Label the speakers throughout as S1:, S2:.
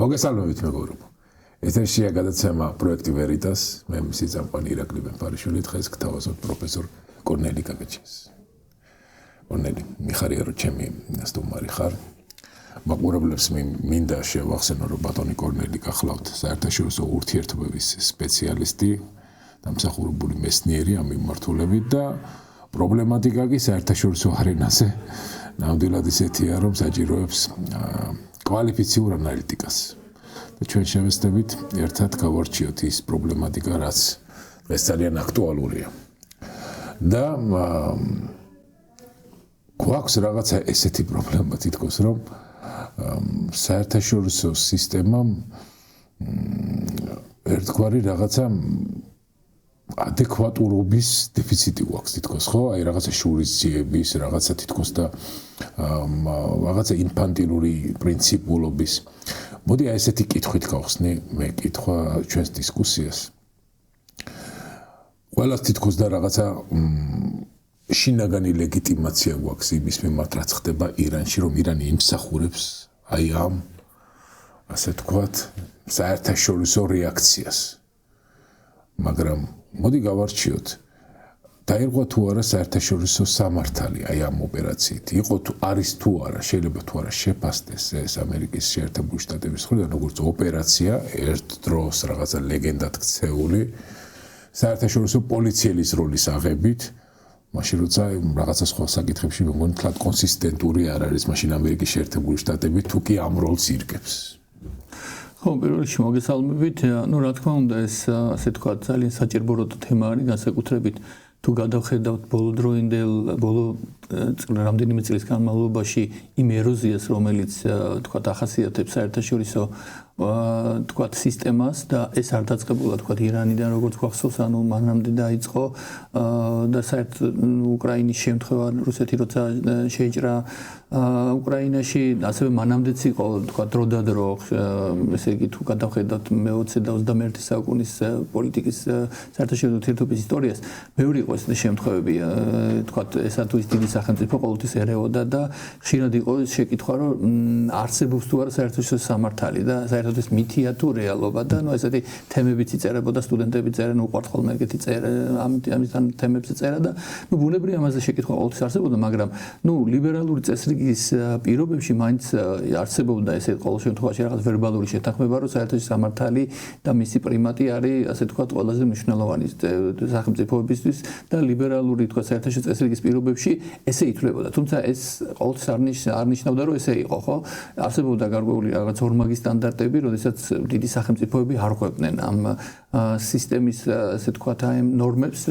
S1: მოგესალმებით მეგობრებო. ეთერშია გადაცემა პროექტი ვერიტას, მე მისი წამყვანი ირაკლი ბენფარიშვილი, დღეს გთავაზობ პროფესორ კორნელი კაკაჩიას. კორნელი, მიხარია რომ ჩემი სტუმარი ხარ. მაყურებლებს მინდა შევახსენო რომ ბატონი კორნელი გახლავთ საერთაშორისო ურთიერთობების სპეციალისტი, დამსახურებული მეცნიერი ამ მიმართულებით და პრობლემატიკა კი საერთაშორისო არენაზე ნამდვილად ისეთია რომ საჭიროებს კვალიფიციურ ანალიტიკას. და ჩვენ შევეცდებით ერთად გავარჩიოთ ის პრობლემატიკა, რაც დღეს ძალიან აქტუალურია. და გვაქვს რაღაცა ესეთი პრობლემა თითქოს რომ საერთაშორისო სისტემამ ერთგვარი რაღაცა ადეკვატურობის დეფიციტი გვაქვს თითქოს, ხო? აი რაღაცა შურისძიების, რაღაცა თითქოს და რაღაცა ინფანტილური პრინციპულობის. მოდი აი ესეთი კითხვით გავხსნი მე კითხვა ჩვენს დისკუსიას. ყველას თითქოს და რაღაცა შინაგანი ლეგიტიმაცია გვაქვს იმის მიმართ, რაც ხდება ირანში, რომ ირანი იმსახურებს აი ამ ასე თქვათ საერთაშორისო რეაქციას. მაგრამ მოდი გავარჩიოთ დაირღვა თუ არა საერთაშორისო სამართალი აი ამ ოპერაციით. იყო თუ არის თუ არა, შეიძლება თუ არა შეფასდეს ეს ამერიკის შეერთებული შტატების მხრიდან როგორც ოპერაცია, ერთ დროს რაღაცა ლეგენდად ქცეული საერთაშორისო პოლიციელის როლის აღებით. მაშინ როცა რაღაცა სხვა საკითხებში მე მგონი თლად კონსისტენტური არ არის მაშინ ამერიკის შეერთებული შტატები თუ კი ამ როლს ირგებს.
S2: ხო, პირველ რიგში მოგესალმებით. რა თქმა უნდა, ეს ასე თქვა ძალიან საჭიროებო თემა არის, განსაკუთრებით თუ გადავხედავთ ბოლო რამდენიმე წლის განმავლობაში იმ ეროზიას, რომელიც თქვა ახასიათებს საერთაშორისო თქვა სისტემას და ეს არ დაწყებულა თქვა ირანიდან როგორც გვახსოვს, ანუ მანამდე დაიწყო და საერთოდ უკრაინის შემთხვევა რუსეთი როცა შეიჭრა უკრაინაში, ასევე მანამდეც იყო თქვა დროდადრო, ესე იგი თუ გადავხედავთ მე-20 და 21 საუკუნის პოლიტიკის საერთაშორისო ურთიერთობის ისტორიას, ბევრი იყო ეს შემთხვევები, თქვა ესა თუ ის დიდი სახელმწიფო ყოველთვის ერეოდა და ხშირად იყო შეკითხვა, რომ არსებობს თუ არა საერთაშორისო სამართალი და საერთოდ ეს მითია თუ რეალობა და ნუ ესეთი თემებიც იწერებოდა სტუდენტები წერენ უყვართ ხოლმე ეგეთი ამისთან თემებზე წერა და ნუ ბუნებრივია ამაზე შეკითხვა ყოველთვის არსებობდა, მაგრამ ნუ ლიბერალური წესრიგის პირობებში მაინც არსებობდა ესე ყოველ შემთხვევაში რაღაც ვერბალური შეთანხმება, რომ საერთაშორისო სამართალი და მისი პრიმატი არის ასე თქვა ყველაზე მნიშვნელოვანი სახელმწიფოებისთვის და ლიბერალური თქვა საერთაშორისო წესრიგის პირობებში ესე ითვლებოდა. თუმცა ეს ყოველთვის არ ნიშნავდა რომ ესე იყო, ხო? არსებობდა გარკვეული რაღაც ორმაგი სტანდარტები, როდესაც დიდი სახელმწიფოები არ ყვებდნენ ამ სისტემის ასე თქვათ აი ნორმებს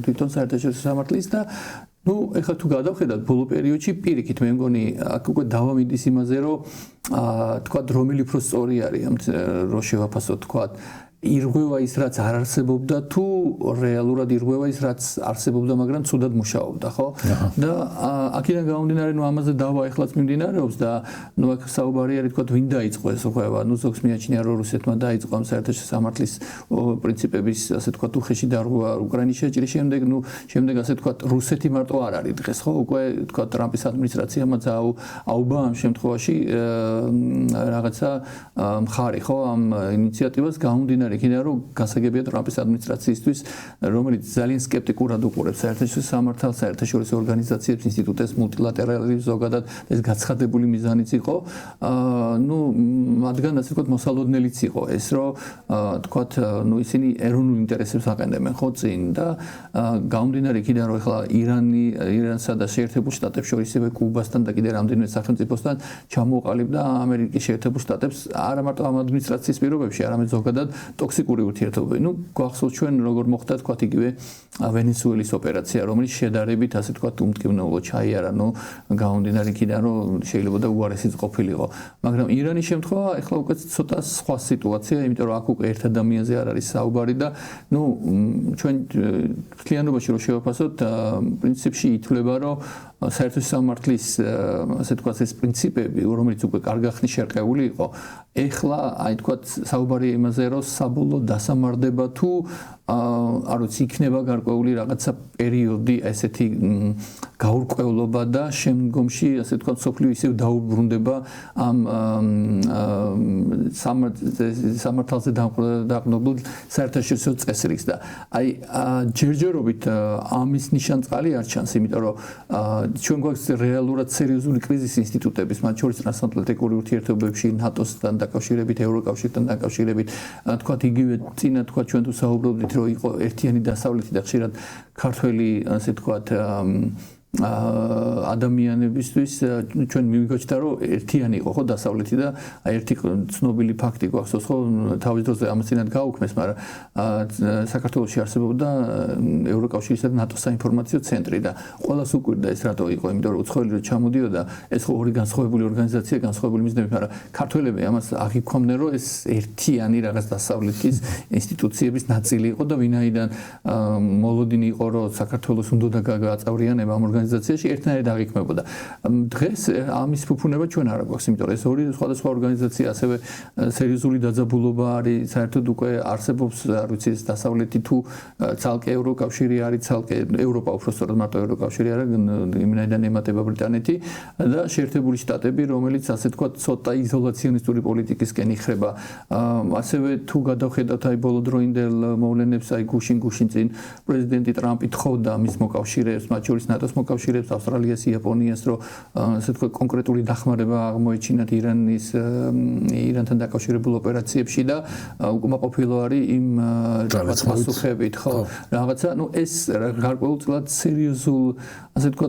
S2: თვითონ საერთაშორისო სამართლის და ნუ ეხლა თუ გადავხედავთ ბოლო პერიოდში პირიქით მე მგონი აქ უკვე დავამიდის იმაზე რომ თქვათ რომელი უფრო სწორი არის რომ შევაფასოთ თქვათ ირღვევა ის რაც არ არსებობდა თუ რეალურად ირღვევა ის რაც არსებობდა მაგრამ ცუდად მუშაობდა, ხო? და აქედან გამომდინარე ნუ ამაზე დავა ეხლაც მიმდინარეობს და ნუ აქ საუბარი არის თქვა ვინ დაიწყო ეს ხვევა, ნუ ზოგს მიაჩნია რომ რუსეთმა დაიწყო ამ საერთაშორისო სამართლის პრინციპების ასე თქვა უხეში დარღვევა უკრაინის შეჭრის შემდეგ, ნუ შემდეგ ასე თქვა რუსეთი მარტო არ არის დღეს, ხო? უკვე თქვა ტრამპის ადმინისტრაციამაც აუბა ამ შემთხვევაში რაღაცა მხარი, ხო, ამ ინიციატივას გამომდინარე იქიდან რომ გასაგებია ტრამპის ადმინისტრაციისთვის, რომელიც ძალიან სკეპტიკურად უყურებს საერთაშორისო სამართალს, საერთაშორისო ორგანიზაციებს, ინსტიტუტებს, მულტილატერალიზმს ზოგადად ეს გაცხადებული მიზანიც იყო. ნუ მათგან ასე ვთქვათ მოსალოდნელიც იყო ეს, რომ თქვათ ნუ ისინი ეროვნულ ინტერესებს აყენებენ ხო წინ და გამომდინარე იქიდან რომ ეხლა ირანსა და შეერთებულ შტატებს შორის ისევე კუბასთან და კიდე რამდენიმე სახელმწიფოსთან ჩამოყალიბდა ამერიკის შეერთებულ შტატებს არა მარტო ამ ადმინისტრაციის პირობებში, არამედ ზოგადად ტოქსიკური ურთიერთობები. ნუ გვახსოვს ჩვენ როგორ მოხდა თქვათ იგივე ვენესუელის ოპერაცია, რომელიც შედარებით ასე თქვათ უმტკივნეულო ჩაიარა, ნუ გამომდინარე იქიდან რომ შეიძლება და უარესიც ყოფილიყო. მაგრამ ირანის შემთხვევა ეხლა უკვე ცოტა სხვა სიტუაცია, იმიტომ რომ აქ უკვე ერთ ადამიანზე არ არის საუბარი და ნუ ჩვენ მთლიანობაში რომ შევაფასოთ, პრინციპში ითვლება რომ საერთო სამართლის ასე თქვა ეს პრინციპები, რომელიც უკვე კარგად შერყეული იყო, ეხლა აი თქვა საუბარია იმაზე, რომ საბოლოო დასამარდება თუ არ ვიცი, იქნება გარკვეული რაღაცა პერიოდი, ესეთი გაურკვევლობა და შემდგომში, ასე თქვა, სოფლიო ისევ დაუბრუნდება ამ სამართალზე დაყრდნობილ საერთაშორისო წესრიგს და აი ჯერჯერობით ამის ნიშანწყალი არ ჩანს, იმიტომ რომ ჩვენ გვაქვს რეალურად სერიოზული კრიზისი ინსტიტუტების, მათ შორის ტრანსატლანტიკური ურთიერთობებში, ნატოსთან დაკავშირებით, ევროკავშირთან დაკავშირებით, თქვა იგივე წინა თქვა ჩვენ თუ საუბრობდით რომ იყო ერთიანი დასავლეთი და ხშირად ქართველი ასე თქვათ ადამიანებისთვის ჩვენ მივიგოჩდა რომ ერთიანი იყო ხო დასავლეთი და ერთი ცნობილი ფაქტი გვახსოვს ხო თავის დროზე ამასინად გაუქმეს, მაგრამ საქართველოში არსებობდა ევროკავშირისა და ნატოს საინფორმაციო ცენტრი და ყველას უკვირდა ეს რატო იყო, იმიტომ რომ უცხოელი რო ჩამოდიოდა ეს ხო ორი განსხვავებული ორგანიზაცია, განსხვავებული მიზნები, მაგრამ ქართველები ამას აღიქვამდნენ რომ ეს ერთიანი რაღაც დასავლეთის ინსტიტუციების ნაწილი იყო და ვინაიდან მოლოდინი იყო რომ საქართველოს უნდა გააწევრიანება ამ ორგანიზაციაში ერთნაირად აღიქმებოდა. დღეს ამის ფუფუნება ჩვენ არ აქვს, იმიტომ რომ ეს ორი სხვადასხვა ორგანიზაცია ასევე სერიოზული დაძაბულობა არის, საერთოდ უკვე არსებობს, არ ვიცი, ეს დასავლეთი თუ ცალკე ევროკავშირი არის, ცალკე ევროპა უბრალოდ მარტო ევროკავშირი არა, იმენაირად ემატება ბრიტანეთი და შეერთებული შტატები, რომელიც ასე თქვა ცოტა იზოლაციონისტური პოლიტიკისკენ იხრება. ასევე თუ გადავხედავთ აი ბოლო დროინდელ მოვლენებს, აი გუშინ წინ პრეზიდენტი ტრამპი თხოვდა მის მოკავშირეებს, მათ შორის ნატოს მოკავშირეებს, ავსტრალიას, იაპონიას, რომ ასე თქვა კონკრეტული დახმარება აღმოეჩინათ ირანთან დაკავშირებულ ოპერაციებში და უკმაყოფილო არის იმ პასუხებით, ხო? რაღაცა, ეს გარკვეულწილად სერიოზულ, ასე თქვა,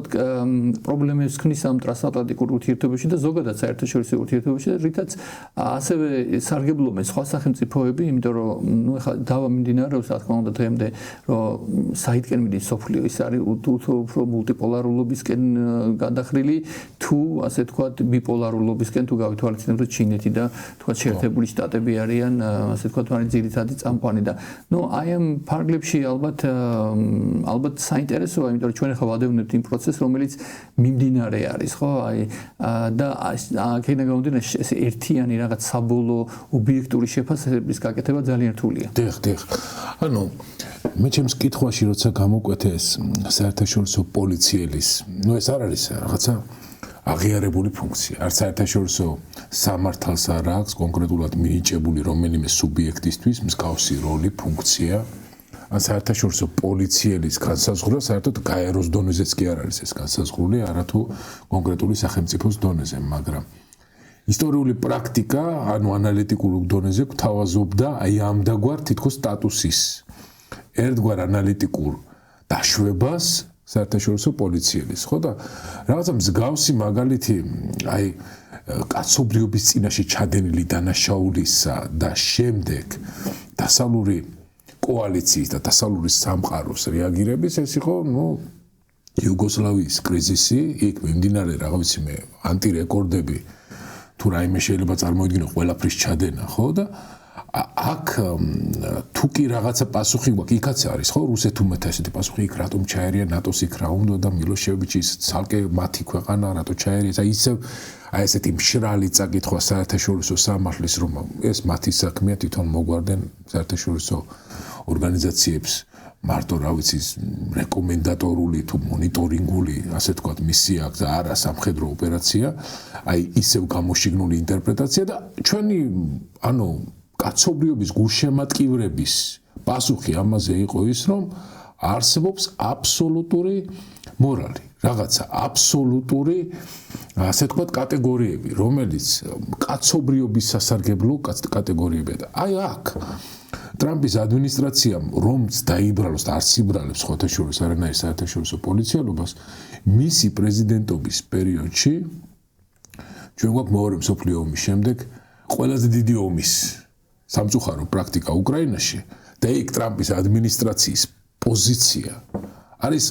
S2: პრობლემებს ქმნის ამ ტრანსატლანტიკურ ურთიერთობებში და ზოგადად საერთაშორისო ურთიერთობებში, რითაც ასევე სარგებლობენ სხვა სახელმწიფოები, იმიტომ რომ ეხლა დავა მიმდინარეობს, რა თქმა უნდა, დღემდე, რომ საიდკენ მიდის სოფლიო, ის არის უფრო მულტიპოლარულობისკენ გადახრილი, თუ ასე თქვა ბიპოლარულობისკენ თუ გავითვალისწინებთ, რომ ჩინეთი და თქვა შეერთებული შტატები არიან, ასე თქვა, არის ძირითადი წამყვანი და აი ამ ფარგლებში ალბათ საინტერესოა, იმიტომ რომ ჩვენ ახლა ვადევნებთ იმ პროცესს, რომელიც მიმდინარე არის, ხო? და აქედან გამომდინარე ეს ერთიანი რაღაც საბოლოო ობიექტური შეფასების გაკეთება ძალიან რთულია.
S1: დიახ. ანუ მე ჩემს კითხვაში როცა გამოკვეთე ეს საერთაშორისო პოლიციელის, ეს არ არის რაღაცა აღიარებული ფუნქცია. არც საერთაშორისო სამართალს არ აქვს კონკრეტულად მინიჭებული რომელიმე სუბიექტისთვის მსგავსი როლი, ფუნქცია. ან საერთაშორისო პოლიციელის განსაზღვრა საერთოდ გაეროს დონეზეც კი არ არის ეს განსაზღვრული, არათუ კონკრეტული სახელმწიფოს დონეზე, მაგრამ ისტორიული პრაქტიკა, ანუ ანალიტიკურ დონეზე გვთავაზობდა აი ამდაგვარ თითქოს სტატუსის ერთგვარ ანალიტიკურ დაშვებას საერთაშორისო პოლიციელის, ხო და რაღაცა მსგავსი მაგალითი აი კაცობრიობის წინაშე ჩადენილი დანაშაულისა და შემდეგ დასავლური კოალიციის და დასავლური სამყაროს რეაგირების ეს იყო, იუგოსლავიის კრიზისი, იქ მიმდინარე რაღაცა მე ანტირეკორდები თუ რაიმე შეიძლება წარმოიდგინო ყველაფრის ჩადენა, ხო და აქ თუ კი რაღაცა პასუხი გვაქვს, იქაც არის, ხო, რუსეთუმეთა ესეთი პასუხი, იქ რატომ ჩაერია ნატოს იქ რა უნდა და მილოშევიჩის ცალკე მათი ქვეყანა რატო ჩაერია, ისევ აი ესეთი მშრალი წაკითხვა საერთაშორისო სამართლის, რომ ეს მათი საქმეა, თვითონ მოგვარდნენ საერთაშორისო ორგანიზაციებს მარტო რა ვიცი რეკომენდატორული თუ მონიტორინგული, ასე თქვა, მისია აქვს და არა სამხედრო ოპერაცია, აი ისევ გამოშიგნული ინტერპრეტაცია და ჩვენი ანუ კაცობრიობის გულშემატკივრების პასუხი ამაზე იყო ის, რომ არსებობს აბსოლუტური მორალი, რაღაცა აბსოლუტური, ასე თქვა, კატეგორიები, რომელიც კაცობრიობის სასარგებლო კატეგორიებია და აი აქ ტრამპის ადმინისტრაციამ რომც დაიბრალოს და არც იბრალებს ხოთაშორის არანაირ საერთაშორისო პოლიციელობას, მისი პრეზიდენტობის პერიოდში ჩვენ გვაქვს მეორე მსოფლიო ომის შემდეგ ყველაზე დიდი ომის სამწუხარო პრაქტიკა უკრაინაში და იქ ტრამპის ადმინისტრაციის პოზიცია არის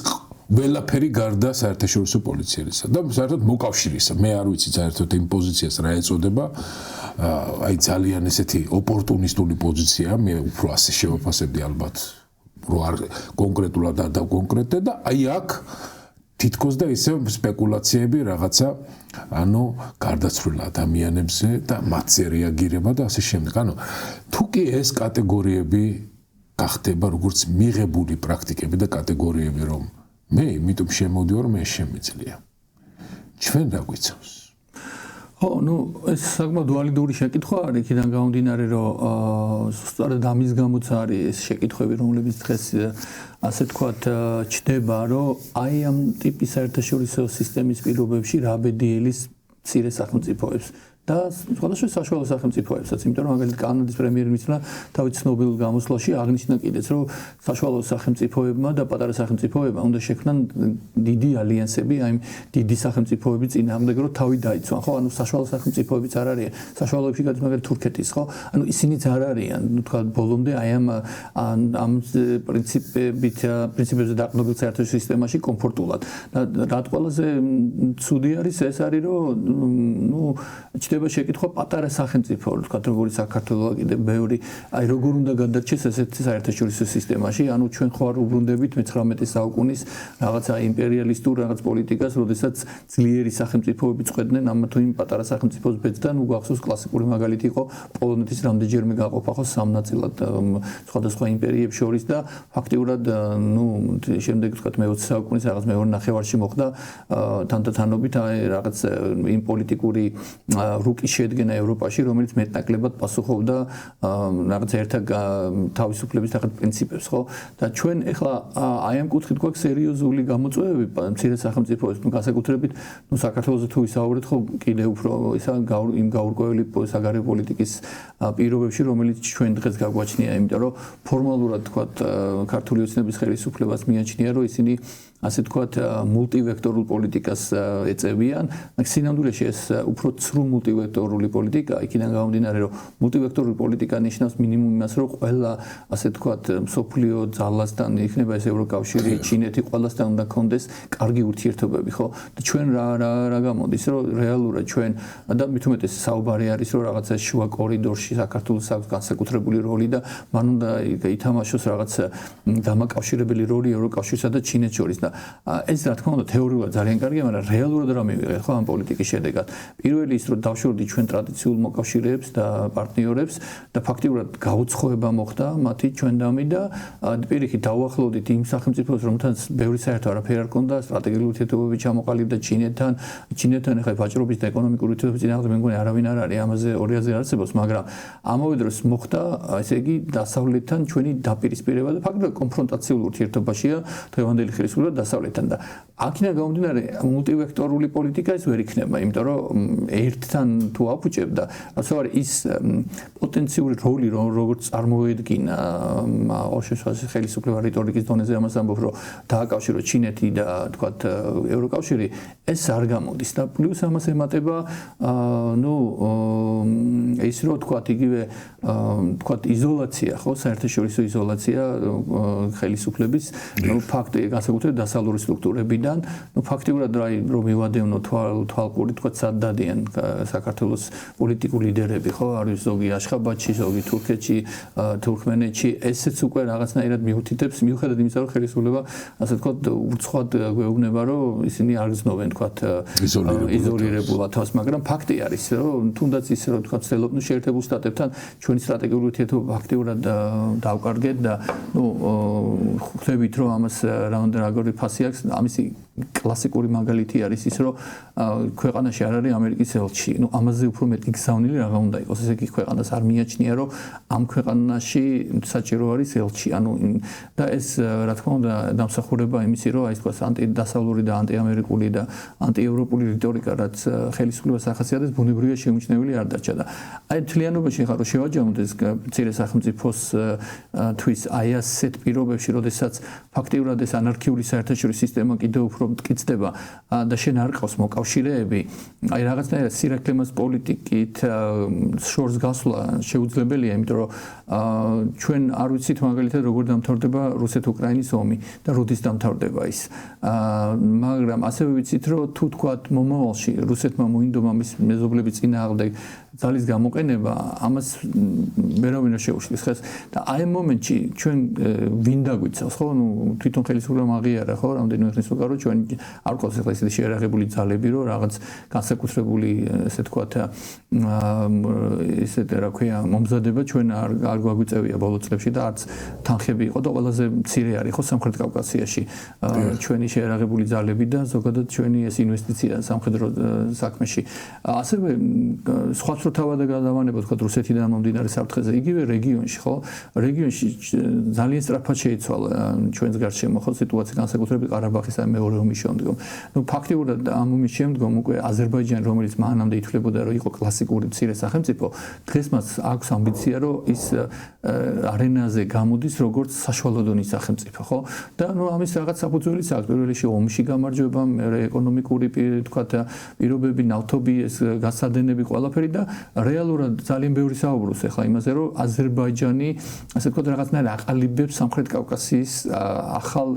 S1: ველაფერი გარდა საერთაშორისო პოლიციელისა და საერთოდ მოკავშირისა. მე არ ვიცი საერთოდ იმ პოზიციას რა ეწოდება. აი ძალიან ესეთი ოპორტუნისტული პოზიცია, მე უფრო ასე შევაფასებდი ალბათ, რომ არ კონკრეტულად არ დავკონკრეტე და აი აქ თითქოს და ისევ სპეკულაციები რაღაცა გარდაცვლილ ადამიანებზე და მათზე რეაგირება და ასე შემდეგ. თუ კი ეს კატეგორიები გახდება როგორც მიღებული პრაქტიკები და კატეგორიები, რომ მე იმიტომ შემოდიოდი, რომ ეს შემიძლია. ჩვენ რა გვიცავს?
S2: ეს საკმაოდ ვალიდური შეკითხვა არის, იქიდან გამომდინარე, რომ სწორედ ამის გამოც არის ეს შეკითხვები, რომლებიც დღეს ასე ვთქვათ, ჩდება, რომ აი ამ ტიპის საერთაშორისო სისტემის პირობებში რა ბედიელის მცირე სახელმწიფოებს და სხვადასხვა საშუალო სახელმწიფოებსაც, იმიტომ რომ მაგალითად კანადის პრემიერ-მინისტრმა თავის ცნობილ გამოსვლაში აღნიშნა კიდეც, რომ საშუალო სახელმწიფოებმა და პატარა სახელმწიფოებმა უნდა შექმნან დიდი ალიანსები, აი დიდი სახელმწიფოების წინააღმდეგ, რომ თავი დაიცვან, ხო? საშუალო სახელმწიფოებიც არ არიან. საშუალოებში გადის მაგალითად თურქეთის, ხო? ისინიც არ არიან, თქვა ბოლომდე აი ამ პრინციპებზე დაყრდნობილ საერთაშორისო სისტემაში კომფორტულად. რა ყველაზე ცუდი არის ეს არის, რომ ჩდება შეკითხვა პატარა სახელმწიფო, თქვა როგორი საქართველოა კიდე ბევრი, აი როგორ უნდა გადარჩეს ესეთი საერთაშორისო სისტემაში, ჩვენ ხوار უბრუნდებით მე-19 საუკუნის რაღაცა იმპერიალისტურ რაღაც პოლიტიკას, როდესაც ძლიერი სახელმწიფოები წყვეტდნენ ამ თუ იმ პატარა სახელმწიფოს ბედთან, უგახსოვს კლასიკური მაგალითი იყო პოლონეთის რამდენჯერმე გაყოფა ხო სამ ნაწილად სხვადასხვა იმპერიებს შორის და ფაქტიურად შემდეგ თქვა მე-20 საუკუნის რაღაც მეორე ნახევარში მოხდა თანდათანობით რაღაც იმ პოლიტიკური რუკის შედგენა ევროპაში, რომელიც მეტნაკლებად პასუხობდა რაღაც ერთად თავისუფლების რაღაც პრინციპებს, ხო? და ჩვენ ეხლა აი ამ კუთხით გვაქვს სერიოზული გამოწვევები მცირე სახელმწიფოებს, განსაკუთრებით საქართველოზე თუ ვისაუბრეთ, ხო, კიდე უფრო ისა იმ გაურკვეველი საგარეო პოლიტიკის პირობებში, რომელიც ჩვენ დღეს გაგვაჩნია, იმიტომ რომ ფორმალურად თქვა ქართული ოცნების ხელისუფლებას მიაჩნია, რომ ისინი ასე ვთქვათ მულტივექტორულ პოლიტიკას ეწევიან. სინამდვილეში ეს უფრო ცრუ მულტივექტორული პოლიტიკა, იქიდან გამომდინარე, რომ მულტივექტორული პოლიტიკა ნიშნავს მინიმუმ იმას, რომ ყველა ასე ვთქვათ მსოფლიო ძალასთან იქნება ეს ევროკავშირი, ჩინეთი, ყველასთან უნდა კონდეს კარგი ურთიერთობები, ხო? და ჩვენ რა გამოდის, რომ რეალურად ჩვენ და მით უმეტეს საუბარი არის, რომ რაღაცა შუა კორიდორში საქართველოს აქვს განსაკუთრებული როლი და მან უნდა ითამაშოს რაღაც დამაკავშირებელი როლი ევროკავშირსა და ჩინეთს შორის და ეს რა თქმა უნდა თეორიულად ძალიან კარგია, მაგრამ რეალურად რა მივიღეთ ხო ამ პოლიტიკის შედეგად. პირველი ის რომ დავშორდი ჩვენ ტრადიციულ მოკავშირეებს და პარტნიორებს და ფაქტიურად გაუცხოება მოხდა მათი ჩვენდამი და პირიქით დავუახლოვდით იმ სახელმწიფოს, რომელთანაც ბევრი საერთო არაფერი არ ქონდა, სტრატეგიული ურთიერთობები ჩამოყალიბდა ჩინეთთან ახლა ვაჭრობის და ეკონომიკური ურთიერთობების წინააღმდეგ მე მგონი არავინ არ არის, ამაზე ორიაზე არსებობს, მაგრამ ამავე დროს მოხდა, ესე იგი დასავლეთთან ჩვენი დაპირისპირება და ფაქტობრივად კონფრონტაციულ ურთიერთობაშია დღევანდელი ხელისუფლება დასავლეთთან და აქედან გამომდინარე მულტივექტორული პოლიტიკა ის ვერ იქნება, იმიტომ რომ ერთთან თუ აფუჭებ და ასე ის პოტენციური როლი როგორც წარმოედგინა ოშოშოს ხელისუფლება რიტორიკის დონეზე ამას ამბობ რომ დააკავშირო ჩინეთი და თქვათ ევროკავშირი ეს არ გამოდის და პლუს ამას ემატება ის რომ თქვათ იგივე თქვათ იზოლაცია ხო საერთაშორისო იზოლაცია ხელისუფლების ფაქტი განსაკუთრებით დასავლური სტრუქტურებიდან ფაქტიურად რომ მივადევნო თვალყური თქვათ სად დადიან საქართველოს პოლიტიკურ ლიდერები ხო არის ზოგი აშხაბადში ზოგი თურქეთში თურქმენეთში ესეც უკვე რაღაცნაირად მიუთითებს მიუხედავად იმისა რომ ხელისუფლება ასე თქვათ ურცხვად გვეუბნება რომ ისინი არ გზნობენ თქვათ იზოლირებულად თავს მაგრამ ფაქტი არის რომ თუნდაც ის რომ თქვათ ცდილობენ შეერთებულ შტატებთან ჩვენი სტრატეგიული ურთიერთობა ფაქტიურად დავკარგეთ და ხვდებით რომ ამას რამდენიმე ფასი აქვს ამისი კლასიკური მაგალითი არის ის რომ ქვეყანაში არ არის ამერიკის ელჩი ამაზე უფრო მეტი გზავნილი რა უნდა იყოს ესე იგი ქვეყანას არ მიაჩნია რომ ამ ქვეყანაში საჭირო არის ელჩი და ეს რა თქმა უნდა დამსახურება იმისი რომ აი თქვა ანტიდასავლური და ანტიამერიკული და ანტიევროპული რიტორიკა რაც ხელისუფლებას ახასიათებს ბუნებრივია შეუმჩნეველი არ დარჩა და აი თლიანობაში ხარ რომ შევაჯამოთ ეს მცირე სახელმწიფოს თვის აი ასეთ პირობებში როდესაც ფაქტიურად ეს ანარქიული საერთაშორისო სისტემა კიდევ უფრო მტკიცდება და შენ არ ყავს მოკავშირეები აი რაღაცნაირად სირაქლემას პოლიტიკით შორს გასვლა შეუძლებელია იმიტომ რომ ჩვენ არ ვიცით მაგალითად როგორ დამთავრდება რუსეთ-უკრაინის ომი და როდის დამთავრდება ის მაგრამ ასევე ვიცით რომ თუ თქვათ მომავალში რუსეთმა მოინდომა მის მეზობლების წინააღმდეგ ძალის გამოყენება ამას ვერავინ არ შეუშლის ხეს და აი ამ მომენტში ჩვენ ვინ დაგვიცავს ხო თვითონ ხელისუფლება აღიარა ხო რამდენიმე ხნის უკან რომ ჩვენ ჩვენ არ გვყავს ახლა ისეთი შეერაღებული ძალები, რომ რაღაც განსაკუთრებული ესე თქვათ ისეთ რა ქვია მომზადება ჩვენ არ გვაგვიწევია ბოლო წლებში და არც თანხები იყო და ყველაზე მცირე არის ხო სამხრეთ კავკასიაში ჩვენი შეერაღებული ძალები და ზოგადად ჩვენი ეს ინვესტიცია სამხედრო საქმეში. ასევე სხვა ცრუთავად გადავანება თქვა რუსეთიდან მომდინარე საფრთხეზე იგივე რეგიონში ხო რეგიონში ძალიან სწრაფად შეიცვალა ჩვენს გარშემო ხო სიტუაცია განსაკუთრებით ყარაბაღის ამ მეორე ომის შემდგომ. ნუ ფაქტიურად ამ ომის შემდგომ უკვე აზერბაიჯანი რომელიც მანამდე ითვლებოდა რომ იყო კლასიკური მცირე სახელმწიფო დღეს მას აქვს ამბიცია რომ ის არენაზე გამოდის როგორც საშუალო დონის სახელმწიფო ხო და ნუ ამის რაღაც საფუძველიც აქვს პირველ რიგში ომში გამარჯვება მეორე ეკონომიკური თქვათ პირობები ნავთობი ეს გასადენები ყველაფერი და რეალურად ძალიან ბევრი საუბრობს ახლა იმაზე რომ აზერბაიჯანი ასე ვთქვათ რაღაცნაირად აყალიბებს სამხრეთ კავკასიის ახალ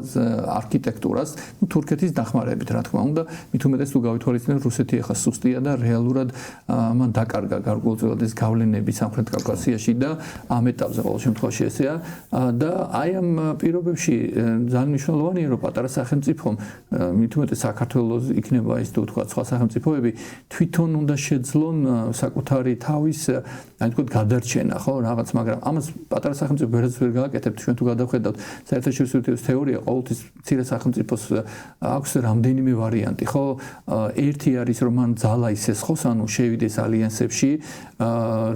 S2: არქიტექტურას ნუ თურქეთის დახმარებით რა თქმა უნდა მით უმეტეს თუ გავითვალისწინებთ რუსეთი ახლა სუსტია და რეალურად მან დაკარგა გარკვეულწილად ეს გავლენები სამხრეთ კავკასიაში და ამ ეტაპზე ყოველ შემთხვევაში ესეა და აი ამ პირობებში ძალიან მნიშვნელოვანია რომ პატარა სახელმწიფომ მით უმეტეს საქართველოს იქნება ის თუ თქვა სხვა სახელმწიფოები თვითონ უნდა შეძლონ საკუთარი თავის აი თქვა გადარჩენა ხო რაღაც მაგრამ ამას პატარა სახელმწიფო ვერაც ვერ გააკეთებთ ჩვენ თუ გადავხედავთ საერთაშორისო თეორია ყოველთვის მცირე სახელმწიფოს აქვს რამდენიმე ვარიანტი ხო ერთი არის რომ მან ძალა ისესხოს ანუ შევიდეს ალიანსებში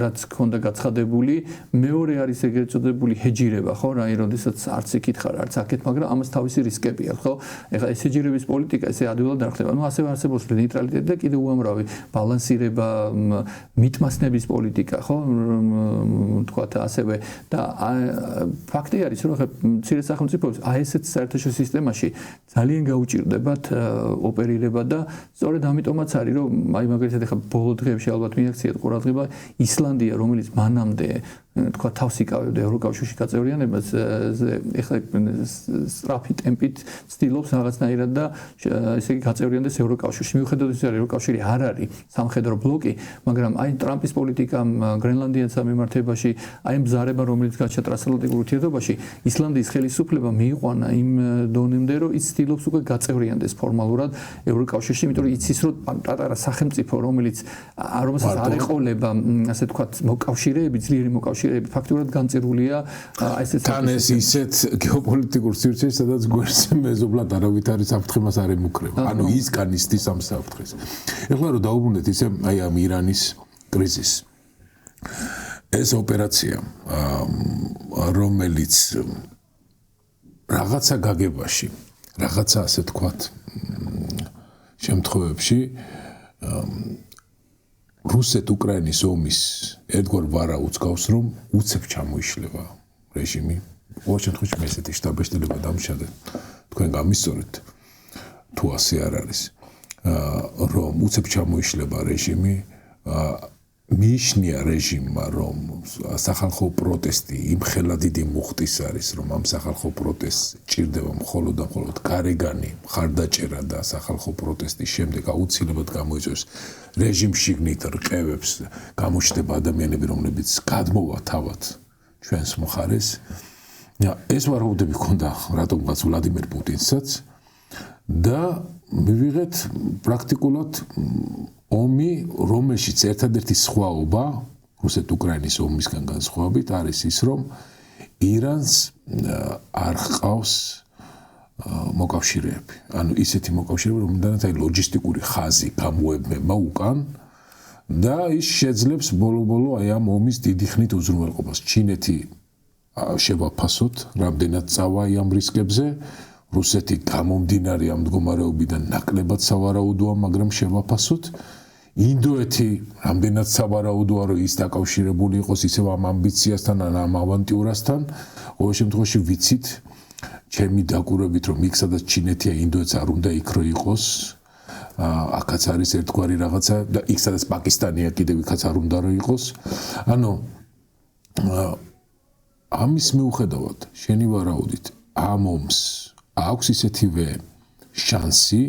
S2: რაც ქონდა გაცხადებული მეორე არის ეგრეთ წოდებული ჰეჯირება ხო რა როდესაც არც იქით ხარ არც აქეთ მაგრამ ამას თავისი რისკები აქვს ხო ეხლა ეს ჰეჯირების პოლიტიკა ესე ადვილად არ ხდება ნუ ასევე არსებობს ნეიტრალიტეტი და კიდევ უამრავი ბალანსირება მიტმასნების პოლიტიკა ხო თქვათ ასევე და ფაქტი არის რომ ხა მცირე სახელმწიფოებს აი ესეთ საერთაშორისო სისტემაში ძალიან გაუჭირდებათ ოპერირება და სწორედ ამიტომაც არის რომ აი მაგალითად ხა ბოლო დღეებში ალბათ მიაქციათ ყურადღება ისლანდია რომელიც მანამდე თქვა თავს იკავებდა ევროკავშირში გაწევრიანებას ეხლა სწრაფი ტემპით ცდილობს რაღაცნაირად და ესე იგი გაწევრიანდეს ევროკავშირში მიუხედავად იმისა რომ ევროკავშირი არ არის სამხედრო ბლოკი მაგრამ აი ტრამპის პოლიტიკამ გრენლანდიას მიმართებაში აი მზარება რომელიც გაჩა ტრანსატლანტიკურ ურთიერთობაში ისლანდიის ხელისუფლება მიიყვანა იმ დონემდე რომ ის ცდილობს უკვე გაწევრიანდეს ფორმალურად ევროკავშირში იმიტომ რომ იცის რომ პატარა სახელმწიფო რომელსაც არ ეყოლება ასე თქვა მოკავშირეები ძლიერი მოკავშირეები ფაქტურად განწირულია ესეც
S1: თან ეს ისეთ გეოპოლიტიკურ სივრცეში სადაც გვერდს მეზობლად არავითარი საფრთხე მას არ ემუქრება ანუ ის განიცდის ამ საფრთხეს ეხლა რომ დაუბრუნდეთ ისე აი ამ ირანის კრიზისს ეს ოპერაცია რომელიც რაღაცა გაგებაში რაღაცა ასე თქვათ შემთხვევებში რუსეთ-უკრაინის ომის ერთგვარ ვარაუდს გავს რომ უცებ ჩამოიშლება რეჟიმი ყოველ შემთხვევაში მე ესეთი შტაბ-ბეჭდილება დამშადე თქვენ გამისწორეთ თუ ასე არ არის რომ უცებ ჩამოიშლება რეჟიმი მიიჩნია რეჟიმმა რომ სახალხო პროტესტი იმხელა დიდი მუხტის არის რომ ამ სახალხო პროტესტს ჭირდება მხოლოდ და მხოლოდ გარეგანი მხარდაჭერა და სახალხო პროტესტის შემდეგ აუცილებლად გამოიწვევს რეჟიმ შიგნით რყევებს გამოჩნდება ადამიანები რომლებიც გადმოვა თავად ჩვენს მხარეს ეს ვარაუდები ჰქონდა რატომღაც ვლადიმერ პუტინსაც და მივიღეთ პრაქტიკულად ომი, რომელშიც ერთადერთი სხვაობა რუსეთ-უკრაინის ომისგან განსხვავებით არის ის, რომ ირანს არ ჰყავს მოკავშირეები. ანუ ისეთი მოკავშირეები, რომელთაც აი ლოჯისტიკური ხაზი გამოებნება უკან და ის შეძლებს ბოლო-ბოლო აი ამ ომის დიდი ხნით უზრუნველყოფას. ჩინეთი შევაფასოთ, რამდენად წავა ამ რისკებზე. რუსეთი გამომდინარე ამ მდგომარეობიდან ნაკლებად სავარაუდოა, მაგრამ შევაფასოთ. ინდოეთი რამდენად სავარაუდოა, რომ ის დაკავშირებული იყოს ისევ ამ ამბიციასთან, ამ ავანტიურასთან. ყოველ შემთხვევაში ვიცით, ჩემი დაკვირვებით, რომ იქ სადაც ჩინეთია, ინდოეთს არ უნდა იქ რო იყოს. აქაც არის ერთგვარი რაღაცა და იქ სადაც პაკისტანია კიდევ იქაც არ უნდა რო იყოს. ანუ ამის მიუხედავად, შენი ვარაუდით, ამ ომს აქვს ისეთივე შანსი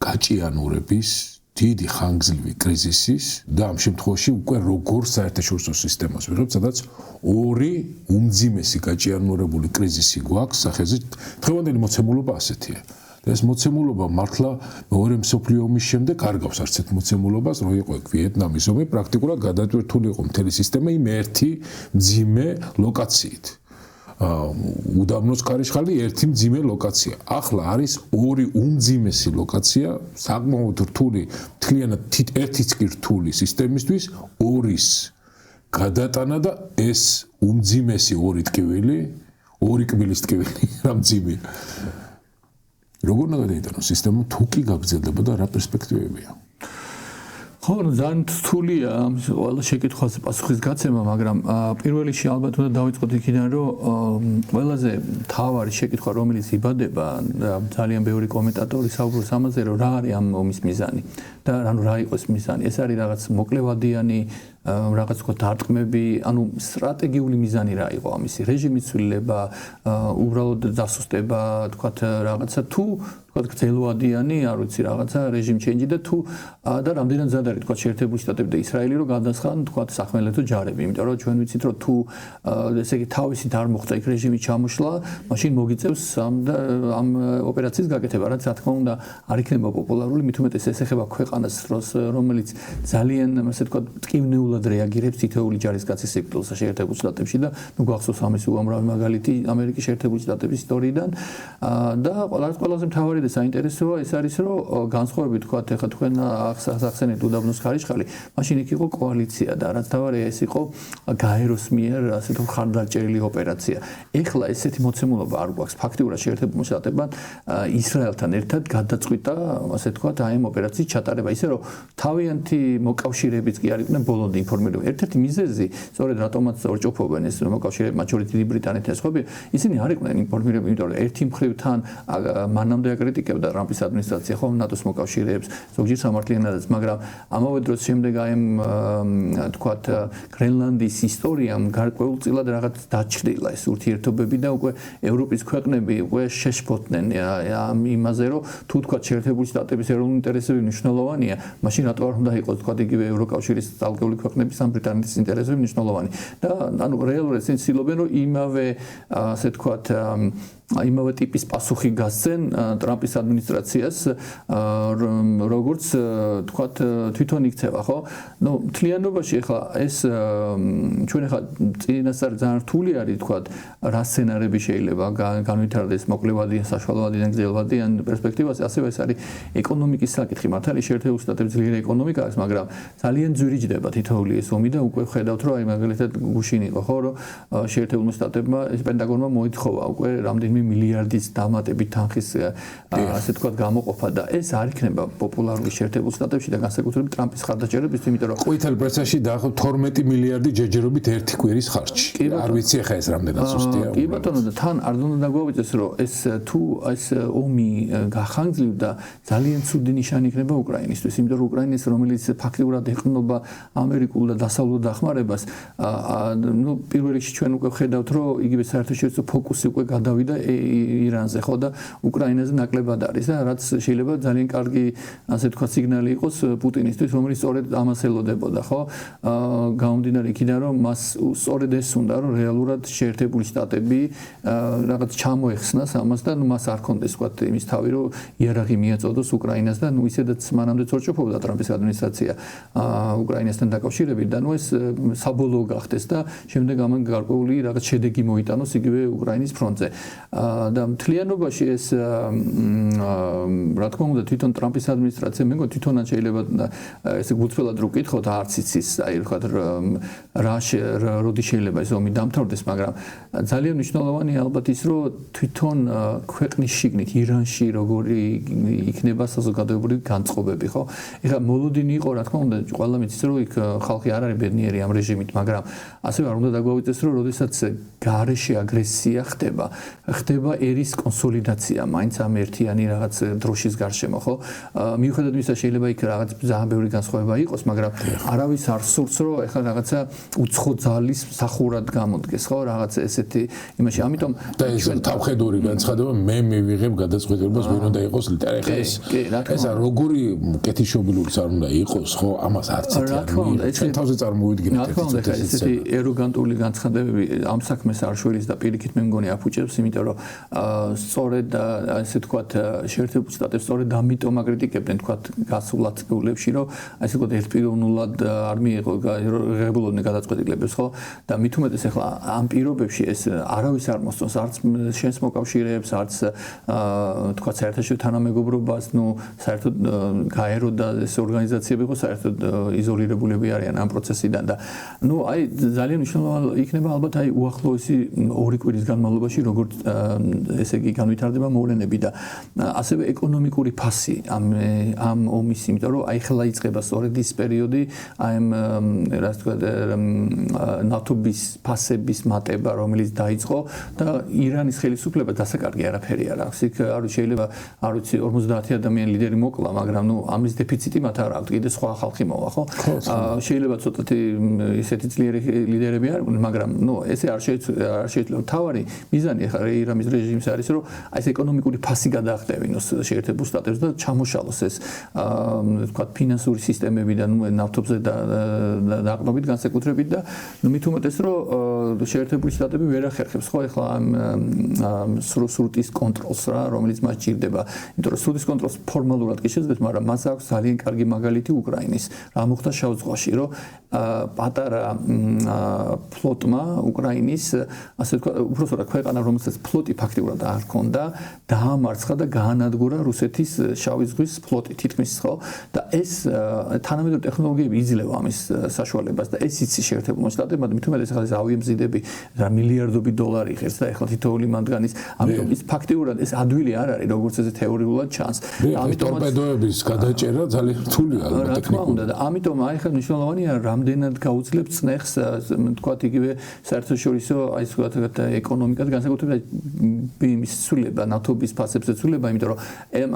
S1: გაჭიანურების დიდი ხანგრძლივი კრიზისის და ამ შემთხვევაში უკვე როგორ საერთაშორისო სისტემას ვიღებ, სადაც ორი უმძიმესი გაჭიანურებული კრიზისი გვაქვს სახეზე. დღევანდელი მოცემულობა ასეთია. და ეს მოცემულობა მართლა მეორე მსოფლიო ომის შემდეგ არ გავს არც ერთ მოცემულობას, რომ იყო ვიეტნამის ომი, პრაქტიკულად გადატვირთული იყო მთელი სისტემა იმ ერთი მძიმე ლოკაციით. უდაბნოს ქარიშხალი ერთი მძიმე ლოკაცია. ახლა არის ორი უმძიმესი ლოკაცია, საკმაოდ რთული, მთლიანად ერთიც კი რთული სისტემისთვის, ორის გადატანა და ეს უმძიმესი ორი ტკივილი, ორი კბილის ტკივილი რა მძიმეა. როგორ უნდა გადაიტანოს სისტემა თუ კი გაგრძელდება და რა პერსპექტივებია?
S2: ხო, ძალიან რთულია ყველა შეკითხვაზე პასუხის გაცემა, მაგრამ პირველ რიგში ალბათ უნდა დავიწყოთ იქიდან, რომ ყველაზე მთავარი შეკითხვა, რომელიც იბადება და ძალიან ბევრი კომენტატორი საუბრობს ამაზე, რომ რა არის ამ ომის მიზანი და ანუ რა იყოს მიზანი. ეს არის რაღაც მოკლევადიანი რაღაც თქო დარტყმები, ანუ სტრატეგიული მიზანი რა იყო ამისი რეჟიმის ცვლილება, უბრალოდ დასუსტება, თქვა რაღაცა თუ თქვა გრძელვადიანი, არ ვიცი რაღაცა რეჟიმ ჩენჯი და თუ და რამდენად ზად არის თქვა შეერთებული შტატები და ისრაელი რომ გადასხან თქვა სახმელეთო ჯარები, იმიტომ რომ ჩვენ ვიცით რომ თუ ესე იგი თავისით არ მოხდა იქ რეჟიმის ჩამოშლა, მაშინ მოგიწევს ამ ოპერაციის გაკეთება, რაც რა თქმა უნდა არ იქნება პოპულარული, მით უმეტეს ეს ეხება ქვეყანას, რომელიც ძალიან ასე თქვა ტკივნეულად რეაგირებს თითოეული ჯარისკაცის სიკვდილს შეერთებულ შტატებში და ნუ გახსოვს ამის უამრავი მაგალითი ამერიკის შეერთებული შტატების ისტორიიდან და ყველაზე მთავარი და საინტერესოა ეს არის რომ განსხვავებით თქვა ეხლა თქვენ ახსენეთ უდაბნოს ქარიშხალი, მაშინ იქ იყო კოალიცია და რაც თავარია ეს იყო გაეროს მიერ ასე თუ ხარდაჭერილი ოპერაცია. ეხლა ესეთი მოცემულობა არ გვაქვს. ფაქტიურად შეერთებულ შტატებთან ისრაელთან ერთად გადაწყვიტა ასე თქვა აი ამ ოპერაციის ჩატარება, ისე რომ თავიანთი მოკავშირეებიც კი არ იყვნენ ბოლომდე ინფორმირებული. ერთ-ერთი მიზეზი, სწორედ რატომაც ორჭოფობენ ეს მოკავშირეები, მათ შორის დიდი ბრიტანეთი და სხვები, ისინი არ იყვნენ ინფორმირებული, იმიტომ რომ ერთი მხრივ თან მანამდე აკრიტიკებდა ტრამპის ადმინისტრაცია ხომ ნატოს მოკავშირეებს, ზოგჯერ სამართლიანადაც, მაგრამ ამავე დროს შემდეგ აი ამ თქვათ გრენლანდიის ისტორიამ გარკვეულწილად რაღაც დაჩრდილა ეს ურთიერთობები და უკვე ევროპის ქვეყნები უკვე შეშფოთდნენ ამ იმაზე, რომ თუ თქვათ შეერთებული შტატების ეროვნული ინტერესები მნიშვნელოვანია, მაშინ რატო არ უნდა იყოს თქვათ იგივე ევროკავშირის ძალგებული ქვეყნების ან ბრიტანეთის ინტერესები მნიშვნელოვანი და ანუ რეალურად ისინი ცდილობენ რომ იმავე ასე თქვათ იმავე ტიპის პასუხი გასცენ ტრამპის ადმინისტრაციას როგორც თქვათ თვითონ იქცევა, ხო? ნუ მთლიანობაში ახლა ეს ჩვენ ახლა წინასწარ ძალიან რთული არის თქვათ რა სცენარები შეიძლება განვითარდეს მოკლევადიან, საშუალოვადიან, გრძელვადიან პერსპექტივაზე, ასევე ეს არის ეკონომიკის საკითხი. მართალია შეერთებულ შტატებში ძლიერი ეკონომიკა აქვს, მაგრამ ძალიან ძვირი ჯდება თითოეული ეს ომი და უკვე ხედავთ რომ აი მაგალითად გუშინ იყო, ხო, რომ შეერთებულ შტატებმა ეს პენტაგონმა მოითხოვა უკვე რამდენიმე მილიარდის დამატებით თანხის ასე თქვათ გამოყოფა და ეს არ იქნება პოპულარული შეერთებულ შტატებში და განსაკუთრებით ტრამპის ხარდაჭერების, იმიტომ რომ
S1: ყვითელ პრესაში დაახლოებით 12 მილიარდი ჯერჯერობით ერთი კვირის ხარჯი. არ ვიცი ახლა ეს რამდენად სუსტია.
S2: კი ბატონო და თან არ უნდა დაგვავიწყდეს რომ ეს თუ ეს ომი გახანგრძლივდა ძალიან ცუდი ნიშანი იქნება უკრაინისთვის, იმიტომ რომ უკრაინის რომელიც ფაქტიურად ეყრდნობა ამერიკულ და დასავლურ დახმარებას, ნუ პირველ რიგში ჩვენ უკვე ხედავთ რომ იგივე საერთაშორისო ფოკუსი უკვე გადავიდა ირანზე, ხო და უკრაინაზე ნაკლებად არის და რაც შეიძლება ძალიან კარგი ასე თქვა სიგნალი იყოს პუტინისთვის, რომელიც სწორედ ამას ელოდებოდა, ხო? გამომდინარე იქიდან რომ მას სწორედ ეს უნდა რომ რეალურად შეერთებული შტატები რაღაც ჩამოეხსნას ამას და ნუ მას არ კონდეს თქვა იმის თავი რომ იარაღი მიაწოდოს უკრაინას და ნუ ისედაც მანამდე წორჭოფობდა ტრამპის ადმინისტრაცია უკრაინასთან დაკავშირებით და ნუ ეს საბოლოო გახდეს და შემდეგ ამან გარკვეული რაღაც შედეგი მოიტანოს იგივე უკრაინის ფრონტზე. და მთლიანობაში ეს რა თქმა უნდა თვითონ ტრამპის ადმინისტრაცია მე მგონი თვითონაც შეიძლება ესე გულწრფელად რო ვკითხოთ არც იცის აი ვთქვათ როდი შეიძლება ეს ომი დამთავრდეს, მაგრამ ძალიან მნიშვნელოვანია ალბათ ის რომ თვითონ ქვეყნის შიგნით ირანში როგორი იქნება საზოგადოებრივი განწყობები, ხო? ეხლა მოლოდინი იყო რა თქმა უნდა ყველა მიცის რომ იქ ხალხი არ არის ბედნიერი ამ რეჟიმით, მაგრამ ასევე არ უნდა დაგვავიწყდეს რომ როდესაც გარეშე აგრესია ხდება ერის კონსოლიდაცია, მაინც ამ ერთიანი რაღაც დროშის გარშემო, ხო? მიუხედავად იმისა შეიძლება იქ რაღაც ძალიან ბევრი განსხვავება იყოს, მაგრამ არავის არ სურს რომ ეხლა რაღაცა უცხო ძალის მსახურად გამოდგეს, ხო? რაღაც ესეთი იმაში, ამიტომ
S1: და ეს თავხედური განცხადება მე მივიღებ გადაწყვეტილებას ვინ უნდა იყოს ლიდერი. ეხლა ეს როგორი კეთილშობილურიც არ უნდა იყოს, ხო? ამას არც იცი.
S2: რა თქმა უნდა, ეს
S1: ჩვენ თავზე წარმოვიდგინეთ
S2: ესეთი ეროგანტული განცხადებები ამ საქმეს არ შველის და პირიქით მე მგონი აფუჭებს, იმიტომ რომ სწორედ ესე ვთქვათ შეერთებულ შტატებს სწორედ ამიტომ აკრიტიკებდნენ ვთქვათ გასულად წლებში, რომ ესე ვთქვათ ერთპიროვნულად არ მიიღო ღებულობდნენ გადაწყვეტილებებს, ხო? და მით უმეტეს ახლა ამ პირობებში ეს არავის არ მოსწონს არც შენს მოკავშირეებს, არც ვთქვათ საერთაშორისო თანამეგობრობას, საერთოდ გაერო და ეს ორგანიზაციები ხო საერთოდ იზოლირებულები არიან ამ პროცესიდან და აი ძალიან მნიშვნელოვანი იქნება ალბათ აი უახლოესი 2 კვირის განმავლობაში როგორც ესე იგი განვითარდება მოვლენები და ასევე ეკონომიკური ფასი ამ ომის, იმიტომ რომ აი ხლა იწყება სწორედ ის პერიოდი აი რა თქვა ნატობის ფასების მატება რომელიც დაიწყო და ირანის ხელისუფლება დასაკარგი არაფერი არ აქვს. იქ შეიძლება არ ვიცი 50 ადამიანი ლიდერი მოკლა, მაგრამ ამის დეფიციტი მათ არ აქვს. კიდე სხვა ხალხი მოვა, ხო? შეიძლება ცოტათი ისეთი ძლიერი ლიდერები არ იყვნენ, მაგრამ ესე არ შეიძლება. თავარი მიზანი ახლა ირანის რეჟიმის არის, რომ აი ეს ეკონომიკური ფასი გადაახტევინოს შეერთებულ შტატებს და ჩამოშალოს ეს ვთქვათ ფინანსური სისტემები და ნავთობზე დაყრდნობით განსაკუთრებით და მით უმეტეს რომ შეერთებული შტატები ვერ ახერხებს ხო ახლა ამ სრუტის კონტროლს რა, რომელიც მას ჭირდება. იმიტომ რომ სრუტის კონტროლს ფორმალურად კი შეძლებს, მაგრამ მას აქვს ძალიან კარგი მაგალითი უკრაინის. რა მოხდა შავ ზღვაში, რომ პატარა ფლოტმა უკრაინის, ასე ვთქვათ, უბრალოდ ქვეყანა, რომელსაც ფლოტი ფაქტიურად არ ჰქონდა, დაამარცხა და გაანადგურა რუსეთის შავი ზღვის ფლოტი თითქმის, ხო? და ეს თანამედროვე ტექნოლოგიები იძლევა ამის საშუალებას და ეს იცის შეერთებულ შტატებმა, მით უმეტეს ახლა ეს ავიამზიდები რა მილიარდობით დოლარი იღებს და ახლა თითოეული მათგანის, ამიტომ ის ფაქტიურად ეს ადვილი არ არის, როგორც ესე თეორიულად ჩანს.
S1: ამიტომ ტორპედოების გადაჭერა ძალიან რთულია ალბათ ტექნიკურად.
S2: და ამიტომ აი ხა მნიშვნელოვანია რამდენად გაუძლებს წნეხს თქვათ იგივე საერთაშორისო აი ვთქვათ ეკონომიკად განსაკუთრებით იმის ცვლილება ნავთობის ფასებზე ცვლილება, იმიტომ რომ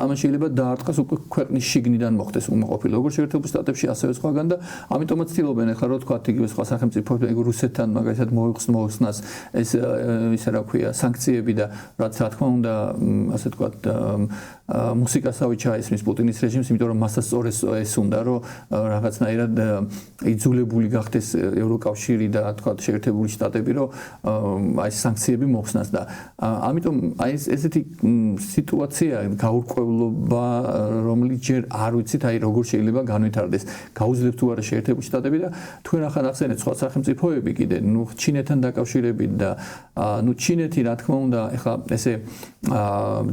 S2: ამან შეიძლება დაარტყას უკვე ქვეყნის შიგნიდან მოხდეს უმოყოფილო როგორც შეერთებულ შტატებში ასევე სხვაგან და ამიტომაც ცდილობენ ახლა რომ თქვათ იგივე სხვა სახელმწიფოები რუსეთთან მაგალითად მოიხსნას ეს ისე რა ქვია სანქციები და რაც რა თქმა უნდა ასე ვთქვათ მუსიკასავე ჩაისმის პუტინის რეჟიმს, იმიტომ რომ მასაც სწორედ ეს უნდა რომ რაღაცნაირად იძულებული გახდეს ევროკავშირი და თქვათ შეერთებული შტატები რომ აი სანქციები მოხსნას და ამიტომ აი ესეთი სიტუაცია გაურკვევლობა რომელიც ჯერ არ ვიცით აი როგორ შეიძლება განვითარდეს გაუძლებს თუ არა შეერთებული შტატები და თქვენ ახლა ახსენეთ სხვა სახელმწიფოები კიდე ჩინეთთან დაკავშირებით და ჩინეთი რა თქმა უნდა ახლა ესე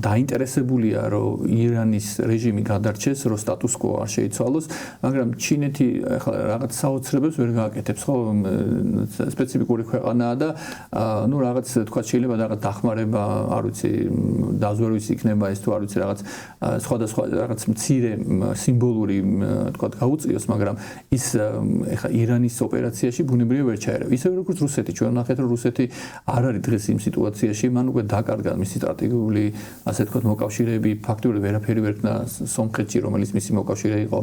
S2: დაინტერესებულია რომ ირანის რეჟიმი გადარჩეს, რომ სტატუს კვო არ შეიცვალოს, მაგრამ ჩინეთი ახლა რაღაც საოცრებებს ვერ გააკეთებს, ხო? სპეციფიკური ქვეყანაა და რაღაც თქვა შეიძლება რაღაც დახმარება, არ ვიცი, დაზვერვის იქნება ეს თუ არ ვიცი რაღაც სხვადასხვა რაღაც მცირე სიმბოლური თქვა გაუწიოს, მაგრამ ის ახლა ირანის ოპერაციაში ბუნებრივია ვერ ჩაერევა. ისევე როგორც რუსეთი, ჩვენ ნახეთ რომ რუსეთი არ არის დღეს იმ სიტუაციაში, მან უკვე დაკარგა მისი სტრატეგიული ასე თქვა მოკავშირეები ფაქტობრივად ვერაფერი ვერ ქნა სომხეთში, რომელიც მისი მოკავშირე იყო.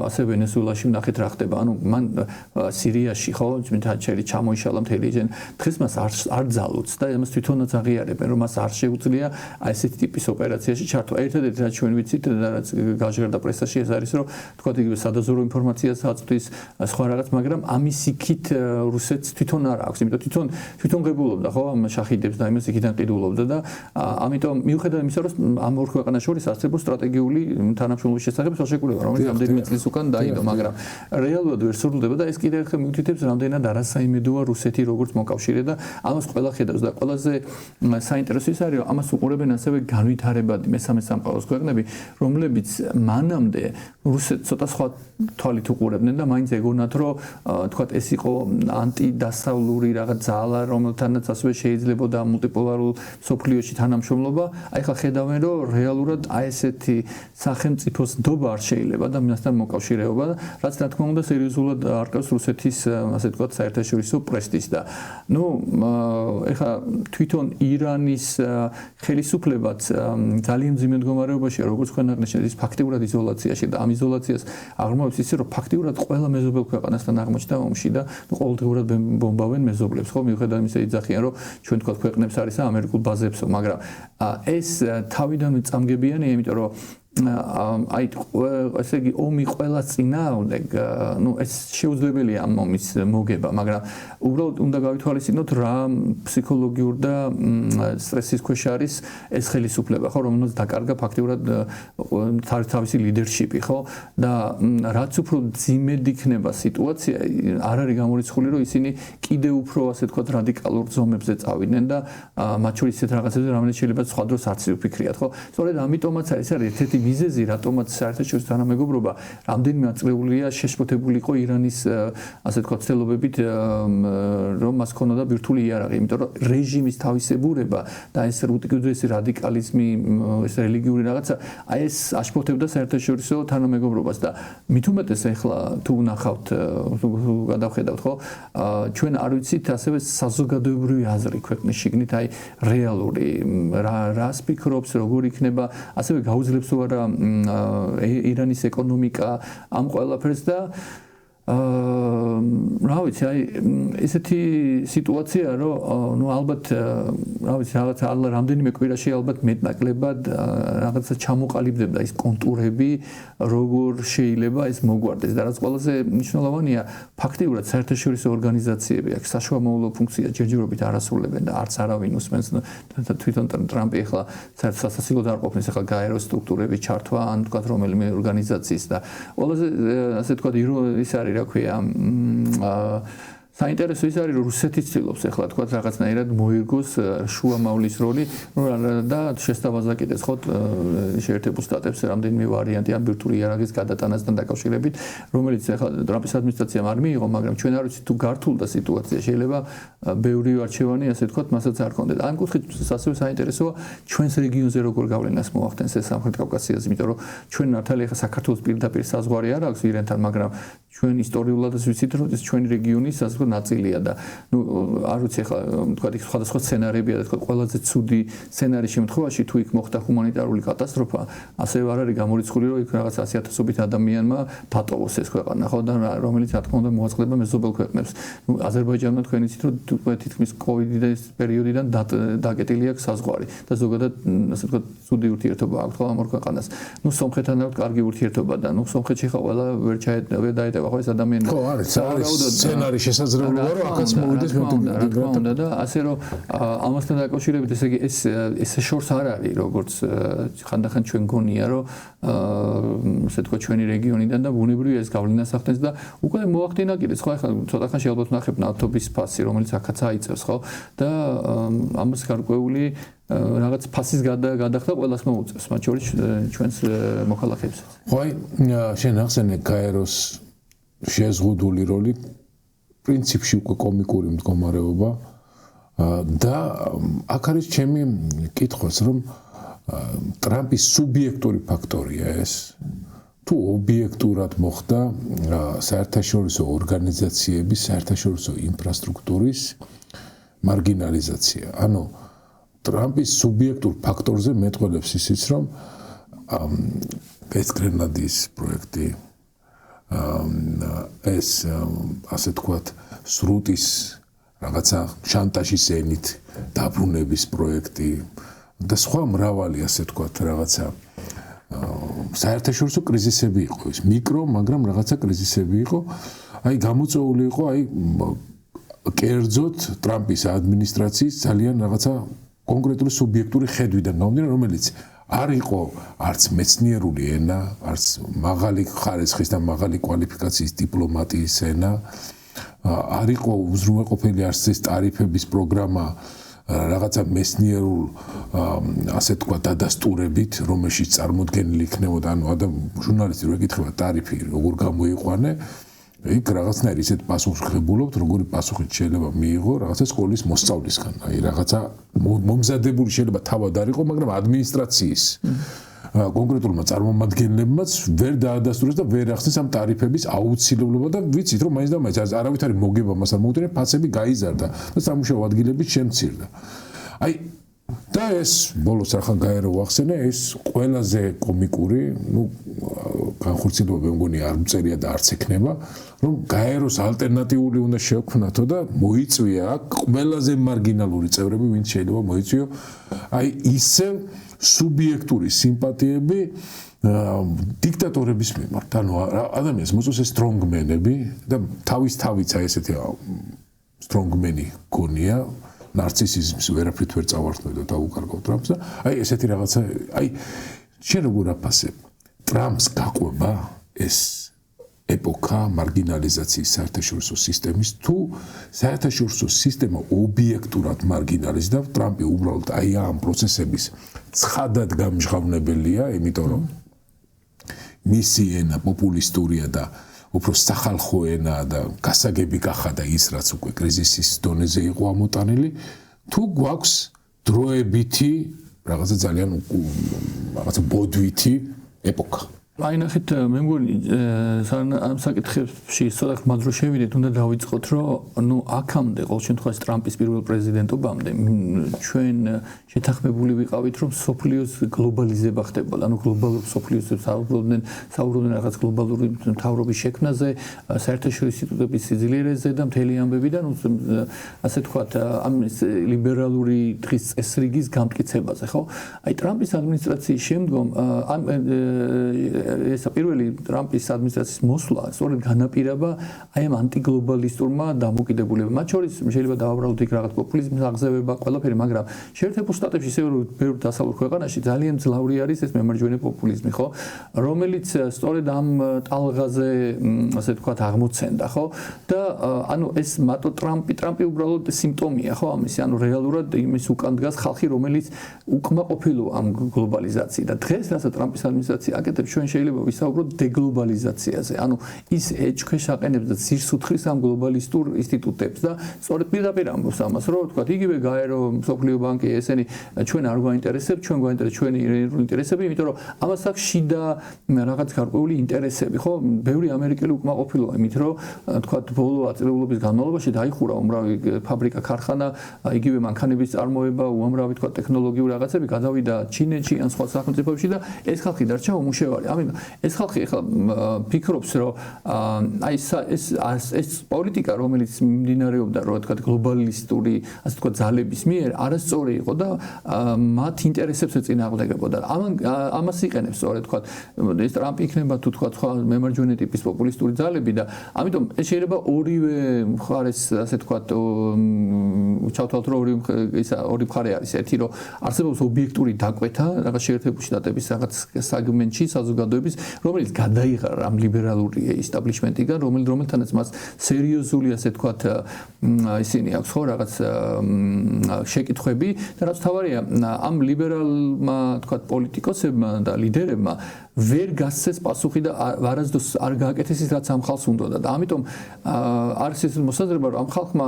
S2: ასე ვენესუელაში ნახეთ რა ხდება. მან სირიაში ხო, მითაჩელი ჩამოიშალა მთელი ჯენ. დღეს მას არ ძალუց და ამას თვითონაც აღიარებენ, რომ მას არ შეუძლია აი ესეთი ტიპის ოპერაციაში ჩართვა. ერთადერთი რაც ჩვენ ვიცით და რაც გაჟღერდა პრესაში ეს არის, რომ თქვა იგივე სადაზვერვო ინფორმაციას აწვდის სხვა რაღაც, მაგრამ ამის იქით რუსეთს თვითონ არ აქვს, იმიტომ თვითონ ღებულობდა ხო ამ შაჰიდებს და იმას იქიდან ყიდულობდა და ამიტომ მიუხედავად იმისა, რომ ამ ორ ქვეყანას შორის არსებობს სტრატეგიული თანამშრომლობის შესახებ ხელშეკრულება, რომელიც რამდენიმე წლის უკან დაიდო, მაგრამ რეალურად ვერ სრულდება და ეს კიდევ ერთხელ მიუთითებს, რამდენად არასაიმედოა რუსეთი როგორც მოკავშირე და ამას ყველა ხედავს და ყველაზე საინტერესო ის არის, რომ ამას უყურებენ ასევე განვითარებადი მესამე სამყაროს ქვეყნები, რომლებიც მანამდე რუსეთს ცოტა სხვა თვალით უყურებდნენ და მაინც ეგონათ, რომ თქვათ ეს იყო ანტიდასავლური რაღაც ძალა, რომელთანაც ასევე შეიძლებოდა მულტიპოლარულ სოფლიოში თანამშრომლობა. აი ხა ხედავენ, რომ რეალურად აი ესეთი სახელმწიფოს ნდობა არ შეიძლება და მასთან მოკავშირეობა, რაც რა თქმა უნდა სერიოზულად არკავს რუსეთის ასე ვთქვათ საერთაშორისო პრესტიჟს და ეხა თვითონ ირანის ხელისუფლებაც ძალიან მძიმე მდგომარეობაშია, როგორც თქვენ აღნიშნეთ, ის ფაქტიურად იზოლაციაში და ამ იზოლაციას აღმოჩნდა ისე, რომ ფაქტიურად ყველა მეზობელ ქვეყანასთან აღმოჩნდა ომში და ყოველდღიურად ბომბავენ მეზობლებს, ხო, მიუხედავად იმისა, იძახიან, რომ ჩვენ თქვათ ქვეყნებს არის ამერიკულ ბაზებსო, მაგრამ ეს თავიდანვე წამგებიანია, იმიტომ რომ აი ესე იგი ომი ყველა წინააღმდეგ ეს შეუძლებელია ამ ომის მოგება, მაგრამ უბრალოდ უნდა გავითვალისწინოთ რა ფსიქოლოგიურ და სტრესის ქვეშ არის ეს ხელისუფლება, ხო, რომელსაც დაკარგა ფაქტიურად თავისი ლიდერშიპი, ხო? და რაც უფრო ძიმედ იქნება სიტუაცია, არ არის გამორიცხული, რომ ისინი კიდევ უფრო ასე ვთქვათ რადიკალურ ზომებზე წავიდნენ და მათ შორის ისეთ რაღაცებზე, რომელიც შეიძლება სხვა დროს არც ვიფიქრიათ, ხო? სწორედ ამიტომაც არის ერთ-ერთი მიზეზი, რატომაც საერთაშორისო თანამეგობრობა რამდენიმე აწლეულია შეშფოთებული იყო ირანის ასე ვთქვათ ცდილობებით რომ მას ქონოდა ბირთვული იარაღი, იმიტომ რომ რეჟიმის თავისებურება და ეს უდიდესი რადიკალიზმი, ეს რელიგიური რაღაცა, აი ეს აშფოთებდა საერთაშორისო თანამეგობრობას და მით უმეტეს ახლა თუ ვნახავთ, თუ გადავხედავთ, ხო, ჩვენ არ ვიცით ასევე საზოგადოებრივი აზრი ქვეყნის შიგნით, აი რეალური რას ფიქრობს, როგორ იქნება, ასევე გაუძლებს თუ არა ირანის ეკონომიკა ამ ყველაფერს და რა ვიცი, აი ესეთი სიტუაცია, რომ ალბათ რა ვიცი, რაღაცა რამდენიმე კვირაში ალბათ მეტნაკლებად რაღაცა ჩამოყალიბდება ის კონტურები, როგორ შეიძლება ეს მოგვარდეს და რაც ყველაზე მნიშვნელოვანია, ფაქტიურად საერთაშორისო ორგანიზაციები აქ საშუალო ფუნქცია ჯერჯერობით არ ასრულებენ და არც არავინ უსმენს თვითონ ტრამპი ახლა სასაცილოდ არ ყოფნის ახლა გაეროს სტრუქტურები ჩართვა ან თქვა რომელიმე ორგანიზაციის და ყველაზე ასე თქვა ის არის რა ქვია საინტერესო ის არის რომ რუსეთი ცდილობს ახლა თქვა რაღაცნაირად მოიგოს შუამავლის როლი და შესთავაზაკიდეს ხო შეერთებულ შტატებს რამდენიმე ვარიანტი ამ ბირთვული იარაღის გადატანასთან დაკავშირებით რომელიც ახლა ტრამპის ადმინისტრაციამ არ მიიღო მაგრამ ჩვენ არ ვიცით თუ გართულდა სიტუაცია შეიძლება ბევრი არჩევანი ასე თქვა მასაც არ კონდეთ ამ კუთხით ასევე საინტერესოა ჩვენს რეგიონზე როგორ გავლენას მოახდენს ეს სამხრეთ კავკასიაზე იმიტომ რომ ჩვენ მართალია ახლა საქართველოს პირდაპირ საზღვარი არ აქვს ირანთან მაგრამ ჩვენ ისტორიულადაც ვიცით რომ ეს ჩვენი რეგიონის ასე ნაწილია და ნუ არ ვიცი ახლა თქვა იქ სხვადასხვა სცენარებია და თქვა ყველაზე ცუდი სცენარის შემთხვევაში თუ იქ მოხდა ჰუმანიტარული კატასტროფა ასევე არ არის გამორიცხული რომ იქ რაღაც 100,000-ობით ადამიანმა დატოვოს ეს ქვეყანა ხო და რომელიც რა თქმა უნდა მოაწყდება მეზობელ ქვეყნებს ნუ აზერბაიჯანმა თქვენ იცით რომ თითქმის კოვიდის პერიოდიდან დაკეტილი აქვს საზღვარი და ზოგადად ასე თქვა ცუდი ურთიერთობა აქვს ხო ამ ორ ქვეყანას ნუ სომხეთთან აქვს კარგი ურთიერთობა და ნუ სომხეთში ხა ყველა ვერ დაეტევა ხო ეს ადამიანები
S1: ხო არის სცენარი შესაძლებელია რომ აქაც მოვიდეს
S2: მეტი და ასე რომ ამასთან დაკავშირებით ესე იგი ეს შორს არ არის როგორც ხანდახან ჩვენ გონია რომ ასე თქვა ჩვენი რეგიონიდან და ბუნებრივია ეს გავლენას ახდენს და უკვე მოახდინა კიდეც ხო ახლა ცოტა ხანში ალბათ ვნახებ ნავთობის ფასი რომელიც აქაც აიწევს ხო და ამას გარკვეული რაღაც ფასის გადახდა ყველას მოუწევს მათ შორის ჩვენს მოქალაქეებსაც
S1: ხო აი შენ ახსენე გაეროს შეზღუდული როლი პრინციპში უკვე კომიკური მდგომარეობა და აქ არის ჩემი კითხვაც რომ ტრამპის სუბიექტური ფაქტორია ეს თუ ობიექტურად მოხდა საერთაშორისო ორგანიზაციების საერთაშორისო ინფრასტრუქტურის მარგინალიზაცია ანუ ტრამპის სუბიექტურ ფაქტორზე მეტყველებს ისიც რომ ეს გრენლანდიის პროექტი ეს ასე თქვათ სრუტის რაღაცა შანტაჟის ენით დაბრუნების პროექტი და სხვა მრავალი ასე თქვათ რაღაცა საერთაშორისო კრიზისები იყო ეს მიკრო მაგრამ რაღაცა კრიზისები იყო აი გამოწვეული იყო აი კერძოდ ტრამპის ადმინისტრაციის ძალიან რაღაცა კონკრეტული სუბიექტური ხედვიდან გამომდინარე რომელიც არ იყო არც მეცნიერული ენა, არც მაღალი ხარისხის და მაღალი კვალიფიკაციის დიპლომატიის ენა, არ იყო უზრუნველყოფილი არც ეს ტარიფების პროგრამა რაღაცა მეცნიერულ ასე თქვა დადასტურებით, რომელშიც წარმოდგენილი იქნებოდა, ანუ ჟურნალისტი რო ეკითხება ტარიფი როგორ გამოიყვანე, იქ რაღაცნაირი ისეთ პასუხისმგებლობთ, როგორი პასუხით შეიძლება მიიღო რაღაცა სკოლის მოსწავლისგან. აი რაღაცა მომზადებული შეიძლება თავად არ იყო, მაგრამ ადმინისტრაციის კონკრეტულმა წარმომადგენლებმაც ვერ დაადასტურეს და ვერ ახსნეს ამ ტარიფების აუცილებლობა და ვიცით რომ მაინც და მაინც არავითარი მოგება მას არ მოუწევს, ფასები გაიზარდა და სამუშაო ადგილები შემცირდა. აი და ეს ბოლოს ახლა გაერო ვახსენე ეს ყველაზე კომიკური, ну განხორციელება მე მგონი არ მწერია და არც ექნება, რომ გაეროს ალტერნატიული უნდა შექმნათო და მოიწვია ყველაზე მარგინალური წევრები, ვინც შეიძლება მოიწვიო, აი ისევ სუბიექტური სიმპათიები დიქტატორების მიმართ. ანუ ადამიანს მოწონს ეს სტრონგმენები და თავისთავიცა ესეთი სტრონგმენი გონია, ნარცისიზმს ვერაფრით ვერ წავართმევ და დაუკარგავ ტრამპს და აი ესეთი რაღაცა, აი შენ როგორ აფასებ? ტრამპს გაყვება ეს ეპოქა მარგინალიზაციის საერთაშორისო სისტემის თუ საერთაშორისო სისტემა ობიექტურად მარგინალიზდა ტრამპი უბრალოდ აი ამ პროცესების ცხადად გამჟღავნებელია, იმიტომ რომ მისი ენა პოპულისტურია და უფრო სახალხო ენა და გასაგები გახადა ის რაც უკვე კრიზისის დონეზე იყო ამოტანილი, თუ გვაქვს დროებითი რაღაცა ძალიან რაღაცა ბოდვითი ეპოქა.
S2: აი ნახეთ მე მგონი ამ საკითხებში ცოტა ხმად რო შევიდეთ, უნდა დავიწყოთ, რომ ნუ აქამდე ყოველ შემთხვევაში ტრამპის პირველ პრეზიდენტობამდე ჩვენ შეთანხმებული ვიყავით, რომ სოფლიოს გლობალიზება ხდებოდა, ანუ გლობალურ სოფლიოს საუბრობდნენ რაღაც გლობალური მთავრობის შექმნაზე, საერთაშორისო ინსტიტუტების სიძლიერეზე და მთელი ამბები და ნუ ასე თქვათ ამ ლიბერალური დღის წესრიგის გამტკიცებაზე, ხო? აი ტრამპის ადმინისტრაციის შემდგომ ამ ეს პირველი ტრამპის ადმინისტრაციის მოსვლა სწორედ განაპირობა აი ამ ანტიგლობალისტურმა დამოკიდებულებამ. მათ შორის შეიძლება დავაბრალოთ იქ რაღაც პოპულიზმის აღზევება, ყველაფერი, მაგრამ შეერთებულ შტატებში ისე ბევრ დასავლურ ქვეყანაში ძალიან ძლავრი არის ეს მემარჯვენე პოპულიზმი, ხო? რომელიც სწორედ ამ ტალღაზე, ასე ვთქვათ, აღმოცენდა, ხო? და ანუ ეს მარტო ტრამპი უბრალოდ სიმპტომია, ხო, ამისი, ანუ რეალურად იმის უკან დგას ხალხი, რომელიც უკმაყოფილოა ამ გლობალიზაციით და დღეს რასაც ტრამპის ადმინისტრაცია აკეთებს, ჩვენ შეიძლება ვისაუბროთ დეგლობალიზაციაზე. ანუ ის ეჭქვეშ აყენებს და ძირს უთხრის ამ გლობალისტურ ინსტიტუტებს და სწორედ პირდაპირ ამბობს ამას, რომ თქვა იგივე გაერო მსოფლიო ბანკი ესენი ჩვენ არ გვაინტერესებს, ჩვენ გვაინტერესებს ჩვენი ინტერესები, იმიტომ რომ ამას აქვს შიდა რაღაც გარკვეული ინტერესები, ხო? ბევრი ამერიკელი უკმაყოფილოა იმით, რომ თქვა ბოლო აწლეულობის განმავლობაში დაიხურა უმრავი ფაბრიკა, ქარხანა, იგივე მანქანების წარმოება, უამრავი თქვა ტექნოლოგიური რაღაცები გადავიდა ჩინეთში ან სხვა სახელმწიფოებში და ეს ხალხი დარჩა უმუშევარი. ამიტომ ეს ხალხი ახლა ფიქრობს, რომ აი ეს პოლიტიკა, რომელიც მიმდინარეობდა, რომ თქვა გლობალისტური, ასე თქვა ძალების მიერ, არასწორი იყო და მათ ინტერესებს ეწინააღმდეგებოდა. ამას იყენებს სწორედ თქვა ეს ტრამპი იქნება თუ თქვა სხვა მემარჯვენე ტიპის პოპულისტური ძალები და ამიტომ ეს შეიძლება ორივე მხარეს, ასე თქვა ჩავთვალოთ, რომ ორი მხარე არის. ერთი რომ არსებობს ობიექტური დაკვეთა რაღაც შეერთებულ შტატების რაღაც სეგმენტში საზოგადოების, რომელიც გადაიღარა ამ ლიბერალური ესტაბლიშმენტიდან, რომელთანაც მას სერიოზული, ასე ვთქვათ, ისინი აქვს ხო რაღაც შეკითხვები და რაც თავარია, ამ ლიბერალმა, ვთქვათ, პოლიტიკოსებმა და ლიდერებმა ვერ გასცეს პასუხი და არასდროს არ გააკეთეს ის, რაც ამ ხალხს უნდოდა და ამიტომ არის ეს მოსაზრება, რომ ამ ხალხმა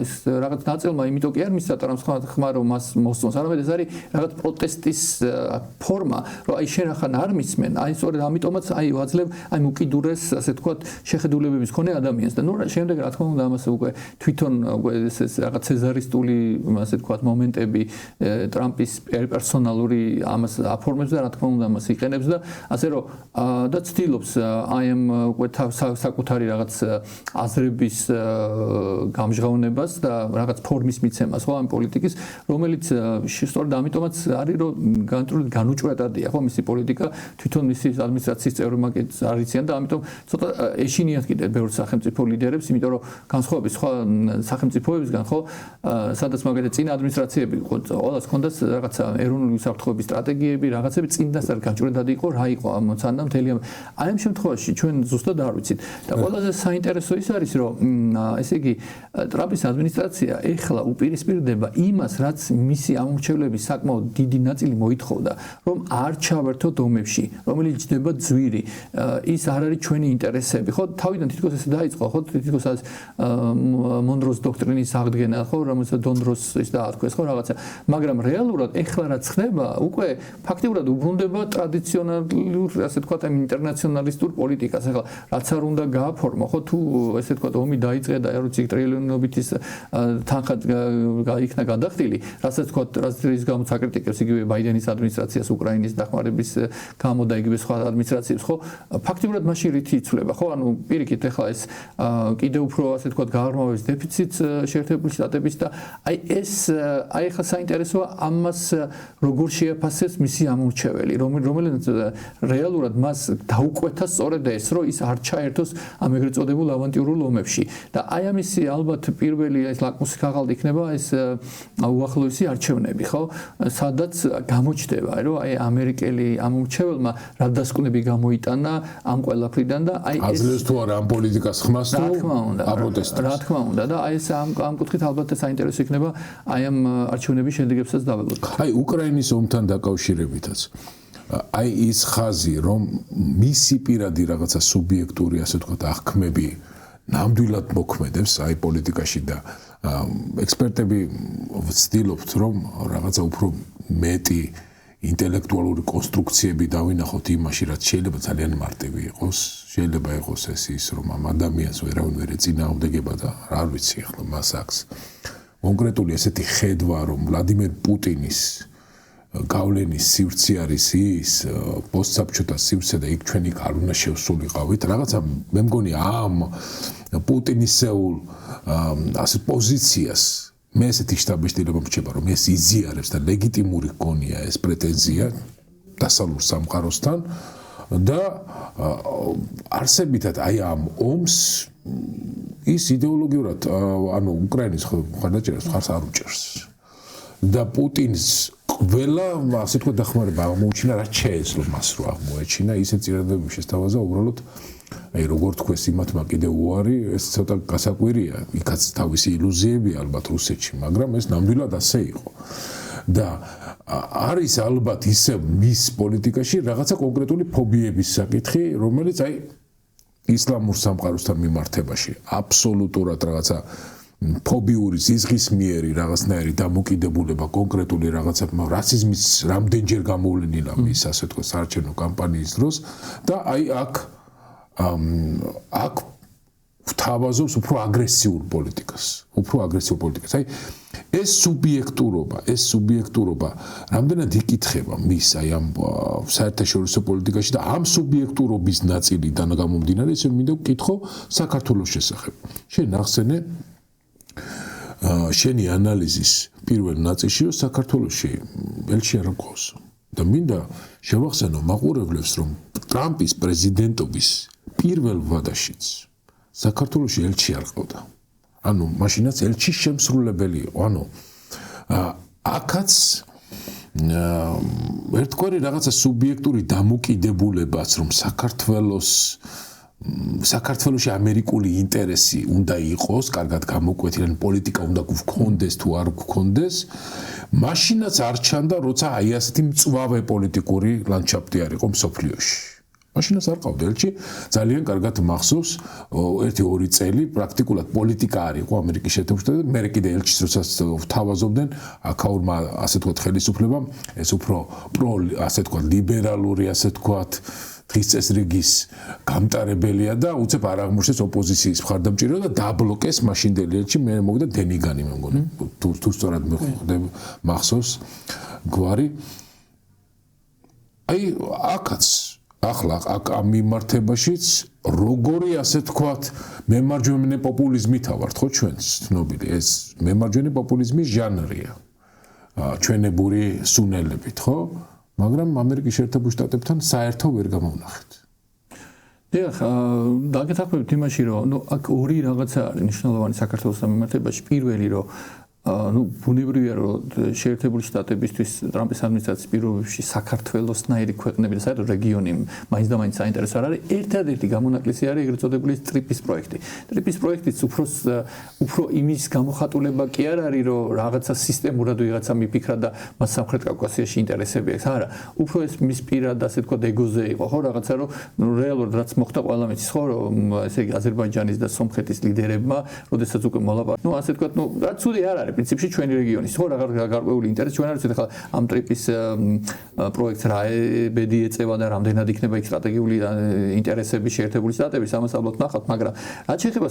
S2: ის რაღაც ნაწილმა იმიტომ კი არ მისცა ტრამპს ხმა, რომ მას მოსწონს, არამედ ეს არის რაღაც პროტესტის ფორმა, რომ აი შენ ახლა არ მისმენ, აი სწორედ ამიტომაც აი ვაძლევ აი უკიდურეს, ასე ვთქვათ, შეხედულებების მქონე ადამიანს და ნუ შემდეგ რა თქმა უნდა ამას უკვე თვითონ ეს რაღაც ცეზარისტული, ასე ვთქვათ, მომენტები ტრამპის პერსონალური ამას აფორმებს და რა თქმა უნდა ამას იყენებს და ასე რომ და ცდილობს აი ამ უკვე საკუთარი რაღაც აზრების გამჟღავნებას და რაღაც ფორმის მიცემას, ხო, ამ პოლიტიკის, რომელიც სწორედ ამიტომაც არის, რომ განუჭვრეტადია, ხო, მისი პოლიტიკა, თვითონ მისი ადმინისტრაციის წევრებმა არიციან და ამიტომ ცოტა ეშინიათ კიდე ბევრ სახელმწიფო ლიდერებს, იმიტომ რომ განსხვავებით სხვა სახელმწიფოებისგან, ხო, სადაც მაგალითად წინა ადმინისტრაციები ყველას ჰქონდათ რაღაცა ეროვნული უსაფრთხოების სტრატეგიები, რაღაცები წინდასწარ განჭვრეტად იყო, რა იყო ამ მოცანა მთელი ამ აი ამ შემთხვევაში ჩვენ ზუსტად არ ვიცით და ყველაზე საინტერესო ის არის, რომ ესე იგი ტრამპის ადმინისტრაცია ეხლა უპირისპირდება იმას, რაც მისი ამორჩევლების საკმაოდ დიდი ნაწილი მოითხოვდა, რომ არ ჩავერთოთ ომებში, რომელიც ჯდება ძვირი, ის არ არის ჩვენი ინტერესები, ხო? თავიდან თითქოს ესე დაიწყო, ხო? თითქოს ეს მონროს დოქტრინის აღდგენა, ხო, რომელსაც დონდროს ის დაარქვეს, ხო, რაღაცა, მაგრამ რეალურად ეხლა რაც ხდება, უკვე ფაქტიურად უბრუნდება ტრადიციონალურ, ასე ვთქვათ, ამ ინტერნაციონალისტურ პოლიტიკას. ეხლა რაც არ უნდა გააფორმო, ხო, თუ ესე ვთქვათ, ომი დაიწყე და არ ვიცი ტრილიონობით ის თანხა იქნა გადახდილი, რასაც ვთქვათ, რაც ის გამოც აკრიტიკებს იგივე ბაიდენის ადმინისტრაციას უკრაინის დახმარების გამო და იგივე სხვა ადმინისტრაციებს, ხო, ფაქტიურად მაშინ რითი იცვლება, ხო, ანუ პირიქით ეხლა ეს კიდევ უფრო, ასე ვთქვათ, გააღრმავების დეფიციტს შეერთებულ შტატების და აი ეს აი ეხლა საინტერესოა ამას როგორ შეაფასებს მისი ამორჩეველი, რომელიც რეალურად მას დაუკვეთა სწორედ ეს, რომ ის არ ჩაერთოს ამ ეგრეთ წოდებულ ავანტიურულ ომებში. და აი ამისი ალბათ პირველი ეს ლაკმუსი ქაღალდი იქნება ეს უახლოესი არჩევნები, ხო? სადაც გამოჩნდება, რომ აი ამერიკელი ამომრჩეველმა რა დასკვნები გამოიტანა ამ ყველაფრიდან და აი ეს
S1: აძლევს თუ არა ამ პოლიტიკას ხმას თუ აპროტესტებს.
S2: რა თქმა უნდა და აი ეს ამ კუთხით ალბათ საინტერესო იქნება აი ამ არჩევნების შედეგებსაც დაველოდოთ.
S1: აი უკრაინის ომთან დაკავშირებითაც აი ის ხაზი რომ მისი პირადი რაღაცა სუბიექტური ასე ვთქვათ აღქმები ნამდვილად მოქმედებს აი პოლიტიკაში და ექსპერტები ვცდილობთ რომ რაღაცა უფრო მეტი ინტელექტუალური კონსტრუქციები დავინახოთ იმაში რაც შეიძლება ძალიან მარტივი იყოს შეიძლება იყოს ეს ის რომ ამ ადამიანს ვერავინ ვერ ეწინააღმდეგება და არ ვიცი ახლა მას აქვს კონკრეტული ესეთი ხედვა რომ ვლადიმერ პუტინის გავლენის სივრცე არის ის პოსტსაბჭოთა სივრცე და იქ ჩვენი არ უნდა შევსულიყავით რაღაცა მე მგონი ამ პუტინისეულ ასე პოზიციას მე ესეთი შტაბ-ბიჭდილება მრჩება რომ ეს იზიარებს და ლეგიტიმური გონია ეს პრეტენზია დასავლურ სამყაროსთან და არსებითად აი ამ ომს ის იდეოლოგიურად ანუ უკრაინის ხარდაჭერას ხარს არ უჭერს და პუტინს ყველა ასე თქვა დახმარება აღმოუჩინა რაც შეეძლო მას რო აღმოეჩინა ისე წინადადები შესთავაზა უბრალოდ აი როგორ თქვეს იმათმა კიდე უარი ეს ცოტა გასაკვირია იქაც თავისი ილუზიები ალბათ რუსეთში მაგრამ ეს ნამდვილად ასე იყო და არის ალბათ ისე მის პოლიტიკაში რაღაცა კონკრეტული ფობიების საკითხი რომელიც აი ისლამურ სამყაროსთან მიმართებაში აბსოლუტურად რაღაცა ფობიური ზიზღისმიერი რაღაცნაირი დამოკიდებულება კონკრეტული რაღაცა რასიზმის რამდენჯერ გამოვლენილა მის ასე თქვა საარჩევნო კამპანიის დროს და აი აქ ვთავაზობს უფრო აგრესიულ პოლიტიკას. აი ეს სუბიექტურობა რამდენად იკითხება მის აი ამ საერთაშორისო პოლიტიკაში და ამ სუბიექტურობის ნაწილიდან გამომდინარე ისე მინდა ვკითხო საქართველოს შესახებ. შენ ახსენე შენი ანალიზის პირველ ნაწილში რომ საქართველოში ელჩი არ გვყავს და მინდა შევახსენო მაყურებლებს რომ ტრამპის პრეზიდენტობის პირველ ვადაშიც საქართველოში ელჩი არ ყავდა. ანუ მაშინაც ელჩის შემსრულებელი იყო. ანუ აქაც ერთგვარი რაღაცა სუბიექტური დამოკიდებულებაც რომ საქართველოში ამერიკული ინტერესი უნდა იყოს, კარგად გამოკვეთილი პოლიტიკა უნდა გვქონდეს თუ არ გვქონდეს, მაშინაც არ ჩანდა, როცა აი ასეთი მწვავე პოლიტიკური ლანდშაფტი არ იყო მსოფლიოში. მაშინაც არ ყავდა ელჩი, ძალიან კარგად მახსოვს 1-2 წელი პრაქტიკულად პოლიტიკა არ იყო ამერიკის შეერთებულ შტატებში, მე კიდე ელჩის როდესაც ვთავაზობდნენ, აქაურმა ასე თქვა ხელისუფლებამ, ეს უფრო ასე თქვა ლიბერალური ასე თქვა დღის წესრიგის გამტარებელია და უცებ არ აღმოჩნდეს ოპოზიციის მხარდამჭერა და დაბლოკეს მაშინდელი ელჩი მე მოვიდა დენიგანი მე მგონი თუ სწორად მეხვდები მახსოვს გვარი აი აქაც ახლა ამ მიმართებაშიც როგორი ასე თქვათ მემარჯვენე პოპულიზმით ავართ ხო ჩვენს ცნობილი ეს მემარჯვენე პოპულიზმის ჟანრია ჩვენებური სუნელებით ხო მაგრამ ამერიკის შეერთებულ შტატებთან საერთო ვერ გამოვნახეთ. დიახ, დაგეთახმებით იმაში, რომ აქ ორი რაღაცა არის მნიშვნელოვანი საქართველოს მიმართებაში. პირველი, რომ ბუნებრივია, რომ შეერთებული შტატებისთვის ტრამპის ადმინისტრაციის პირობებში საქართველოსნაირი ქვეყნები და საერთოდ რეგიონი მაინც და მაინც საინტერესო არ არის. ერთადერთი გამონაკლისი არის ეგრეთ წოდებული ტრიპის პროექტი. ტრიპის პროექტიც უფრო იმის გამოხატულება კი არ არის, რომ რაღაცა სისტემურად ვიღაცა მიფიქრა და მას სამხრეთ კავკასიაში ინტერესები აქვს. არა, უფრო ეს მის პირად ასე თქვა ეგოზე იყო, ხო, რაღაცა რომ რეალურად რაც მოხდა ყველა მეცის, ხო, რომ ესე იგი აზერბაიჯანის და სომხეთის ლიდერებმა, როდესაც უკვე მოლაპარაკეს, ასე თქვა, რაც ცუდი არ არის. პრინციპში ჩვენი რეგიონის ხო რაღაც გარკვეული ინტერესი ჩვენ არ ვიცით ახლა ამ ტრიპის პროექტს რა ბედი ეწევა და რამდენად იქნება იქ სტრატეგიული ინტერესები შეერთებული შტატების ამას ალბათ ნახავთ მაგრამ რაც შეეხება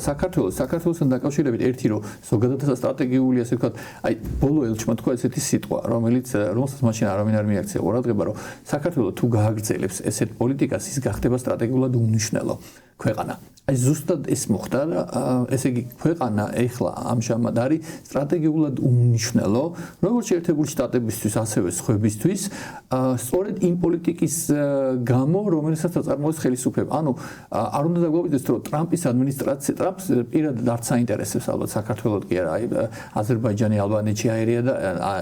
S1: საქართველოსთან დაკავშირებით ერთი რომ ზოგადად სტრატეგიული ასე ვთქვათ აი ბოლო ელჩმა თქვა ესეთი სიტყვა რომელსაც მაშინ არავინ არ მიაქცია ყურადღება რომ საქართველოს თუ გააგრძელებს ესეთ პოლიტიკას ის გახდება სტრატეგიულად უნიშნელო
S2: ქვეყანა. აი ზუსტად ეს მოხდა და ესე იგი ქვეყანა ეხლა ამჟამად არის სტრატეგიულად უმნიშვნელო როგორც შეერთებული შტატებისთვის ასევე სხვებისთვის სწორედ იმ პოლიტიკის გამო რომელსაც აწარმოებს ხელისუფლება. ანუ არ უნდა დაგვაუწყდეს რომ ტრამპის ადმინისტრაცია ტრამპს პირადად არ საინტერესებს ალბათ საქართველოს კი არა აი აზერბაიჯანი ალბანეთში აერია და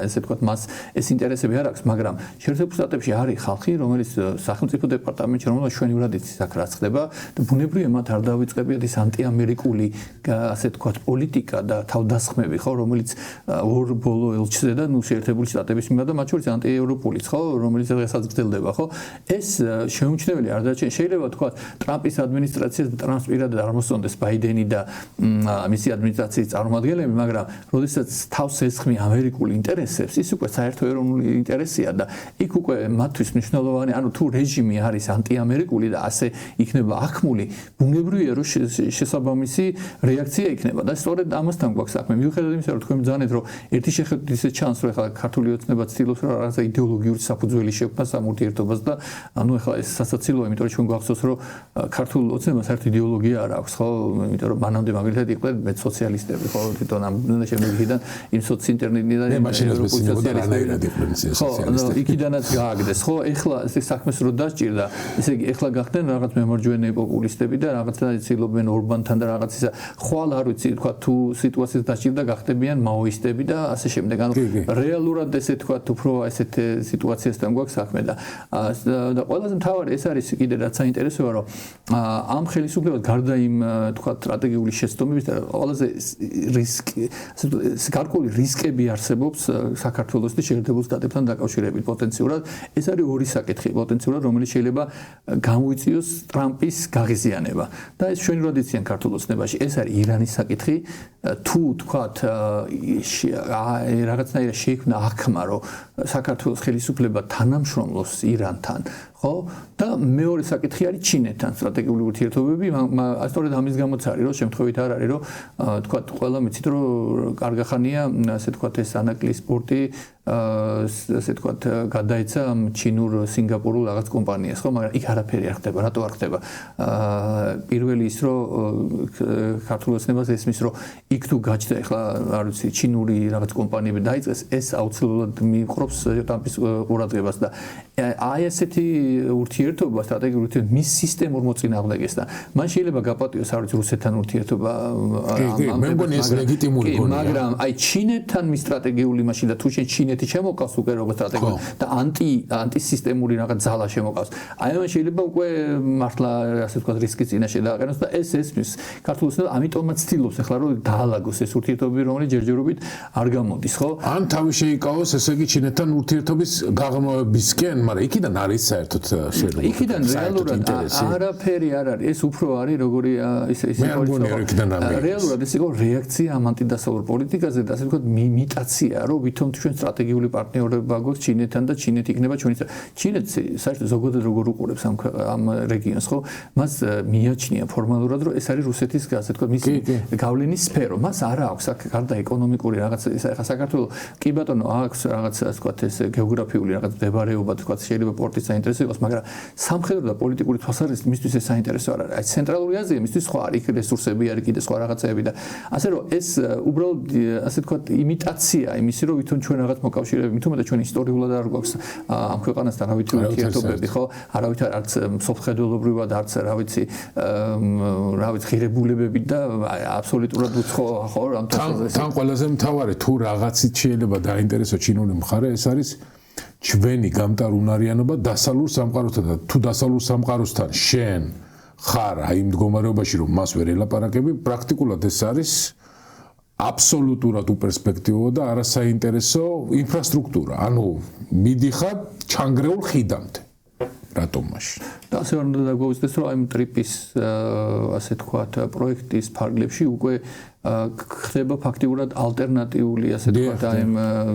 S2: ესე ვთქვათ მას ეს ინტერესები არ აქვს მაგრამ შეერთებულ შტატებში არის ხალხი რომელიც სახელმწიფო დეპარტამენტში რომელსაც ჩვენივრად იცის აქ რაც ხდება და ბუნებრივია მათ არ დავიწყებიათ ის ანტიამერიკული ასე ვთქვათ პოლიტიკა და თავდასხმები ხო რომელიც ორ ბოლო ელჩზე და ნუ შეერთებული შტატების მიმართ და მათ შორის ანტიევროპულიც ხო რომელიც დღესაც გრძელდება ხო ეს შეუმჩნეველი არ დარჩენია შეიძლება ვთქვათ ტრამპის ადმინისტრაციას ტრამპს პირადად არ მოსწონდეს ბაიდენი და მისი ადმინისტრაციის წარმომადგენლები მაგრამ როდესაც თავს ესხმი ამერიკულ ინტერესებს ის უკვე საერთო ეროვნული ინტერესია და იქ უკვე მათთვის მნიშვნელოვანი ანუ თუ რეჟიმი არის ანტიამერიკული და ასე იქნება ახმული ბუნებრივია რომ შესაბამისი რეაქცია იქნება და სწორედ ამასთან გვაქვს საქმე მიუხედავად იმისა რომ თქვენ ბრძანეთ რომ ერთი შეხედვით ისე ჩანს რომ ეხლა ქართული ოცნება ცდილობს რომ რაღაცა იდეოლოგიური საფუძველი შექმნას ამ ურთიერთობას და ანუ ეხლა ეს სასაცილოა იმიტომ რომ ჩვენ გვახსოვს რომ ქართულ ოცნებას საერთო იდეოლოგია არ აქვს ხო იმიტომ რომ მანამდე მაგალითად იყვნენ მე სოციალისტები ხო თვითონ ამ შემდეგიდან იმ სოციინტერნეტიდან
S1: ევროპული სოციალისტები იყვნენ
S2: სოციალისტები იქიდანაც გააგდეს ხო ეხლა ეს საქმეს რო დასჭირდა ესე იგი ეხლა გახდნენ რაღაც მემარჯვენე პოპულისტები და რაღაცა ცდილობენ ორბანთან და რაღაც ისა ხვალ არ ვიცი თქვა თუ სიტუაციას დასჭირდა გახდებიან მაოისტები და ასე შემდეგ ანუ რეალურად ესე თქვა უფრო ესეთ სიტუაციასთან გვაქვს საქმე და ყველაზე მთავარი ეს არის კიდე რაც საინტერესოა რომ ამ ხელისუფლებას გარდა იმ თქვა სტრატეგიული შეცდომების და ყველაზე გარკვეული რისკები არსებობს საქართველოს და შეერთებულ შტატებთან დაკავშირებით პოტენციურად ეს არის ორი საკითხი პოტენციურად რომელიც შეიძლება გამოიწვიოს ტრამპის გაღიზიანება და ეს ჩვენურად იციან ქართულ ოცნებაში ეს არის ირანის საკითხი თუ თქვათ რაღაცნაირად შეიქმნა აღქმა რომ საქართველოს ხელისუფლება თანამშრომლობს ირანთან ხო და მეორე საკითხი არის ჩინეთთან სტრატეგიული ურთიერთობები სწორედ ამის გამოც არის რომ შემთხვევით არ არის რომ თქვათ ყველა მიცით რომ კარგახანია ასე თქვათ ეს ანაკლის სპორტი ასე თქვათ გადაეცა ჩინურ სინგაპურულ რაღაც კომპანიას ხო მაგრამ იქ არაფერი არ ხდება რატო არ ხდება პირველი ის რომ ქართულ ოცნებას ესმის რომ იქ თუ გაჩნდა ახლა არ ვიცი ჩინური რაღაც კომპანიები დაიწყეს ეს აუცილებლად მიიღრობს ტრამპის ყურადღებას და აი ესეთი ურთიერთობა სტრატეგიული ურთიერთობა მის სისტემურ მოწინააღმდეგესთან მან შეიძლება გაპატიოს არ ვიცი რუსეთთან ურთიერთობა
S1: მე მგონი ეს ლეგიტიმური გონია
S2: მაგრამ აი ჩინეთთან მის სტრატეგიული მაშინ და თუ ჩინეთი შემოყავს უკვე როგორც სტრატეგიული და ანტისისტემური რაღაც ძალა შემოყავს აი ამან შეიძლება უკვე მართლა ასე ვთქვათ რისკის წინაშე დააყენოს და ეს ესმის ქართულს და ამიტომაც ცდილობს ახლა რომ დაალაგოს ეს ურთიერთობები რომელიც ჯერჯერობით არ გამოდის ხო
S1: ან თავი შეიკავოს ესე იგი ჩინეთთან ურთიერთობის გაღრმავებისკენ მაგრამ იქიდან არის საერთოდ შეიძლება
S2: იქიდან რეალურად არაფერი არ არის ეს უფრო არის როგორი ისე რეალურად ეს იყო რეაქცია ამ ანტიდასავლურ პოლიტიკაზე და ასე ვთქვათ იმიტაცია რომ ვითომ ჩვენ სტრატეგიული პარტნიორობა გვაქვს ჩინეთთან და ჩინეთი იქნება ჩვენი ჩინეთი საერთოდ ზოგადად როგორ უყურებს ამ რეგიონს ხო მას მიაჩნია ფორმალურად რომ ეს არის რუსეთის ასე ვთქვათ მისი გავლენის სფერო მას არ აქვს აქ გარდა ეკონომიკური რაღაც ახლა საქართველოს კი ბატონო აქვს რაღაც ასე ვთქვათ ეს გეოგრაფიული რაღაც მდებარეობა თქვათ შეიძლება პორტის საინტერესო იყოს მაგრამ სამხედრო და პოლიტიკური თვალსაზრისით მისთვის ეს საინტერესო არ არის აი ცენტრალური აზია მისთვის სხვა არის რესურსები არის კიდე სხვა რაღაცეები და ასე რომ ეს უბრალოდ ასე ვთქვათ იმიტაცია იმისი რომ ვითომ ჩვენ რაღაც მოკავშირეები მithumeτα ჩვენ ისტორიულად არ გვაქვს ამ ქვეყანასთან რა ვიცი ურთიერთობები ხო არავითარ არც სოფხედველობრივად არც რა ვიცი ღირებულებები და აბსოლუტურად უცხო ხო ამ
S1: თან ყველაზე მთავარი თუ რაღაცით შეიძლება დაინტერესო ჩინური მხარე ეს არის ჩვენი გამტარუნარიანობა დასავლურ სამყაროსთან და თუ დასავლურ სამყაროსთან შენ ხარ აი იმ მდგომარეობაში რომ მას ვერ ელაპარაკები პრაქტიკულად ეს არის აბსოლუტურად უპერსპექტივო და არასაინტერესო ინფრასტრუქტურა ანუ მიდიხარ ჩანგრეულ ხიდამდე რატომ მაშინ
S2: და ასე არ უნდა დაგვაუწყდეს რომ აი ტრიპის ასე თქვათ პროექტის ფარგლებში უკვე ხდება ფაქტიურად ალტერნატიული ასე ვთქვათ აი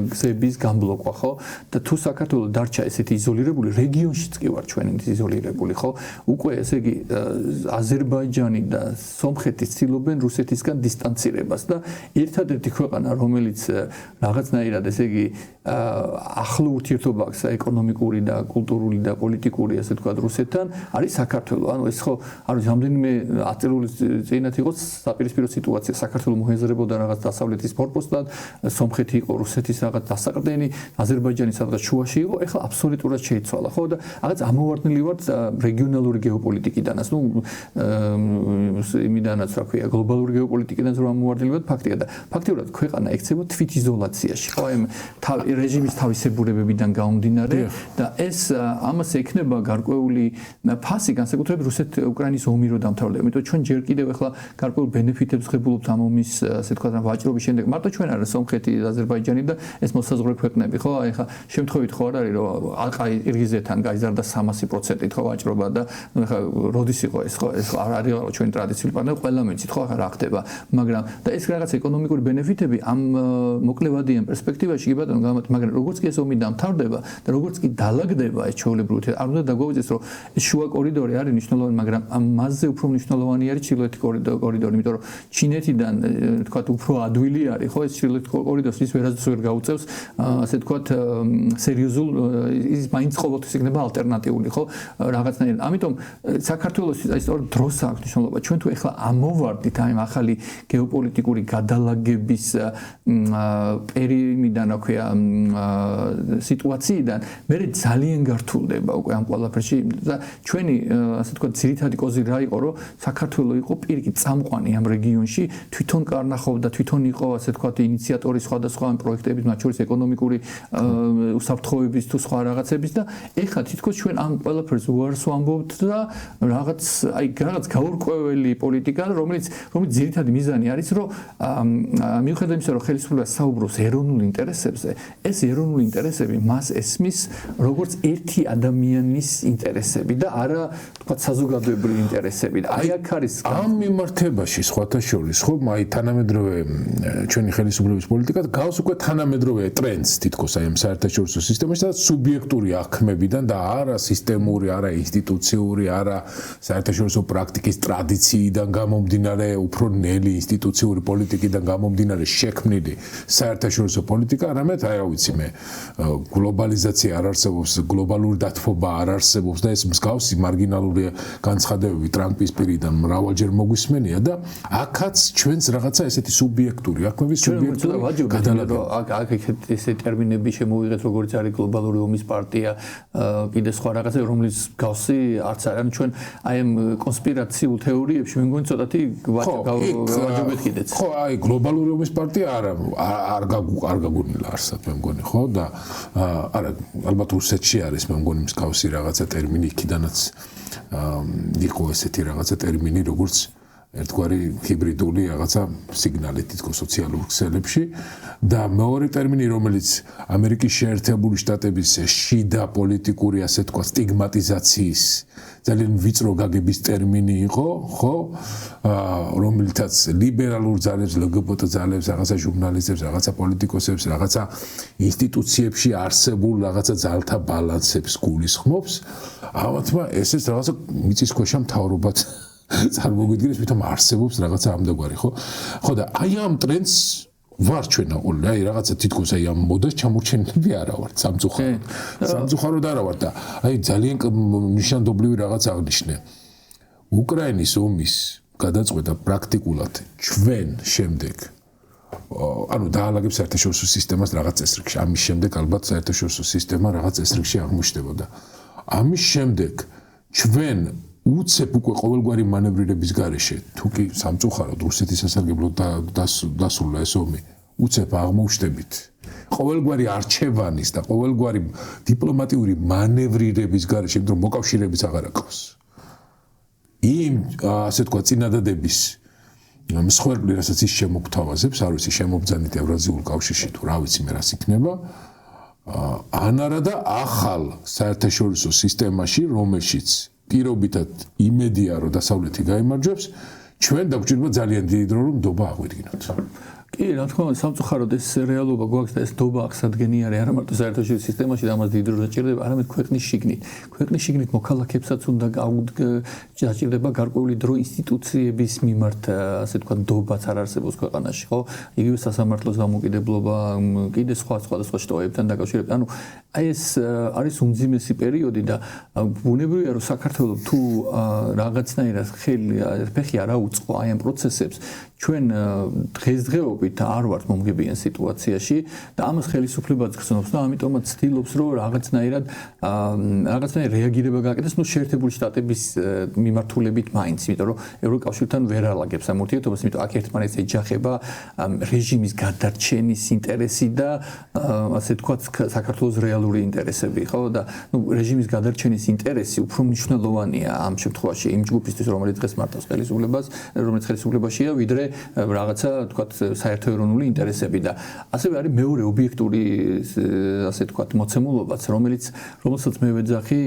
S2: გზების გამბლოკვა ხო და თუ საქართველოს დარჩა ესეთი იზოლირებული რეგიონშიც კი ვარ ჩვენი იზოლირებული ხო უკვე ესე იგი აზერბაიჯანი და სომხეთი ცდილობენ რუსეთისგან დისტანცირებას და ერთადერთი ქვეყანა რომელიც რაღაცნაირად ესე იგი ახლო ურთიერთობა აქვს ეკონომიკური და კულტურული და პოლიტიკური ასე ვთქვათ რუსეთთან მხრიდან არის საქართველო. ანუ ეს ხო არის რამდენიმე აწეული წინათ იყო საპირისპირო სიტუაცია. საქართველო მოეზრებოდა რაღაც დასავლეთის ფორპოსტად, სომხეთი იყო რუსეთის რაღაც დასაყრდენი, აზერბაიჯანი სადღაც შუაში იყო, ეხლა აბსოლუტურად შეიცვალა, ხო და რაღაც ამოვარდნილი ვართ რეგიონალური გეოპოლიტიკიდანაც, იმიდანაც რა ქვია, გლობალური გეოპოლიტიკიდანაც რომ ამოვარდნილი ვართ ფაქტია და ფაქტიურად ქვეყანა ექცევა თვითიზოლაციაში, ხო, რეჟიმის თავისებურებებიდან გამომდინარე და ეს ამას ექნება გარკვეული ფასი განსაკუთრებით რუსეთ-უკრაინის ომი რო დამთავრდა. იმიტომ ჩვენ ჯერ კიდევ ახლა გარკვეულ ბენეფიტებს ღებულობთ ამ ომის, ასე თქვა, ვაჭრობის შემდეგ. მარტო ჩვენ არა, სომხეთი, აზერბაიჯანი და ეს მოსაზღვრე ქვეყნები, ხო? აი ხა შემთხვევით ხო არ არის რომ აი ყირგიზეთთან გაიზარდა 300%-ით ხო ვაჭრობა და ხა როდის იყო ეს ხო? ეს არ არის ჩვენი ტრადიციული პარტნიორი, ყველა მეცით ხო ახლა რა ხდება, მაგრამ და ეს რაღაც ეკონომიკური ბენეფიტები ამ მოკლევადიან პერსპექტივაში კი ბატონო გამათ, მაგრამ როგორც კი ეს ომი დამთავრდება და როგორც კი დაალაგდება ეს ჩვეულებრივი არ უნდა დაგვაუძეს რომ ეს შუა კორიდორი არის მნიშვნელოვანი, მაგრამ მასზე უფრო მნიშვნელოვანი არის ჩრდილოეთი კორიდორი, იმიტომ რომ ჩინეთიდან თქვა უფრო ადვილი არის, ხო, ეს ჩრდილოეთი კორიდორი ის ვერასდროს ვერ გაუწევს, ასე თქვა, სერიოზულ ის მაინც ყოველთვის იქნება ალტერნატიული, ხო, რაღაცნაირად. ამიტომ საქართველოს აი სწორ დროს აქვს მნიშვნელობა. ჩვენ თუ ეხლა ამოვარდით აი ახალი გეოპოლიტიკური გადალაგების პერიოდიდან, რა ქვია, სიტუაციიდან მე ძალიან გართულდება უკვე ამ ყველაფერში და ჩვენი ასე თქვა ძირითადი კოზი რა იყო რომ საქართველოს იყო პირიქით წამყვანი ამ რეგიონში თვითონ კარნახობდა თვითონ იყო ასე თქვა ინიციატორი სხვადასხვა პროექტების მათ შორის ეკონომიკური უსაფრთხოების თუ სხვა რაღაცების და ეხლა თითქოს ჩვენ ამ ყველაფერს უარს ვამბობთ და რაღაც გაურკვეველი პოლიტიკა რომელიც ძირითადი მიზანი არის რომ მიუხედავად იმისა რომ ხელისუფლება საუბრობს ეროვნულ ინტერესებზე ეს ეროვნული ინტერესები მას ესმის როგორც ერთი ადამიანის ინტერესები და არა თქვა საზოგადოებრივი ინტერესები და აი აქ არის
S1: ამ მიმართებაში სხვათა შორის ხო აი თანამედროვე ჩვენი ხელისუფლების პოლიტიკა გავს უკვე თანამედროვე ტრენდს თითქოს აი ამ საერთაშორისო სისტემაში და სუბიექტური აღქმებიდან და არა სისტემური არა ინსტიტუციური არა საერთაშორისო პრაქტიკის ტრადიციიდან გამომდინარე უფრო ნელი ინსტიტუციური პოლიტიკიდან გამომდინარე შექმნილი საერთაშორისო პოლიტიკა არამედ აი რა ვიცი მე გლობალიზაცია არ არსებობს გლობალური დათბობა არ არსებობს და ეს მსგავსი მარგინალური განცხადებები ტრამპის პირიდან მრავალჯერ მოგვისმენია და აქაც ჩვენს რაღაცა ესეთი სუბიექტური აღქმების სუბიექტური
S2: გადალაგება აქ ესე ტერმინები შემოვიღეთ როგორც არის გლობალური ომის პარტია კიდე სხვა რაღაცა რომლის მსგავსი არც არის ანუ ჩვენ აი ამ კონსპირაციულ თეორიებში მე მგონი ცოტათი გავაჯობეთ კიდეც
S1: ხო აი გლობალური ომის პარტია არ გაგუნილა არსად მე მგონი ხო და არა ალბათ რუსეთში არის მე მგონი მსგავსი რაღაცა ტერმინი იქიდანაც იყო ესეთი რაღაცა ტერმინი როგორც ერთგვარი ჰიბრიდული რაღაცა სიგნალი თითქოს სოციალურ ქსელებში და მეორე ტერმინი რომელიც ამერიკის შეერთებული შტატების შიდა პოლიტიკური ასე თქვა სტიგმატიზაციის ძალიან ვიწრო გაგების ტერმინი იყო ხო რომელთაც ლიბერალურ ძალებს LGBT ძალებს რაღაცა ჟურნალისტებს რაღაცა პოლიტიკოსებს რაღაცა ინსტიტუციებში არსებულ რაღაცა ძალთა ბალანსებს გულისხმობს ამათმა ესეც რაღაცა მიწისქვეშა მთავრობაც წარმოგვიდგენს ვითომ არსებობს რაღაცა ამდაგვარი ხო და აი ამ ტრენდს ვარ ჩვენ აყოლი აი რაღაცა თითქოს აი ამ მოდას ჩამორჩენილი არა ვარ სამწუხაროდ არა ვარ და აი ძალიან ნიშანდობლივი რაღაც აღნიშნე უკრაინის ომის გადაწყვეტა პრაქტიკულად ჩვენ შემდეგ ანუ დაალაგებს საერთაშორისო სისტემას რაღაც წესრიგში ამის შემდეგ ალბათ საერთაშორისო სისტემა რაღაც წესრიგში აღმოჩნდებოდა ამის შემდეგ ჩვენ უცებ უკვე ყოველგვარი მანევრირების გარეშე თუ კი სამწუხაროდ რუსეთის სასარგებლოდ დასრულა ეს ომი უცებ აღმოჩნდებით ყოველგვარი არჩევანის და ყოველგვარი დიპლომატიური მანევრირების გარეშე იმიტომ რომ მოკავშირეებიც აღარ აქვს იმ ასე თქვა წინადადების მსხვერპლი რასაც ის შემოგთავაზებს არ ვიცი შემობძანით ევრაზიულ კავშირში თუ რა ვიცი მე რას იქნება ან არა და ახალ საერთაშორისო სისტემაში რომელშიც პირობითად იმედია რომ დასავლეთი გაიმარჯვებს ჩვენ დაგვჭირდება ძალიან დიდი დრო რომ ნდობა აღვიდგინოთ.
S2: კი, რა თქმა უნდა, სამწუხაროდ ეს რეალობა გვაქვს და ეს ნდობა აქ სადგენი არის არა მარტო საერთაშორისო სისტემაში და ამას დიდი დრო დაჭირდება, არამედ ქვეყნის შიგნით. ქვეყნის შიგნით მოქალაქეებსაც უნდა დაჭირდება გარკვეული დრო ინსტიტუციების მიმართ, ასე თქვა, ნდობაც არ არსებობს ქვეყანაში, ხო? იგივე სასამართლოს დამოუკიდებლობა, კიდე სხვა შტოებთან დაკავშირებით. ანუ აი ეს არის უმძიმესი პერიოდი და ბუნებრივია რომ საქართველოს თუ რაღაცნაირად ფეხი არ აუწყო აი ამ პროცესებს ჩვენ დღესდღეობით არ ვართ მომგებიან სიტუაციაში და ამას ხელისუფლებაც გრძნობს და ამიტომაც ცდილობს რომ რაღაცნაირად რეაგირება გააკეთოს ნუ შეერთებული შტატების მიმართულებით მაინც იმიტომ რომ ევროკავშირთან ვერ ალაგებს ამ ურთიერთობას იმიტომ აქ ერთმანეთს ეჯახება რეჟიმის გადარჩენის ინტერესი და ასე თქვა საქართველოს რეალური ინტერესები ხო და ნუ რეჟიმის გადარჩენის ინტერესი უფრო მნიშვნელოვანია ამ შემთხვევაში იმ ჯგუფისთვის რომელიც დღეს მართავს ხელისუფლებას რომელიც ხელისუფლებაშია ვიდრე რაღაცა თქვა საერთოეროვნული ინტერესები და ასევე არის მეორე ობიექტური ასე თქვა მოცემულობაც რომელსაც მე ვეძახი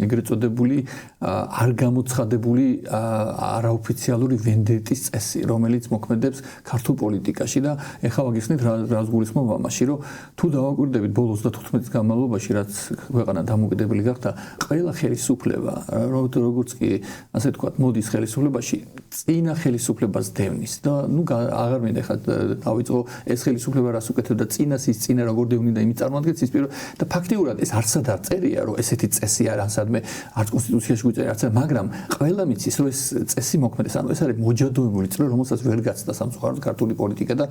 S2: ეგრეთ წოდებული არ გამოცხადებული არაოფიციალური ვენდეტის წესი რომელიც მოქმედებს ქართულ პოლიტიკაში და ეხლა ვაგიხსნით რას გულისხმობ ამაში რომ თუ დავაკვირდებით ბოლო 35 წლის განმავლობაში რაც ქვეყანა დამოუკიდებელი გახდა ყველა ხელისუფლება როგორც კი ასე თქვა მოდის ხელისუფლებაში წინა ხელისუფლებას დევნის და ნუ აღარ მინდა ხა დავიწყო ეს ხელისუფლება რას უკეთებდა წინას ის წინა როგორ დევნიდა იმით წარმოადგენს ის პირველ და ფაქტიურად ეს არცად არ წერია რომ ესეთი წესი არ ანსადმე არც კონსტიტუციაში გვიწერია არც მაგრამ ყველა მიცის რომ ეს წესი მოქმედეს ანუ ეს არის მოჯადოებული წრე რომელსაც ვერ გაცდა სამწუხაროდ ქართული პოლიტიკა და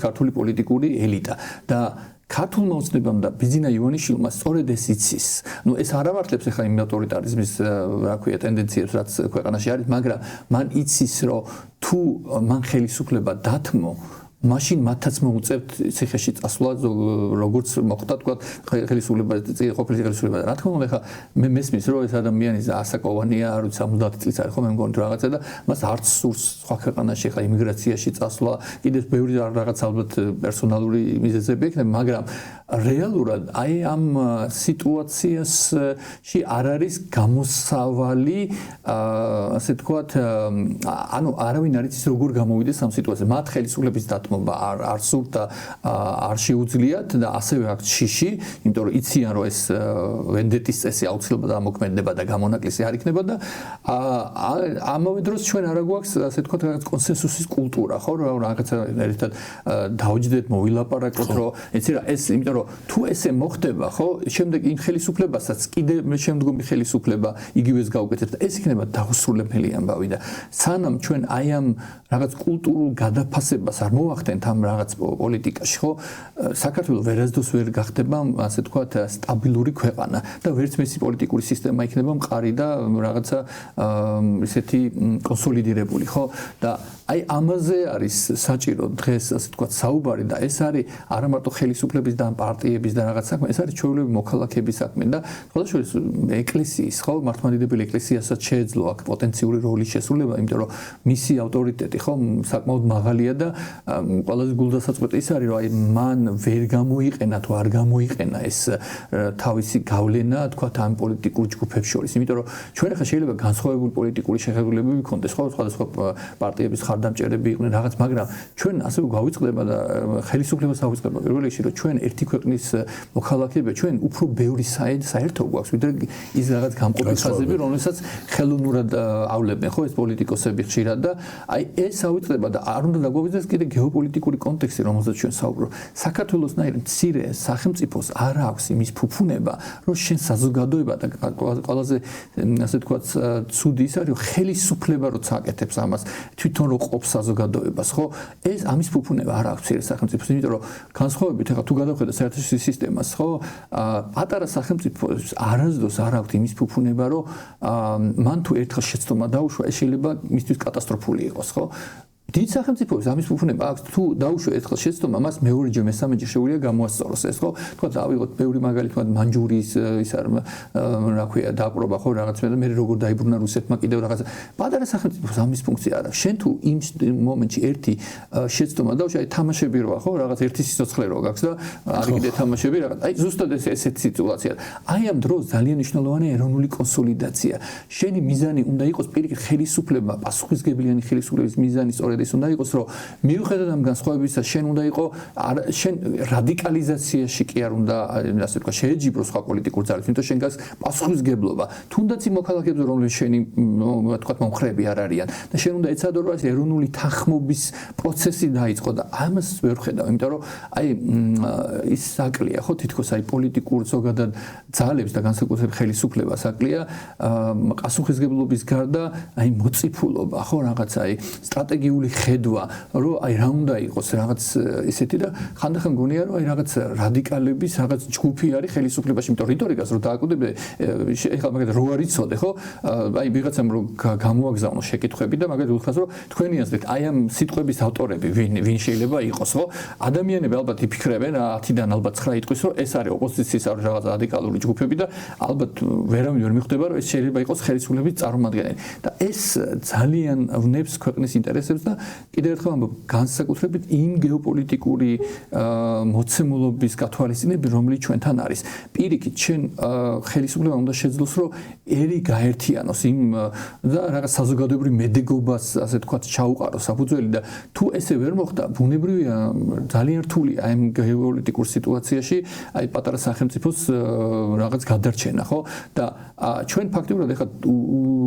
S2: ქართული პოლიტიკური ელიტა და ქართულმა ოცნებამ და ბიძინა ივანიშვილმა სწორედ ეს იცის. ნუ ეს არ ამართლებს ახლა იმ ავტორიტარიზმის რა ქვია ტენდენციებს რაც ქვეყანაში არის, მაგრამ მან იცის რომ თუ მან ხელისუფლება დათმო მაშინ მათაც მოუწევთ ციხეში წასვლა როგორც მოხდა თქვა ხელისუფლება ყოფილი ხელისუფლება რა თქმა უნდა ხა მე მესმის რომ ეს ადამიანი ასაკოვანია არ ვიცი 70 წლის არის ხო მე მგონი რაღაცა და მას არც სურს სხვა ქვეყანაში ხა იმიგრაციაში წასვლა კიდევ ბევრი რაღაც ალბათ პერსონალური მიზეზები ექნება მაგრამ რეალურად აი ამ სიტუაციაში არ არის გამოსავალი ასე თქვათ ანუ არავინ არ იცის როგორ გამოვიდეს ამ სიტუაციაზე მათ ხელისუფლების დათმობა არ სურთ და არ შეუძლიათ და ასევე აქ შიში იმიტომ რომ იციან რომ ეს ვენდეტის წესი აუცილებლად ამოქმედება და გამონაკლისი არ იქნება და ამავე დროს ჩვენ არა გვაქვს ასე თქვათ რაღაც კონსენსუსის კულტურა ხო რაღაცა ერთად დავჯდეთ მოვილაპარაკოთ რომ ეცი რა ეს იმიტომ რომ თუ ესე მოხდება ხო შემდეგ იმ ხელისუფლებასაც კიდე შემდგომი ხელისუფლება იგივეს გაუკეთებს და ეს იქნება დაუსრულებელი ამბავი და სანამ ჩვენ აი ამ რაღაც კულტურულ გადაფასებას არ მოვახდენთ ამ რაღაც პოლიტიკაში ხო საქართველოს ვერასდროს ვერ გახდება ასე თქვათ სტაბილური ქვეყანა და ვერც მისი პოლიტიკური სისტემა იქნება მყარი და რაღაცა ისეთი კონსოლიდირებული ხო და აი ამაზე არის საჭირო დღეს ასე თქვათ საუბარი და ეს არის არა მარტო ხელისუფლების და პარტიების და რაღაც საქმე ეს არის ჩვეულებრივი მოქალაქეების საქმე და შესაძლოა ეკლესიის ხო მართლმადიდებელი ეკლესიასაც შეეძლო აქ პოტენციური როლის შესრულება იმიტომ რომ მისი ავტორიტეტი ხო საკმაოდ მაღალია და ყველაზე გულდასაწყვეტი ის არის რომ აი მან ვერ გამოიყენა თუ არ გამოიყენა ეს თავისი გავლენა თქვათ ამ პოლიტიკურ ჯგუფებს შორის იმიტომ რომ ჩვენ ახლა შეიძლება განსხვავებული პოლიტიკური შეხედულებები ვიქონდეს ხო სხვადასხვა პარტიების ხარდამჭერები იყვნენ რაღაც მაგრამ ჩვენ ასევე გავიწყდება და ხელისუფლებას ავიწყდება პირველ რიგში რომ ჩვენ ერთი ქვეყნის მოქალაქეები ჩვენ უფრო ბევრი საერთო გვაქვს ვიდრე ის რაღაც გამყოფი ხაზები რომელსაც ხელოვნურად ავლებენ ხო ეს პოლიტიკოსები ხშირად და აი ეს ავიწყდება და არ უნდა დაგვაგვიძეს კიდე გეოპოლიტიკური კონტექსტი რომელზეც ჩვენ საუბრობ საქართველოსნაირ მცირე სახელმწიფოს არ აქვს იმის ფუფუნება რომ შენ საზოგადოება და ყველაზე ასე თქვა ცუდი ის არის რომ ხელისუფლება როცა აკეთებს ამას თვითონ რო ყოფს საზოგადოებას ხო ეს ამის ფუფუნება არ აქვს მცირე სახელმწიფოს იმიტომ რომ განსხვავებით ახლა თუ გადავხედოთ საერთაშორისო სისტემას ხო პატარა სახელმწიფოს არასდროს არ აქვს იმის ფუფუნება რომ მან თუ ერთხელ შეცდომა დაუშვა ეს შეიძლება მისთვის კატასტროფული იყოს ხო დიდ სახელმწიფოებს ამის უფლება აქვს თუ დაუშვე ერთხელ შეცდომა მას მეორეჯერ მესამეჯერ შეუძლია გამოასწოროს ეს ხო თქვა დავიღოთ ბევრი მაგალითად მანჯურიის ის არ რა ქვია დაყრობა ხო რაღაც მე როგორ დაიბრუნა რუსეთმა კიდევ რაღაც პატარა სახელმწიფოს ამის ფუნქცია არა შენ თუ იმ მომენტში ერთი შეცდომა დაუშვე აი თამაშები როა ხო რაღაც ერთი სიცოცხლე რო გაქვს და არის კიდე თამაშები რაღაც აი ზუსტად ესეთი სიტუაცია აი ამ დროს ძალიან მნიშვნელოვანია ეროვნული კონსოლიდაცია შენი მიზანი უნდა იყოს პირიქით ხელისუფლება პასუხისგებლიანი ხელისუფლების მიზანი სწორედ ის უნდა იყოს რომ მიუხედავად ამ განსხვავებისა შენ უნდა იყო შენ რადიკალიზაციაში კი არ უნდა ასე ვთქვა შეეჯიბრო სხვა პოლიტიკურ ძალებს იმიტომ შენ გას პასუხისგებლობა თუნდაც იმ მოქალაქეებზე რომლებიც შენი ვთქვა მომხრეები არ არიან და შენ უნდა ეცადო რომ ეს ეროვნული თანხმობის პროცესი დაიწყო და ამას ვერ ხედავ იმიტომ რომ აი ის საკლია ხო თითქოს აი პოლიტიკურ ზოგადად ძალებს და განსაკუთრებით ხელისუფლებას საკლია პასუხისგებლობის გარდა აი მოციფულობა ხო რაღაც აი სტრატეგიული ხედვა რომ აი რა უნდა იყოს რაღაც ესეთი და ხანდახან გონია რომ აი რაღაც რადიკალების რაღაც ჯგუფი არის ხელისუფლებაში იმიტომ რიტორიკას რო დააკუდებდე ეხლა მაგალითად რო არიცოდე ხო აი ვიღაცამ რო გამოაგზავნო შეკითხვები და მაგალითად უთხრას რომ თქვენი აზრით აი ამ სიტყვების ავტორები ვინ შეიძლება იყოს ხო ადამიანები ალბათ იფიქრებენ 10-დან ალბათ 9 იტყვის რომ ეს არის ოპოზიციის არის რაღაც რადიკალური ჯგუფები და ალბათ ვერავინ ვერ მიხვდება რომ ეს შეიძლება იყოს ხელისუფლების წარმომადგენელი და ეს ძალიან ვნებს ქვეყნის ინტერესებს და კიდევ ერთხელ ამბობ განსაკუთრებით იმ გეოპოლიტიკური მოცემულობის გათვალისწინებით რომელიც ჩვენთან არის პირიქით შენ ხელისუფლება უნდა შეძლოს რომ ერი გაერთიანოს იმ და რაღაც საზოგადოებრივ მედეგობას ასე თქვა ჩაუყაროს საფუძველი და თუ ესე ვერ მოხდა ბუნებრივია ძალიან რთულია აი იმ გეოპოლიტიკურ სიტუაციაში აი პატარა სახელმწიფოს რაღაც გადარჩენა ხო და ჩვენ ფაქტობრივად ეხლა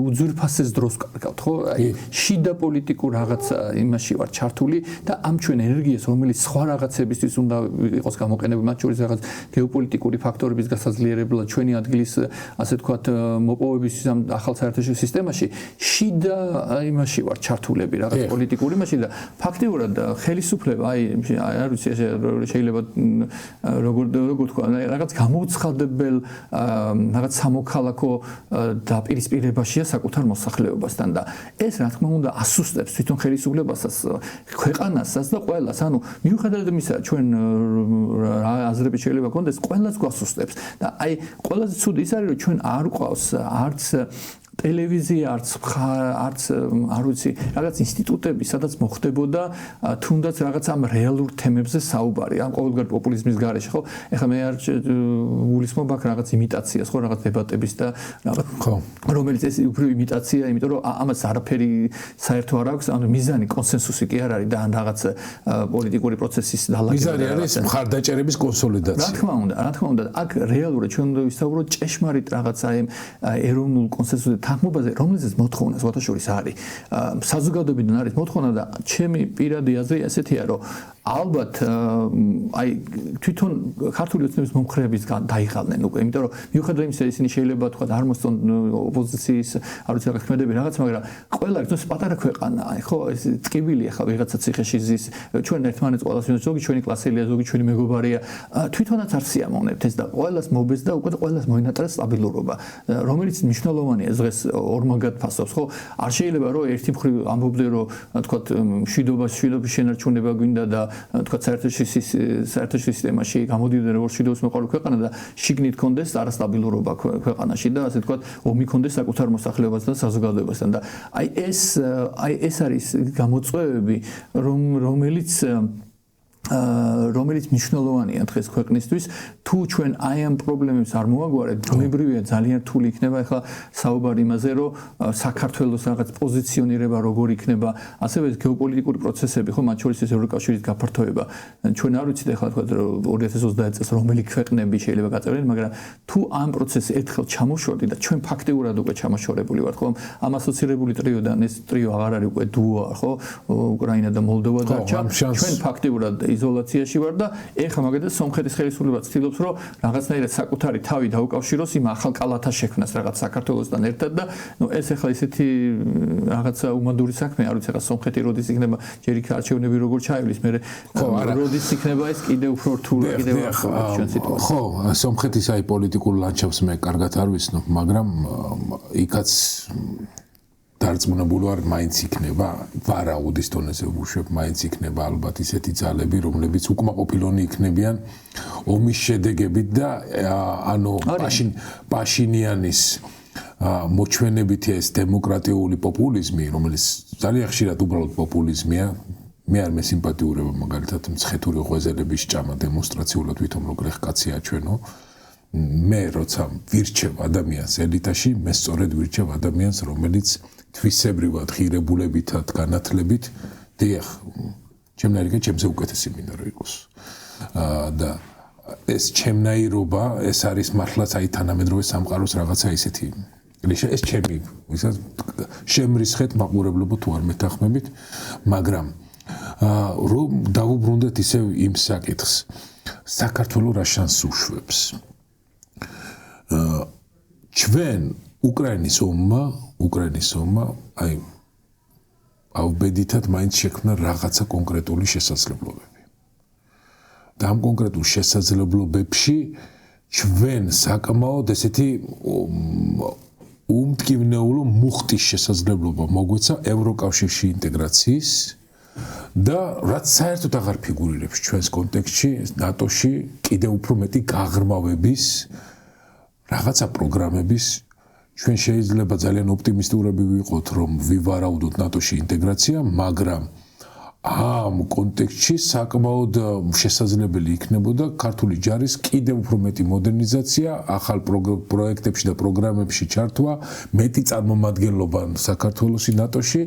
S2: უძვირფასეს დროს კარგავთ ხო აი შიდა პოლიტიკურ რაღაც იმაში ვარ ჩართული და ამ ჩვენ ენერგიას რომელიც სხვა რაღაცებისთვის უნდა იყოს გამოყენებული მათ შორის რაღაც გეოპოლიტიკური ფაქტორების გასაძლიერებლად ჩვენი ადგილის ასე ვთქვათ მოპოვებისთვის ამ ახალ საერთაშორისო სისტემაში შიდა იმაში ვარ ჩართულები რაღაც პოლიტიკური იმაში და ფაქტობრივად ხელისუფლება აი არ ვიცი შეიძლება როგორ თქვა რაღაც გამოუცხადებელ რაღაც სამოქალაქო დაპირისპირებაშია საკუთარ მოსახლეობასთან და ეს რა თქმა უნდა ასუსტებს თვითონ ხელისუფლებასაც ქვეყანასაც და ყველას ანუ მიუხედავად იმისა ჩვენ რა აზრები შეიძლება გქონდეს ყველას გვასუსტებს და აი ყველაზე ცუდი ის არის რომ ჩვენ არ გვყავს არც ტელევიზია არც არ ვიცი რაღაც ინსტიტუტები სადაც მოხდებოდა თუნდაც რაღაც ამ რეალურ თემებზე საუბარი ამ ყოველგვარ პოპულიზმის გარეშე ხო ეხლა მე არ გულისხმობ აქ რაღაც იმიტაციას ხო რაღაც დებატების და რაღაც ხო რომელიც ეს უფრო იმიტაცია იმიტომ რომ ამას არაფერი საერთო არ აქვს ანუ მიზანი კონსენსუსი კი არ არის და ან რაღაც პოლიტიკური პროცესის დალაგება მიზანი არის მხარდაჭერების კონსოლიდაცია რა თქმა უნდა აქ რეალურად ჩვენ უნდა ვისაუბროთ ჭეშმარიტ რაღაც აი ეროვნულ კონსენსუსზე თანხმობაზე რომელზეც მოთხოვნა სხვათაშორის არის საზოგადოებიდან არის მოთხოვნა და ჩემი პირადი აზრი ესეთია რომ ალბათ აი თვითონ ქართული ოცნების მომხრეების დაიღალნენ უკვე იმიტომ რომ მიუხედავად იმისა ისინი შეიძლება თქვა არ მოსწონ ოპოზიციის არ ვიცი რაღაც ქმედები რაღაც მაგრამ ყველა ერთოს პატარა ქვეყანა აი ხო ეს წკივილია ხა ვიღაცა ციხეში ზის ჩვენ ერთმანეთს ყველას ზოგი ჩვენი კლასელია ზოგი ჩვენი მეგობარია თვითონაც არ სიამოვნებთ ეს და ყველას მობეს და უკვე ყველას მოინატრეს სტაბილურობა რომელიც მნიშვნელოვანია დღეს ორმაგად ფასობს ხო არ შეიძლება რომ ერთი მხრივ ამბობდე რომ თქვა მშვიდობის შენარჩუნება გვინდა და თქვა საერთაშორისო სისტემაში გამოდიოდნენ როგორც მშვიდობის მოყოლი ქვეყანა და შიგნით კონდეს არასტაბილურობა ქვეყანაში და ასე თქვა ომი კონდეს საკუთარ მოსახლეობასთან და საზოგადოებასთან და აი ეს არის გამოწვევები რომელიც მნიშვნელოვანია დღეს ქვეყნისთვის თუ ჩვენ აი ამ პრობლემებს არ მოვაგვარეთ ბუნებრივია ძალიან რთული იქნება ახლა საუბარი იმაზე რომ საქართველოს რაღაც პოზიციონირება როგორ იქნება ასევე გეოპოლიტიკური პროცესები ხო მათ შორის ეს ევროკავშირის გაფართოება ჩვენ არ ვიცით ახლა თქვა 2030 წელს რომელი ქვეყნები შეიძლება გაწევრდნენ მაგრამ თუ ამ პროცესს ერთხელ ჩამოშორდი და ჩვენ ფაქტიურად უკვე ჩამოშორებული ვართ ხო ამ ასოცირებული ტრიოდან ეს ტრიო აღარ არის უკვე დუოა ხო უკრაინა და მოლდოვა და ჩვენ ფაქტიურად იზოლაციაში ვარ და ეხლა მაგალითად სომხეთის ხელისუფლება ცდილობს რომ რაღაცნაირად საკუთარი თავი დაუკავშიროს იმ ახალ კალათას შექმნას რაღაც საქართველოსთან ერთად და ნუ ეს ახლა ისეთი რაღაცა უმადური საქმე არ ვიცი ახლა სომხეთი როდის იქნება ჯერ იქ არჩევნები როგორ ჩაივლის მე როდის იქნება ეს კიდევ უფრო რთული კიდევ ჩვენ სიტუაცია
S1: ხო სომხეთის აი პოლიტიკურ ლანდშაფტს მე კარგად არ ვიცნობ მაგრამ იქაც დარწმუნებული ვარ, მაინც იქნება, ვარაუდის დონეზე ვუშვებ, მაინც იქნება ალბათ ისეთი ძალები, რომლებიც უკმაყოფილონი იქნებიან ომის შედეგებით და ანუ პაშინიანის მოჩვენებითი ეს დემოკრატიული პოპულიზმი, რომელიც ძალიან ხშირად უბრალოდ პოპულიზმია, მე არ მესიმპათიურება მაგალითად მცხეთური ღვეზელების ჭამა დემონსტრაციულად ვითომ როგრეხ კაცი აჩვენო. მე როცა ვირჩევ ადამიანს ელიტაში, მე სწორედ ვირჩევ ადამიანს, რომელიც თვისებრივად ღირებულებითად განათლებით, დიახ, ჩემნაირად ჩემზე უკეთესი მინდა რომ იყოს. და ეს ჩემნაირობა, ეს არის მართლაც აი თანამედროვე სამყაროს რაღაცა ისეთი. ეს ჩემი, ვისაც შემრისხეთ მაყურებლებო თუ არ მეთანხმებით, მაგრამ რომ დავუბრუნდეთ ისევ იმ საკითხს, საქართველოს რა შანსს უშვებს. ჩვენ უკრაინის ომმა აი ავბედითად მაინც შექმნა რაღაცა კონკრეტული შესაძლებლობები. და ამ კონკრეტულ შესაძლებლობებში ჩვენ საკმაოდ ესეთი უმტკივნეულო მუხტის შესაძლებლობა მოგვეცა ევროკავშირში ინტეგრაციის და რაც საერთოდ აღარ ფიგურირებს ჩვენს კონტექსტში, ნატოში კიდევ უფრო მეტი გაღრმავების რაღაცა პროგრამების ჩვენ შეიძლება ძალიან ოპტიმისტურები ვიყოთ, რომ ვივარაუდოთ ნატოში ინტეგრაცია, მაგრამ ამ კონტექსტში საკმაოდ შესაძლებელი იქნებოდა ქართული ჯარის კიდევ უფრო მეტი მოდერნიზაცია, ახალ პროექტებში და პროგრამებში ჩართვა, მეტი წარმომადგენლობა საქართველოსი ნატოში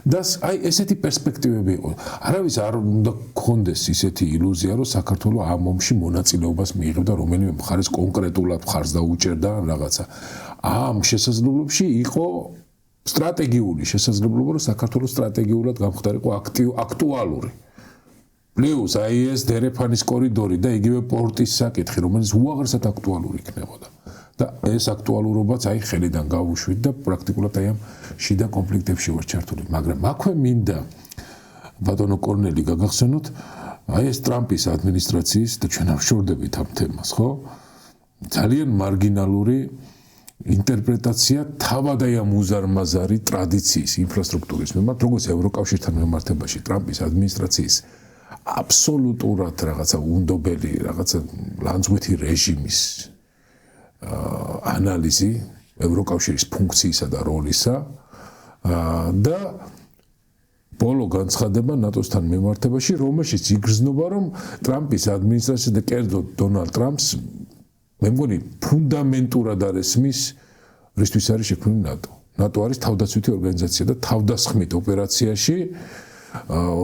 S1: და აი ესეთი პერსპექტივები იყო. არავის არ უნდა გქონდეს ისეთი ილუზია, რომ საქართველოს ამ ომში მონაწილეობას მიიღებდა რომელიმე მხარეს კონკრეტულად მხარს დაუჭერდა რაღაცა. ამ შესაძლებლობებში იყო სტრატეგიული შესაძლებლობა, რომ საქართველოს სტრატეგიულად გამხდარიყო აქტუალური. პლუს აი ეს დერეფანის კორიდორი და იგივე პორტის საკითხი, რომელიც უაღრესად აქტუალური იქნებოდა. და ეს აქტუალურობაც აი ხელიდან გავუშვით და პრაქტიკულად აი ამ შიდა კონფლიქტებში ვარ ჩართული. მაგრამ აქვე მინდა ბატონო კორნელი გაგახსენოთ, აი ეს ტრამპის ადმინისტრაციის და ჩვენ არ შორდებით ამ თემას, ხო? ძალიან მარგინალური ინტერპრეტაცია თავად აი ამ უზარმაზარი ტრადიციის ინფრასტრუქტურის მიმართ, როგორც ევროკავშირთან მიმართებაში ტრამპის ადმინისტრაციის აბსოლუტურად რაღაცა უნდობელი, რაღაცა ლანძღვითი რეჟიმის ანალიზი ევროკავშირის ფუნქციისა და როლისა და ბოლო განცხადება ნატოსთან მიმართებაში, რომელშიც იგრძნობა, რომ ტრამპის ადმინისტრაცია და კერძოდ დონალდ ტრამპს მე მგონი ფუნდამენტურად არ ესმის რისთვის არის შექმნილი ნატო. ნატო არის თავდაცვითი ორგანიზაცია და თავდასხმით ოპერაციაში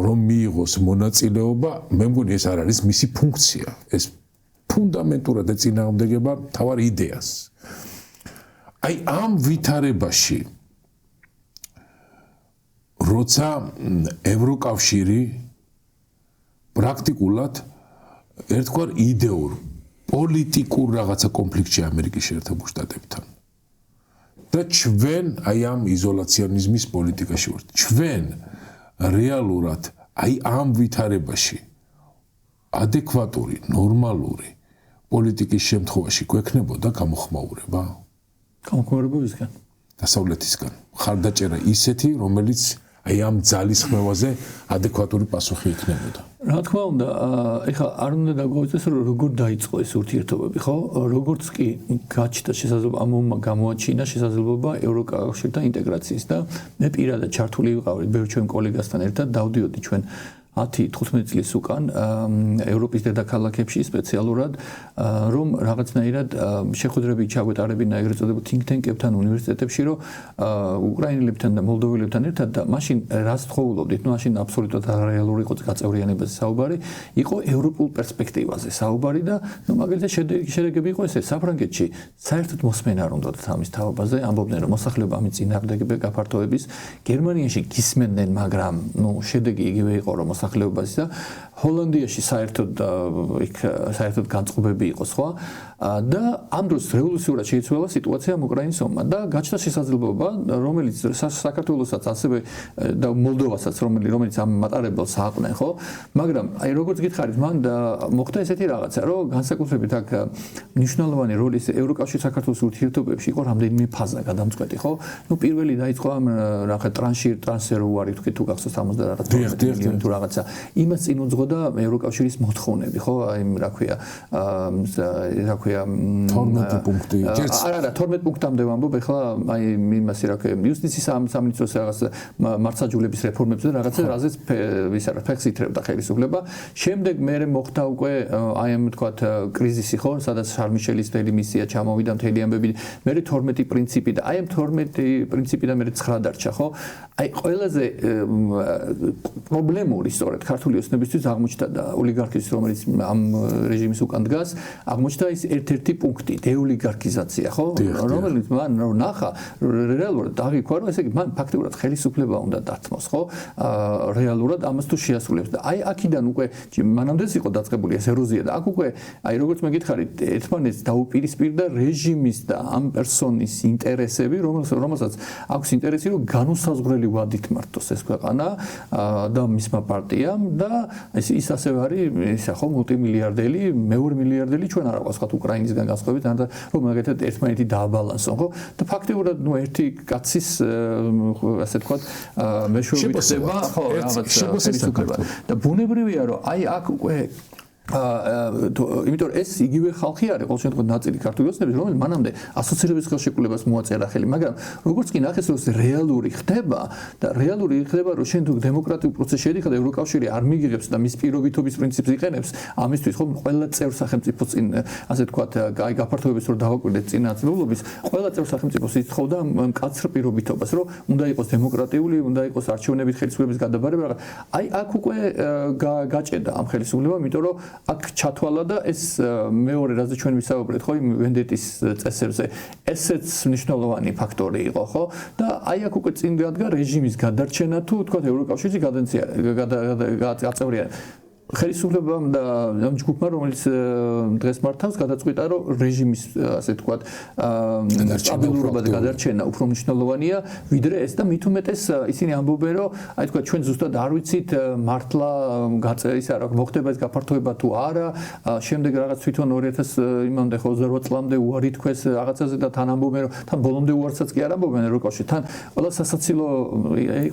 S1: რომ მიიღოს მონაწილეობა, მე მგონი ეს არ არის მისი ფუნქცია. ეს ფუნდამენტურად ეწინააღმდეგება მთავარ იდეას. აი ამ ვითარებაში როცა ევროკავშირი პრაქტიკულად ერთგვარ იდეურ პოლიტიკურ რაღაცა კონფლიქტში ამერიკის შეერთებულ შტატებთან. და ჩვენ აი ამ იზოლაციონიზმის პოლიტიკაში ვართ. ჩვენ რეალურად აი ამ ვითარებაში ადეკვატური, ნორმალური პოლიტიკის შემთხვევაში გვექნებოდა გამოხმაურება?
S2: გამოხმაურება ვისგან?
S1: დასავლეთისგან. ხარდაჭერა ისეთი, რომელიც აი ამ ძალისხმევაზე ადეკვატური პასუხი იქნებოდა.
S2: რა თქმა უნდა, ეხლა არ უნდა დაგვაუწყდეს, რომ როგორ დაიწყო ეს ურთიერთობები, ხო? როგორც კი გაჩნდა შესაძლებლობა ამ ომმა გამოაჩინა შესაძლებლობა ევროკავშირთან ინტეგრაციის და მე პირადად ჩართული ვიყავი ბევრ ჩვენ კოლეგასთან ერთად, დავდიოდი ჩვენ 10-15 წლის უკან ევროპის დედაქალაქებში სპეციალურად რომ რაღაცნაირად შეხვედრები ჩაგვეტარებინა ეგრეთ წოდებულ think tank-ებთან, უნივერსიტეტებში, რომ უკრაინელებთან და მოლდოველებთან ერთად და მაშინ რაც თხოვლობდით, ну მაშინ აბსოლუტურად არარეალური იყო გაწევრიანებაზე საუბარი, იყო ევროპულ პერსპექტივაზე საუბარი და ну მაგალითად შედეგები იყო ესე, საფრანგეთში საერთოდ მოსმენა არ უნდათ ამის თავობაზე, ამბობდნენ რომ მოსახლეობა ამის წინააღმდეგები გაფართოების, გერმანიაში გისმენდნენ, მაგრამ ну შედეგი იგივე იყო რომ მოსახლეობას და ჰოლანდიაში საერთოდ განწყობები იყო სხვა და ამ დროს რევოლუციურად შეიცვალა სიტუაცია უკრაინის ომმა და გაჩნდა შესაძლებლობა რომელიც საქართველოსაც ასევე და მოლდოვასაც რომელიც ამ მატარებელს აყვნენ ხო მაგრამ აი როგორც გითხარით მან მოხდა ესეთი რაღაცა რომ განსაკუთრებით აქ მნიშვნელოვანი როლი ევროკავშირის საქართველოს ურთიერთობებში იყო რამდენიმე ფაზა გადამწყვეტი ხო ნუ პირველი დაიწყო ამ რაღაც ტრანსფერ უარი თქვი თუ გახსოვს 70 მილიონი თუ რაღაცა იმას წინ უძღოდა ევროკავშირის მოთხოვნები ხო აი რა ქვია
S1: 12 პუნქტი
S2: არა 12 პუნქტამდე ვამბობ ეხლა აი იმას რა ქვია იუსტიციის სამინისტროს რაღაც მართლმსაჯულების რეფორმებზე რაღაცა რაზეც ისა რა ფეხს ითრევდა ხელისუფლება შემდეგ მე მოხდა უკვე აი ამ თქვათ კრიზისი ხო სადაც შარმიშელის თელი მისია ჩამოვიდა მთელი ამბები მე 12 პრინციპი და აი ამ 12 პრინციპი და მე 9 დარჩა ხო აი ყველაზე პრობლემური სწორედ ქართული ოცნებისთვის აღმოჩნდა და ოლიგარქის რომელიც ამ რეჟიმის უკან დგას აღმოჩნდა ის ერთ-ერთი პუნქტი დეოლიგარქიზაცია ხო რომელიც მან ნახა რეალურად აღიქვა რომ ესე იგი მან ფაქტიურად ხელისუფლება უნდა დათმოს ხო რეალურად ამას თუ შეასრულებს და აი აქედან უკვე მანამდეც იყო დაწყებული ეს ეროზია და აქ უკვე აი როგორც მე გითხარით ერთმანეთს დაუპირისპირდა რეჟიმის და ამ პერსონის ინტერესები რომელსაც აქვს ინტერესი რომ განუსაზღვრელი ვადით მართოს ეს ქვეყანა და მისმა პარტიამ და ის ასევე არის ისა ხო მულტიმილიარდელი მეორე მილიარდელი ჩვენ არ აქვს ხათ უკრაინისგან განსხვავებით ან რომ მაგათად ერთმანეთი დააბალანსონ ხო და ფაქტიურად ნუ ერთი კაცის ასე თქვა მეშვეობით ხდება ხო რაღაც ხელისუფლება და ბუნებრივია რომ აი აქ უკვე იმიტომ ეს იგივე ხალხი არის ყოველ შემთხვევაში ნაწილი ქართული ოცნების რომელიც მანამდე ასოცირების ხელშეკრულებას მოაწერა ხელი მაგრამ როგორც კი ნახეს რომ რეალური ხდება და რეალური ხდება რომ შენ თუ დემოკრატიულ პროცესში შედიხარ და ევროკავშირი არ მიგიღებს და მის პირობითობის პრინციპს იყენებს ამისთვის ხო ყველა წევრ სახელმწიფო წინ ასე თქვათ აი გაფართოების რო დავაკვირდეთ წინააღმდეგობის ყველა წევრ სახელმწიფოს ითხოვდა მკაცრ პირობითობას რომ უნდა იყოს დემოკრატიული უნდა იყოს არჩევნებით ხელისუფლების გადაბარება აი აქ უკვე გაჭედა ამ ხელისუფლებამ იმიტომ რომ აქ ჩათვალა და ეს მეორე რაზე ჩვენ ვისაუბრეთ ხო იმ ვენდეტის წესებზე ესეც მნიშვნელოვანი ფაქტორი იყო ხო და აი აქ უკვე წინ დადგა რეჟიმის გადარჩენა თუ თქვა ევროკავშირის კადენცია გაწევრიანება ხელისუფლებამ და ამ ჯგუფმა რომელიც დღეს მართავს გადაწყვიტა რომ რეჟიმის ასე თქვათ სტაბილურობა და გადარჩენა უფრო მნიშვნელოვანია ვიდრე ეს და მით უმეტეს ისინი ამბობენ რომ აი თქვათ ჩვენ ზუსტად არ ვიცით მართლა ისა რა მოხდება ეს გაფართოება თუ არა შემდეგ რაღაც თვითონ 2000 იმამდე 28 წლამდე უარი თქვეს რაღაცაზე და თან ამბობენ რომ თან ბოლომდე უარსაც კი არ ამბობენ ევროკავშირში თან ყველა სასაცილო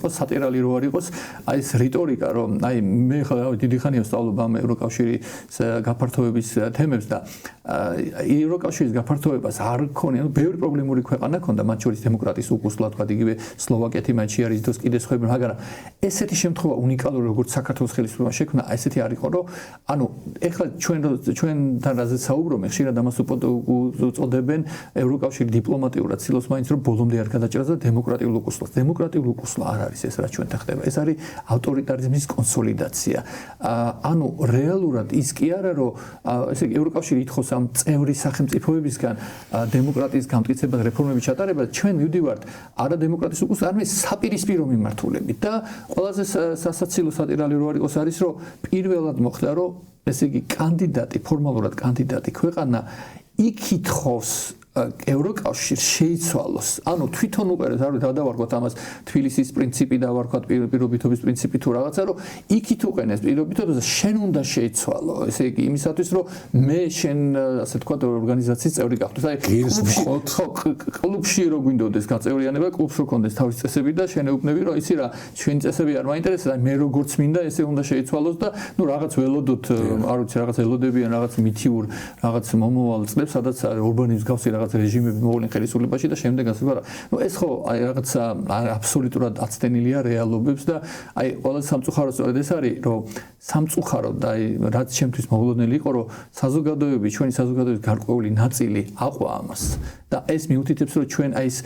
S2: იყოს სატირალი რო არ იყოს აი ეს რიტორიკა რომ აი მე ხა დიდი ხანია სწავლობ ამ ევროკავშირის გაფართოების თემებს და ევროკავშირის გაფართოებას არ ქონია, ბევრი პრობლემური ქვეყანა ქონდა, მათ შორის დემოკრატიის უკუსლა, თქვა იგივე სლოვაკეთი, მათში არის დროს კიდე სხვები, მაგრამ ესეთი შემთხვევა უნიკალური როგორც საქართველოს ხელისუფლება შექმნა, ესეთი არ იყო, რომ ანუ ეხლა ჩვენთან რაზეც საუბრობენ, ხშირად ამას უწოდებენ ევროკავშირი დიპლომატიურად ცდილობს მაინც რომ ბოლომდე არ გადაჭერას და დემოკრატიულ უკუსლას. დემოკრატიულ უკუსლა არ არის ეს რაც ჩვენთან ხდება. ეს არის ავტორიტარიზმის კონსოლიდაცია. ანუ რეალურად ის კი არა რომ ესე იგი ევროკავშირი ითხოვს ამ წევრი სახელმწიფოებისგან დემოკრატიის გამტკიცებას რეფორმების ჩატარებას ჩვენ მივდივართ არა დემოკრატიის უკუს არამედ საპირისპირო მიმართულებით და ყველაზე სასაცილო სატირალი რო არის არის რომ პირველად მოხდა რომ ესე იგი კანდიდატი ფორმალურად კანდიდატი ქვეყანა იკითხოს ევროკავშირს შეიცვალოს. ანუ თვითონ უკვე დავარქვათ ამას თბილისის პრინციპი დავარქვათ პირობითობის პრინციპი თუ რაღაცა რომ იქით უყენეს პირობითობას შენ უნდა შეიცვალო. ესე იგი იმისათვის რომ მე შენ ასე თქვა ორგანიზაციის წევრი გახდოს. აი კლუბში რო გვინდოდეს გაწევრიანება კლუბს რო კონდეს თავის წესები და შენეუბნები რომ იცი რა ჩვენი წესები არ მაინტერესებს აი მე როგორც მინდა ესე უნდა შეიცვალოს და ნუ რაღაც ველოდოთ არ ვიცი რაღაც ელოდებიან რაღაც მითიურ რაღაც მომავალ წლებს სადაც ორბანის გავსი რაღაც რეჟიმები მოვლენ ხელისუფლებაში და შემდეგ ასე ვარა. ნუ ეს ხო აი რაღაცა აბსოლუტურად აცდენილია რეალობებს და აი ყველა სამწუხარო სწორედ ეს არის რომ სამწუხაროდ აი რაც ჩემთვის მოულოდნელი იყო რომ საზოგადოების ჩვენი საზოგადოების გარკვეული ნაწილი აყვა ამას და ეს მიუთითებს რომ ჩვენ აი ეს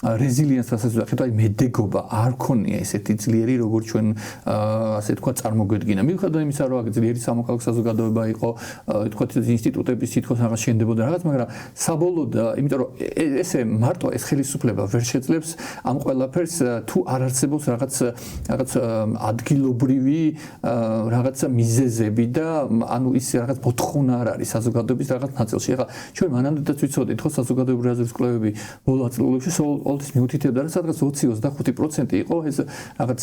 S2: რეზილიენს რასაც ვახეთ აი მედეგობა არ ქონია ესეთი ძლიერი როგორც ჩვენ ასე თქვა წარმოგვედგინა. მიუხედავად იმისა რომ აქ ძლიერი სამოქალაქო საზოგადოება იყო თქვა ინსტიტუტების თითქოს რაღაც შენდებოდა რაღაც მაგრამ საბოლოოდ იმიტომ რომ ესე მარტო ეს ხელისუფლება ვერ შეძლებს ამ ყველაფერს თუ არ არსებობს რაღაც ადგილობრივი რაღაცა მიზეზები და ანუ ის რაღაც მოთხოვნა არ არის საზოგადოების რაღაც ნაწილში. ეხლა ჩვენ მანამდეც ვიცოდით ხო საზოგადოებრივი აზრის კვლევები ბოლო წლებში ყოველთვის მიუთითებდა რომ სადღაც 20-25% იყო ეს რაღაც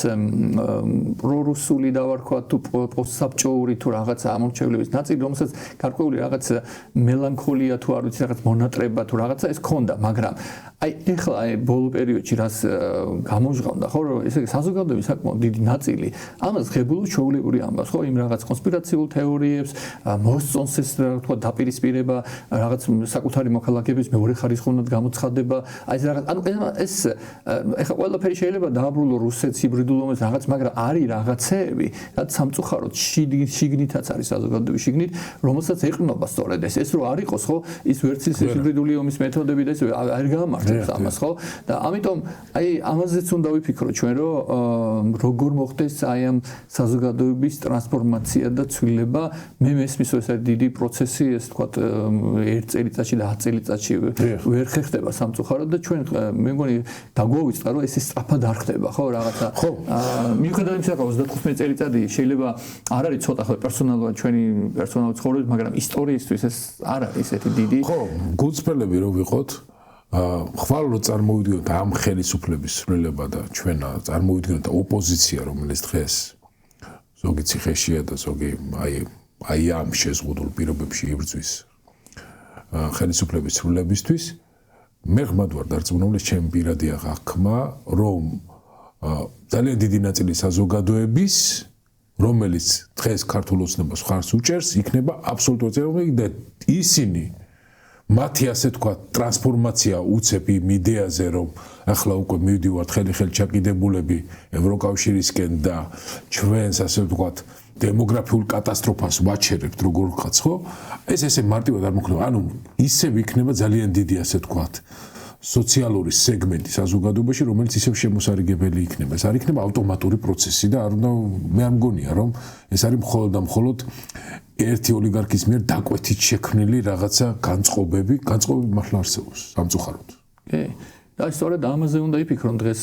S2: პრორუსული დავარქვა თუ პოსტსაბჭოური თუ რაღაც ამორჩევლების ნაწილი, რომელსაც გარკვეული რაღაც მელანქოლია თუ არ ვიცი რაღაც მონატრება თუ რაღაცა ეს ქონდა, მაგრამ აი ეხლა აი ბოლო პერიოდში რას გამოჟღავდა ხო რომ ესე საზოგადოების საკმაოდ დიდი ნაწილი ამას ღებულობს ჩვეულებრივი ამბავს ხო იმ რაღაც კონსპირაციულ თეორიებს მოსწონს ეს რა თქვა დაპირისპირება რაღაც საკუთარი მოქალაქეების მეორე ხარისხოვნად გამოცხადება აი ეს რაღაც ანუ ეს ეხლა ყველაფერი შეიძლება დააბრუნო რუსეთს ჰიბრიდულ ომებს რაღაც მაგრამ არის რაღაცეები რაც სამწუხაროდ შიგნითაც არის საზოგადოების შიგნით რომელსაც ეყრდნობა სწორედ ეს რო არ იყოს ხო ის ვერც ის ჰიბრიდული ომის მეთოდები და ეს არ გამართებს ამას ხო და ამიტომ აი ამაზეც უნდა ვიფიქრო ჩვენ რომ როგორ მოხდეს აი ამ საზოგადოების ტრანსფორმაცია და ცვლილება მე მესმის რომ ეს დიდი პროცესი ეს თქვა 1 წელიწადში და 10 წელიწადში ვერ ხერხდება სამწუხაროდ და ჩვენ მე მგონი დაგვავიწყდა რომ ეს სწრაფად არ ხდება ხო რაღაცა მიუხედავად იმისა რომ 35 წელიწადი შეიძლება არ არის ცოტა ხო პერსონალურად ჩვენი პერსონალური ცხოვრების მაგრამ ისტორიისთვის ეს არ არის ესეთი დიდი
S1: ხო გულწრფელები რო ვიყოთ ხვალ რო წარმოვიდგინოთ ამ ხელისუფლების ცვლილება და ჩვენ წარმოვიდგინოთ ოპოზიცია რომელიც დღეს ზოგი ციხეშია და ზოგი აი ამ შეზღუდულ პირობებში იბრძვის ხელისუფლების ცვლილებისთვის მე ღმად ვარ დარწმუნებული ჩემი პირადი აღქმა რომ ძალიან დიდი ნაწილი საზოგადოების რომელიც დღეს ქართულ ოცნებას ხარს უჭერს იქნება აბსოლუტურად და ისინი მათი ასე თქვა ტრანსფორმაცია უცებ იმ იდეაზე რომ ახლა უკვე მივდივართ ხელი ჩაკიდებულები ევროკავშირისკენ და ჩვენს ასე თქვა დემოგრაფიულ კატასტროფას ვაჩერებთ როგორღაც ხო ეს ესე მარტივად არ მოხდება ანუ ისევ იქნება ძალიან დიდი ასე თქვა სოციალური სეგმენტი საზოგადოებაში რომელიც ისევ შემოსარგებელი იქნება ეს არ იქნება ავტომატური პროცესი და არ უნდა მე არ მგონია რომ ეს არის მხოლოდ და მხოლოდ ერთი ოლიგარქის მიერ დაკვეთით შექმნილი რაღაცა განწყობები მართლა არსებობს სამწუხაროდ
S2: და სწორედ ამაზე უნდა იფიქრონ დღეს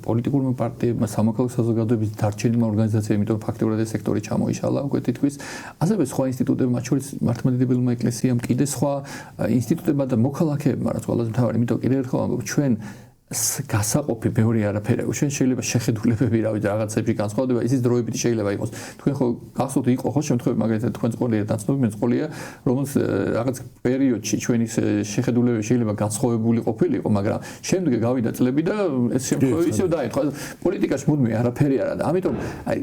S2: პოლიტიკურმა პარტიებმა სამოქალაქო საზოგადოების დარჩენილმა ორგანიზაციებმა იმიტომ ფაქტობრივად ეს სექტორი ჩამოიშალა უკვე თითქმის ასევე სხვა ინსტიტუტებმა მათ შორის მართლმადიდებელმა ეკლესიამ კიდე სხვა ინსტიტუტებმა და მოქალაქეებმა რაც ყველაზე მთავარი იმიტომ კიდევ ერთხელ ამბობ ჩვენ გასაყოფი ბევრი არაფერია. ჩვენ შეიძლება შეხედულებები რავი რაღაცებში განსხვავდება, ისიც დროებით შეიძლება იყოს. თქვენ ხო გახსოვთ იყო ხო შემთხვევები მაგალითად თქვენ წყოლია დაცნობი მე წყოლია, რომელიც რაღაც პერიოდში ჩვენი შეხედულებები შეიძლება განსხვავებული ყოფილიყო, მაგრამ შემდეგ გავიდა წლები და ეს შემთხვევები ისევ დაიწყო. პოლიტიკაში მუდმივი არაფერი არა და ამიტომ აი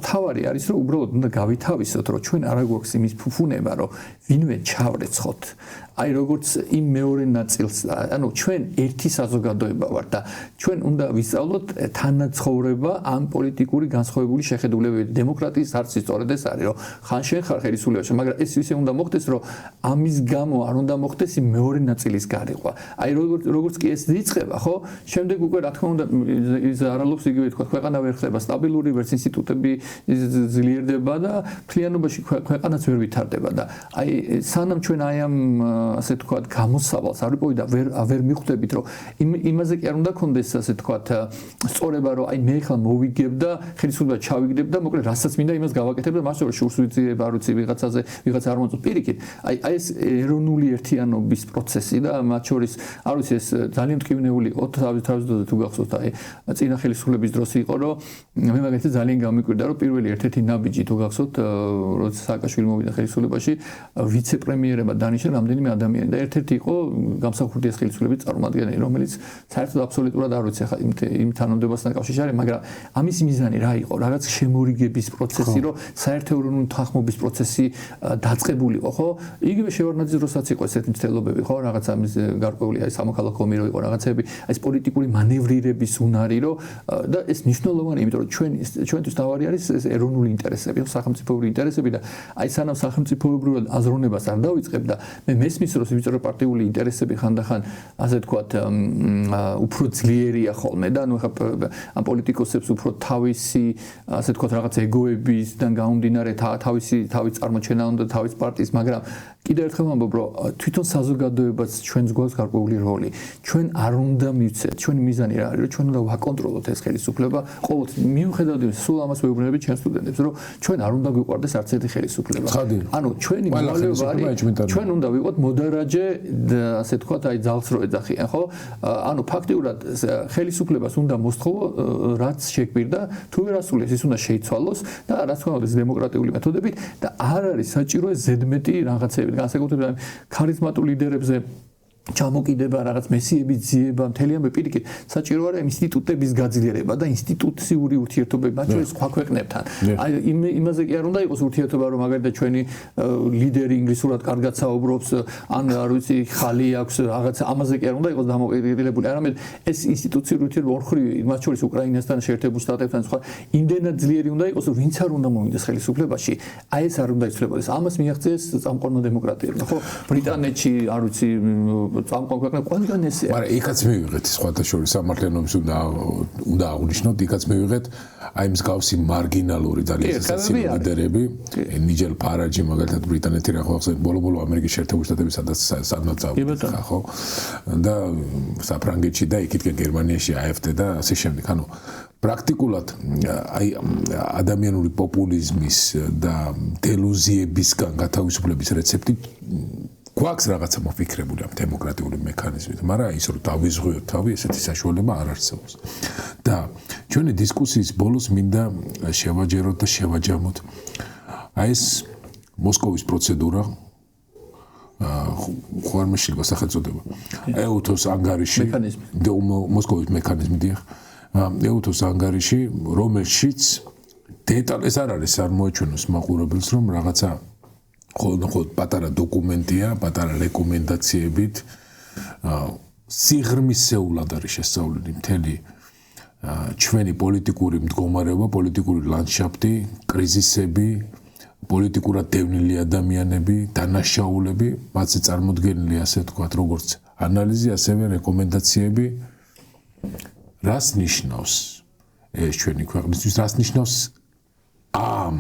S2: თავარი არის რომ უბრალოდ უნდა გავითავისოთ რომ ჩვენ არ გვაქვს იმის ფუფუნება რომ ვინმე ჩავრეცხოთ. აი როგორც იმ მეორე ნაწილს ანუ ჩვენ ერთი საზოგადოება ვართ და ჩვენ უნდა ვისწავლოთ თანაცხოვრება ამ პოლიტიკური განსხვავებული შეხედულებებით დემოკრატიის არცი სწორედ ეს არის რომ ხან შენ ხარ ხელისუფლებაში მაგრამ ეს ისე უნდა მოხდეს რომ ამის გამო არ უნდა მოხდეს იმ მეორე ნაწილის გარიყვა აი როგორც კი ეს იწყება ხო შემდეგ უკვე რა თქმა უნდა ის არალობს იგივე თქვა ქვეყანა ვერ ხდება სტაბილური ვერც ინსტიტუტები ძლიერდება და ფლიანობაში ქვეყანაც ვერ ვითარდება და აი სანამ ჩვენ აი ამ ასე თქვა გამოსავალს არ ვიპოვი და ვერ მიხვდებით რომ იმაზე კი არ უნდა კონდეს ასე თქვა სწორება რომ აი მე ხლა მოვიგებ და ხელისუფლება ჩავიგდებ და მოკლედ რასაც მინდა იმას გავაკეთებ და მასშტაბში შურს ვიძიებ არ ვიცი ვიღაცაზე ვიღაც არ მოწონს პირიქით აი ეს ეროვნული ერთიანობის პროცესი და მათ შორის არ ვიცი ეს ძალიან მტკივნეული იყო თავის თუ გახსოვთ აი წინა ხელისუფლების დროს იყო რომ მე მაგალითად ძალიან გამიკვირდა რომ პირველი ერთ-ერთი ნაბიჯი თუ გახსოვთ როცა სააკაშვილი მოვიდა ხელისუფლებაში ვიცე-პრემიერებად დანიშნა რამდენიმე ადამიანი და ერთ-ერთი იყო გამსახურდიას ხელისუფლების წარმომადგენელი რომელიც საერთოდ აბსოლუტურად არ ვიცი ხა იმ თანამდებობასთან კავშირში არის მაგრამ ამის მიზანი რა იყო რაღაც შემორიგების პროცესი რომ საერთო ეროვნული თანხმობის პროცესი დაწყებულიყო ხო იგივე შევარდნაძის დროსაც იყო ესეთი მცდელობები ხო რაღაც ამის გარკვეული აი სამოქალაქო ომი რო იყო რაღაცები აი ეს პოლიტიკური მანევრირების უნარი რო და ეს მნიშვნელოვანია იმიტომ რომ ჩვენთვის თავარი არის ეს ეროვნული ინტერესები ხო სახელმწიფოებრივი ინტერესები და აი სანამ სახელმწიფოებრივად აზროვნებას არ დავიწყებ და მე მესმის რომ ვიწრო პარტიული ინტერესები ხანდახან ასე თქვათ უფრო ძლიერია ხოლმე და ნუ ხა ამ პოლიტიკოსებს უფრო თავისი ასე თქვათ რაღაც ეგოებისგან გამომდინარე თავის წარმოჩენა უნდა თავის პარტიის მაგრამ კიდევ ერთხელ ვამბობ, რომ თვითონ საზოგადოებას ჩვენს გვაქვს გარკვეული როლი. ჩვენ არ უნდა მივცეთ, ჩვენი მიზანი რა არის, რომ ჩვენ უნდა ვაკონტროლოთ ეს ხელისუფლება. ყოველთვის მიუხედავად იმისა, სულ ამას ვეუბნებით ჩვენ სტუდენტებს, რომ ჩვენ არ უნდა გვიყვარდეს არც ერთი ხელისუფლება. ანუ ჩვენი მოვალეობა არის, ჩვენ უნდა ვიყოთ მოდარაჯე, ასე თქვათ, აი ძალს რო ეძახიან, ხო? ანუ ფაქტიურად ხელისუფლებას უნდა მოსთხოვო, რაც შეგვირდა, თუ ვერ ასრულებს, ის უნდა შეიცვალოს და რაც თქმა უნდა დემოკრატიული მეთოდებით და არ არის საჭირო ზედმეტი რაღაცები, განსაკუთრებით ქარიზმატულ ლიდერებზე ჩამოკიდება რაღაც მესიების ძიება, მთელი ამბები პირიქით საჭირო არის ინსტიტუტების გაძლიერება და ინსტიტუციური ურთიერთობები მათ შორის სხვა ქვეყნებთან. აი იმაზე კი არ უნდა იყოს ურთიერთობა, რომ მაგალითად ჩვენი ლიდერი ინგლისურად კარგად საუბრობს, ან არ ვიცი, ხალი აქვს, რაღაც ამაზე კი არ უნდა იყოს დამოკიდებული, არამედ ეს ინსტიტუციური ურთიერთობა ორხრივი, მათ შორის უკრაინასთან, შეერთებულ შტატებთან სხვა, იმდენად ძლიერი უნდა იყოს, რომ ვინც არ უნდა მოვიდეს ხელისუფლებაში, აი ეს არ უნდა იცვლებოდეს. ამას მიაღწიეს წამყვანმა დემოკრატიებმა, ხო? ბრიტანეთში, არ ვიცი, წამყვან ქვეყნებში ყველგან ესეა.
S1: მაგრამ იქაც მივიღეთ სხვათა შორის სამართლიანობის უნდა აღნიშნოთ, იქაც მივიღეთ აი მსგავსი მარგინალური ძალიან სასაცილო ლიდერები, ნიჯელ ფარაჯი მაგალითად ბრიტანეთი რა ხო ახსენეთ, ბოლო-ბოლო ამერიკის შეერთებული შტატები სადაც წავიდა, ხო? და საფრანგეთში და იქითკენ გერმანიაში AfD და ასე შემდეგ. ანუ პრაქტიკულად აი ადამიანური პოპულიზმის და დელუზიებისგან გათავისუფლების რეცეპტი გვაქვს რაღაცა მოფიქრებული ამ დემოკრატიული მექანიზმით, მაგრამ ის რომ დავიზღვიოთ თავი, ესეთი საშუალება არ არსებობს. და ჩვენი დისკუსიის ბოლოს მინდა შევაჯეროთ და შევაჯამოთ აი ეს მოსკოვის პროცედურა, ხო არ მეშლება სახელწოდება. ეუთოს ანგარიში, მოსკოვის მექანიზმი, დიახ. ეუთოს ანგარიში, რომელშიც დეტალებს არ არის არ მოეჩვენოს მაყურებელს, რომ რაღაცა ხო პატარა დოკუმენტია, პატარა რეკომენდაციებით სიღრმისეულად არის შესწავლილი მთელი ჩვენი პოლიტიკური მდგომარეობა, პოლიტიკური ლანდშაფტი, კრიზისები, პოლიტიკურად დევნილი ადამიანები, დანაშაულები, მათზე წარმოდგენილი ასე ვთქვათ, როგორც ანალიზი, ასევე რეკომენდაციები. რას ნიშნავს ეს ჩვენი ქვეყნისთვის, რას ნიშნავს ამ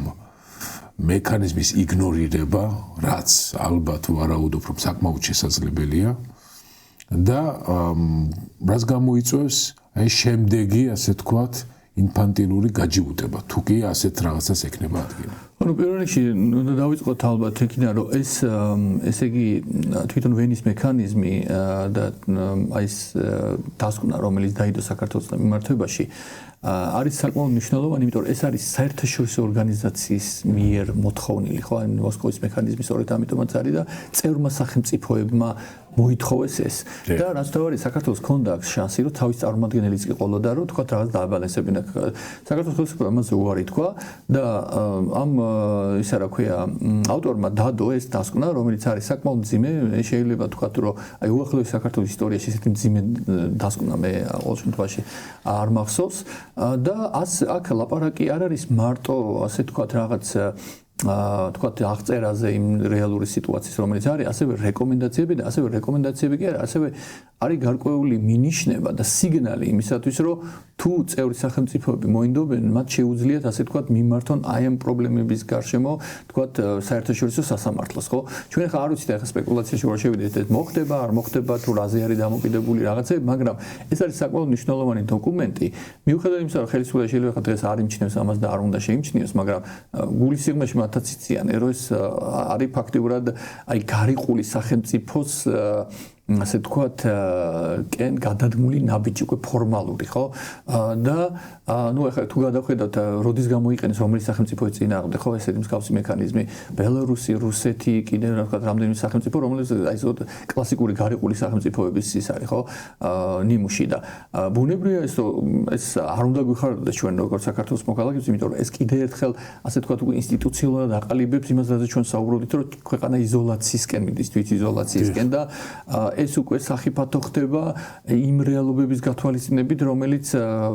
S1: მექანიზმის იგნორირება, რაც ალბათ ვარაუდობ, რომ საკმაოდ შესაძლებელია და რაც გამოიწვევს აი შემდეგი, ასე ვთქვათ, ინფანტილური გაჯიუტება, თუ კი ასეთ რაღაცას ექნება ადგილი.
S2: ანუ პირველ რიგში უნდა დავიწყოთ ალბათ იქიდან, რომ ესე იგი თვითონ ვენის მექანიზმი და აი ეს დასკვნა, რომელიც დაიდო საქართველოს მიმართებაში არის საკმაოდ მნიშვნელოვანი, იმიტომ რომ ეს არის საერთაშორისო ორგანიზაციის მიერ მოთხოვნილი, ხო, ან მოსკოვის მექანიზმი სწორედ ამიტომაც არის და წევრმა სახელმწიფოებმა მოითხოვეს ეს. და რაც თავარი საქართველოს ჰქონდა შანსი, რომ თავის წარმომადგენელიც იყოლოდა, რომ თქვა რაღაც დააბალანსებინა. საქართველოს ხელისუფლება ამაზე უარი თქვა და ამ ისა რა ქვია, ავტორმა დადო ეს დასკვნა, რომელიც არის საკმაოდ მძიმე, შეიძლება თქვათ, რომ აი უახლოეს საქართველოს ისტორიაში ესეთი მძიმე დასკვნა მე ყოველ შემთხვევაში არ მახსოვს. და აქ ლაპარაკი არ არის მარტო ასე თქვათ რაღაც თქვათ აღწერაზე იმ რეალური სიტუაციის რომელიც არის, ასევე რეკომენდაციები და ასევე რეკომენდაციები კი არა, ასევე არის გარკვეული მინიშნება და სიგნალი იმისათვის, რომ თუ წევრი სახელმწიფოები მოინდობენ, მათ შეუძლიათ ასე თქვათ მიმართონ აი ამ პრობლემების გარშემო, თქვათ საერთაშორისო სასამართლოს, ხო? ჩვენ ხა არ ვიცით ახლა სპეკულაციაში ვარ შევიდეთ, ეს მოხდება, არ მოხდება, თუ რაზე არის დამოკიდებული რაღაცები, მაგრამ ეს არის საკმაოდ მნიშვნელოვანი დოკუმენტი. მიუხედავად იმისა, რომ ხელისუფლება შეიძლება ხა დღეს არ იმჩნევს ამას და არ უნდა შეიმჩნიოს, მაგრამ გულის სიღრმეში მათაც იციან, რომ ეს არის ფაქტიურად აი გარიყული სახელმწიფოს ასე თქვათ კენ გადადგმული ნაბიჯი უკვე ფორმალური, ხო? და ნუ ახლა თუ გადავხედავთ როდის გამოიყენეს რომელი სახელმწიფოების წინააღმდეგ, ხო, ესეთი მსგავსი მექანიზმი, ბელარუსი, რუსეთი, კიდევ რა ვთქვათ, რამდენიმე სახელმწიფო, რომელიც აი ეს კლასიკური გარიყული სახელმწიფოების ის არის, ხო? ნიმუში და ბუნებრივია ეს არ უნდა გვიხარდეს ჩვენ როგორც საქართველოს მოქალაქეებს, იმიტომ რომ ეს კიდევ ერთხელ ასე თქვათ უკვე ინსტიტუციონალურად აყალიბებს იმას, რაზე ჩვენ საუბრობდით, რომ ქვეყანა იზოლაციისკენ მიდის, თვით იზოლაციისკენ და ეს უკვე სახიფათო ხდება იმ რეალობების გათვალისწინებით, რომელიც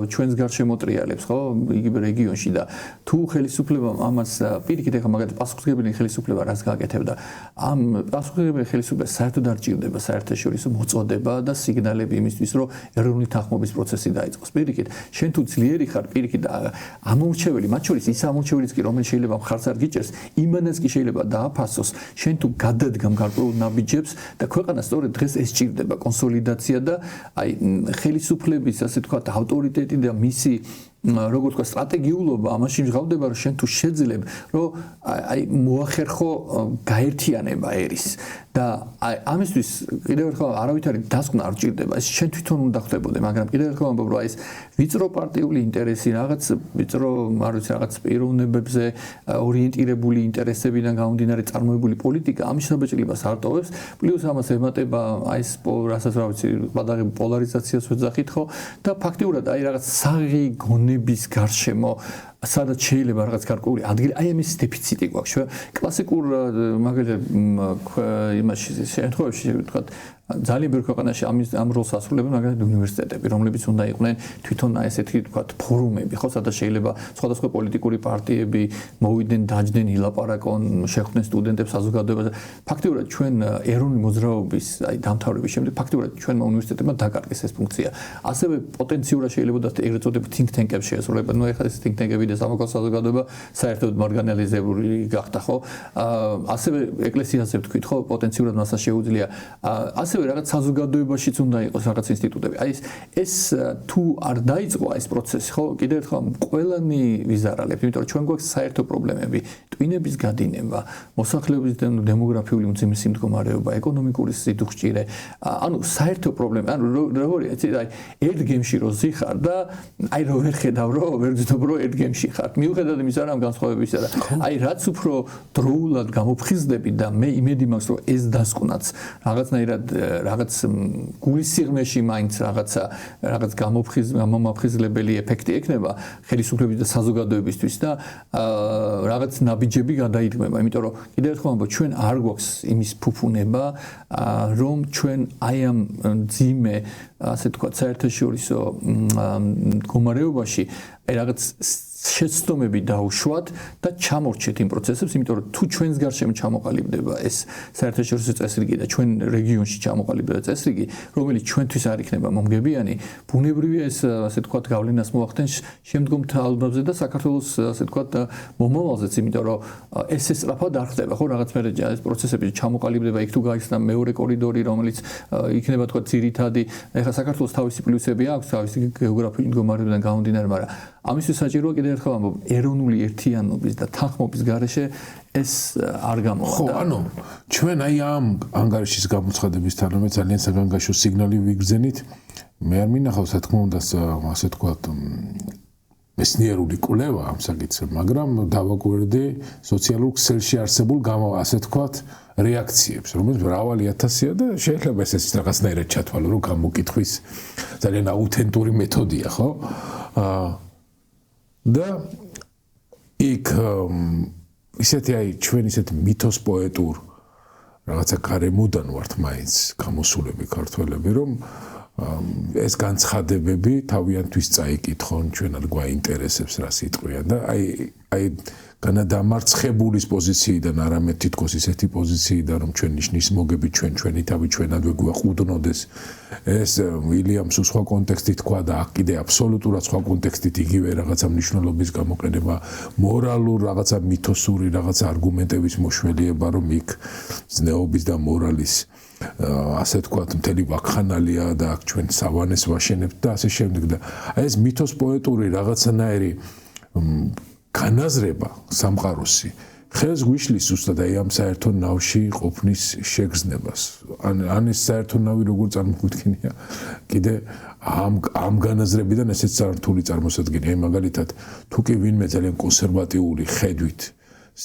S2: ჩვენს გარშემო ტრიალებს, ხო, იგივე რეგიონში და თუ ხელისუფლებამ ამას პირიქით ეხლა მაგალითად პასუხისმგებელი ხელისუფლება რას გააკეთებდა, ამ პასუხისმგებელი ხელისუფლებას საერთოდ არ ჭირდება საერთაშორისო მოწოდება და სიგნალები იმისთვის, რომ ეროვნული თანხმობის პროცესი დაიწყოს. პირიქით, შენ თუ ძლიერი ხარ, პირიქით ამორჩეველი, მათ შორის ის ამორჩეველიც კი, რომელიც შეიძლება მხარს არ გიჭერს, იმანაც კი შეიძლება დააფასოს, შენ თუ გადადგამ გარკვეულ ნაბიჯებს და ქვეყანა სწორედ დღეს ეს ჭირდება კონსოლიდაცია და აი ხელისუფლების ასე ვთქვათ ავტორიტეტი და მისი როგორც ვთქვათ სტრატეგიულობა ამაში მჟღავდება რომ შენ თუ შეძლებ რომ აი მოახერხო გაერთიანება ერის და აი ამისთვის კიდევ ერთხელ არავითარი დასკვნა არ ჭირდება ეს შენ თვითონ უნდა ხდებოდე მაგრამ კიდევ ერთხელ ამბობ რომ აი ეს ვიწრო პარტიული ინტერესი რაღაც ვიწრო არ ვიცი რაღაც პიროვნებებზე ორიენტირებული ინტერესებიდან გამომდინარე წარმოებული პოლიტიკა ამის საბჭილებას არ ტოვებს პლუს ამას ემატება აი ეს რასაც რა ვიცი ბადაღები პოლარიზაციას ვეძახით ხო და ფაქტიურად აი რაღაც საღი გონების გარშემო სადაც შეიძლება რაღაც გარკვეული ადგილი აი ამის დეფიციტი გვაქვს ჩვენ კლასიკურ მაგალითად იმაში შემთხვევაში ვთქვათ ძალიან ბევრ ქვეყანაში ამ როლს ასრულებენ მაგალითად უნივერსიტეტები რომლებიც უნდა იყვნენ თვითონ აი ესეთი ვთქვათ ფორუმები ხო სადაც შეიძლება სხვადასხვა პოლიტიკური პარტიები მოვიდნენ დაჯდნენ ილაპარაკონ შეხვდნენ სტუდენტებს საზოგადოებაზე ფაქტიურად ჩვენ ეროვნული მოძრაობის აი დამთავრების შემდეგ ფაქტიურად ჩვენმა უნივერსიტეტებმა დაკარგეს ეს ფუნქცია ასევე პოტენციურად შეიძლება და ეგრეთ წოდებული think tank-ები შეესრულებენ ნუ ეხლა ეს think tank-ები და სამოქალაქო საზოგადოება საერთოდ მარგინალიზებული გახდა ხო ასევე ეკლესიაზე ვთქვით ხო პოტენციურად მასაც შეუძლია ასევე რაღაც საზოგადოებაშიც უნდა იყოს რაღაც ინსტიტუტები. აი ეს თუ არ დაიწყო ეს პროცესი, ხო, კიდევ ერთხელ ყველანი ვიზარალებს, იმიტომ რომ ჩვენ გვაქვს საერთო პრობლემები, ტვინების გადინება, მოსახლეობის დემოგრაფიული უმძიმესი მდგომარეობა, ეკონომიკური სიდუხჭირე, ანუ საერთო პრობლემები, ანუ როგორია, აი ერთ გემში რო ზიხარ და აი რო ვერ ხედავ რო ვერ ვძნობ რო ერთ გემში ხარ. მიუხედავად იმისა, რომ განსხვავებისა და აი რაც უფრო დროულად გამოფხიზლები და მე იმედი მაქვს რომ ეს დასკვნაც რაღაცნაირად რაღაც გულის სიღრმეში მაინც რაღაც გამომაფხიზლებელი ეფექტი ექნება ხელისუფლების და საზოგადოებისთვის და რაღაც ნაბიჯები გადაიდგმება იმიტომ რომ კიდევ ერთხელ ამბობ ჩვენ არ გვაქვს იმის ფუფუნება რომ ჩვენ აი ამ ძიმე ასე თქვა საერთაშორისო მდგომარეობაში აი რაღაც შეცდომები დაუშვათ და ჩამორჩეთ იმ პროცესებს, იმიტომ რომ თუ ჩვენს გარშემო ჩამოყალიბდება ეს საერთაშორისო წესრიგი და ჩვენ რეგიონში ჩამოყალიბდება წესრიგი, რომელიც ჩვენთვის არ იქნება მომგებიანი, ბუნებრივია ეს ასე თქვათ გავლენას მოახდენს შემდგომ თაობებზე და საქართველოს ასე თქვათ მომავალზეც, იმიტომ რომ ეს სწრაფად არ ხდება, ხო, რაღაც მერე ეს პროცესები ჩამოყალიბდება, იქ თუ გაიხსნა მეორე კორიდორი, რომელიც იქნება თქვათ ძირითადი, ეხლა საქართველოს თავისი პლუსები აქვს, თავისი გეოგრაფიული მდგომარეობიდან გამომდინარე, მაგრამ ამისთვის საჭიროა კიდევ ერთხელ ამბობ ეროვნული ერთიანობის და თანხმობის გარეშე ეს არ გამოვა.
S1: ხო, ანუ ჩვენ აი ამ ანგარიშის გამოცხადების თანამედროვე ძალიან საგანგაშო სიგნალი ვიგრძენით. მე არ მინახავს რა თქმა უნდა ასე თქვათ მეცნიერული კვლევა ამ საკითხზე, მაგრამ დავაკვირდი სოციალურ ქსელში არსებულ ასე თქვათ რეაქციებს, რომელიც მრავალი ათასია და შეიძლება ეს რაღაცნაირად ჩათვალო, რომ გამოკითხვის ძალიან აუთენტური მეთოდია, ხო? და იქ ისეთი აი ჩვენ ისეთ მითოს პოეტურ რაღაცა გარემოდან ვართ მაინც გამოსულები ქართველები რომ ეს განცხადებები თავიანთვის წაიკითხონ ჩვენ არ გვაინტერესებს რა სიტყვიან და აი განადამარცხებულის პოზიციიდან არამედ თითქოს ისეთი პოზიციიდან რომ ჩვენ ნიშნის მოგები ჩვენი თავი ჩვენადვე გვაყუდნოდეს ეს უილიამს სხვა კონტექსტით თქვა და აქ კიდე აბსოლუტურად სხვა კონტექსტით იგივე რაღაცა მნიშვნელობის გამოყენება მორალურ რაღაცა მითოსური რაღაცა არგუმენტების მოშველიება რომ იქ ზნეობის და მორალის ასე თქვათ მთელი ვაკხანალია და აქ ჩვენ სავანეს ვაშენებთ და ასე შემდეგ და აი ეს მითოს პოეტური რაღაცანაირი განაზრება სამყაროსი ხელს გვიშლის უბრალოდ აი ამ საერთო ნავში ყოფნის შეგრძნებას ან ეს საერთო ნავი როგორ წარმოგვიდგენია კიდე ამ განაზრებიდან ესეც რთული წარმოსადგენი აი მაგალითად თუ კი ვინმე ძალიან კონსერვატიული ხედვით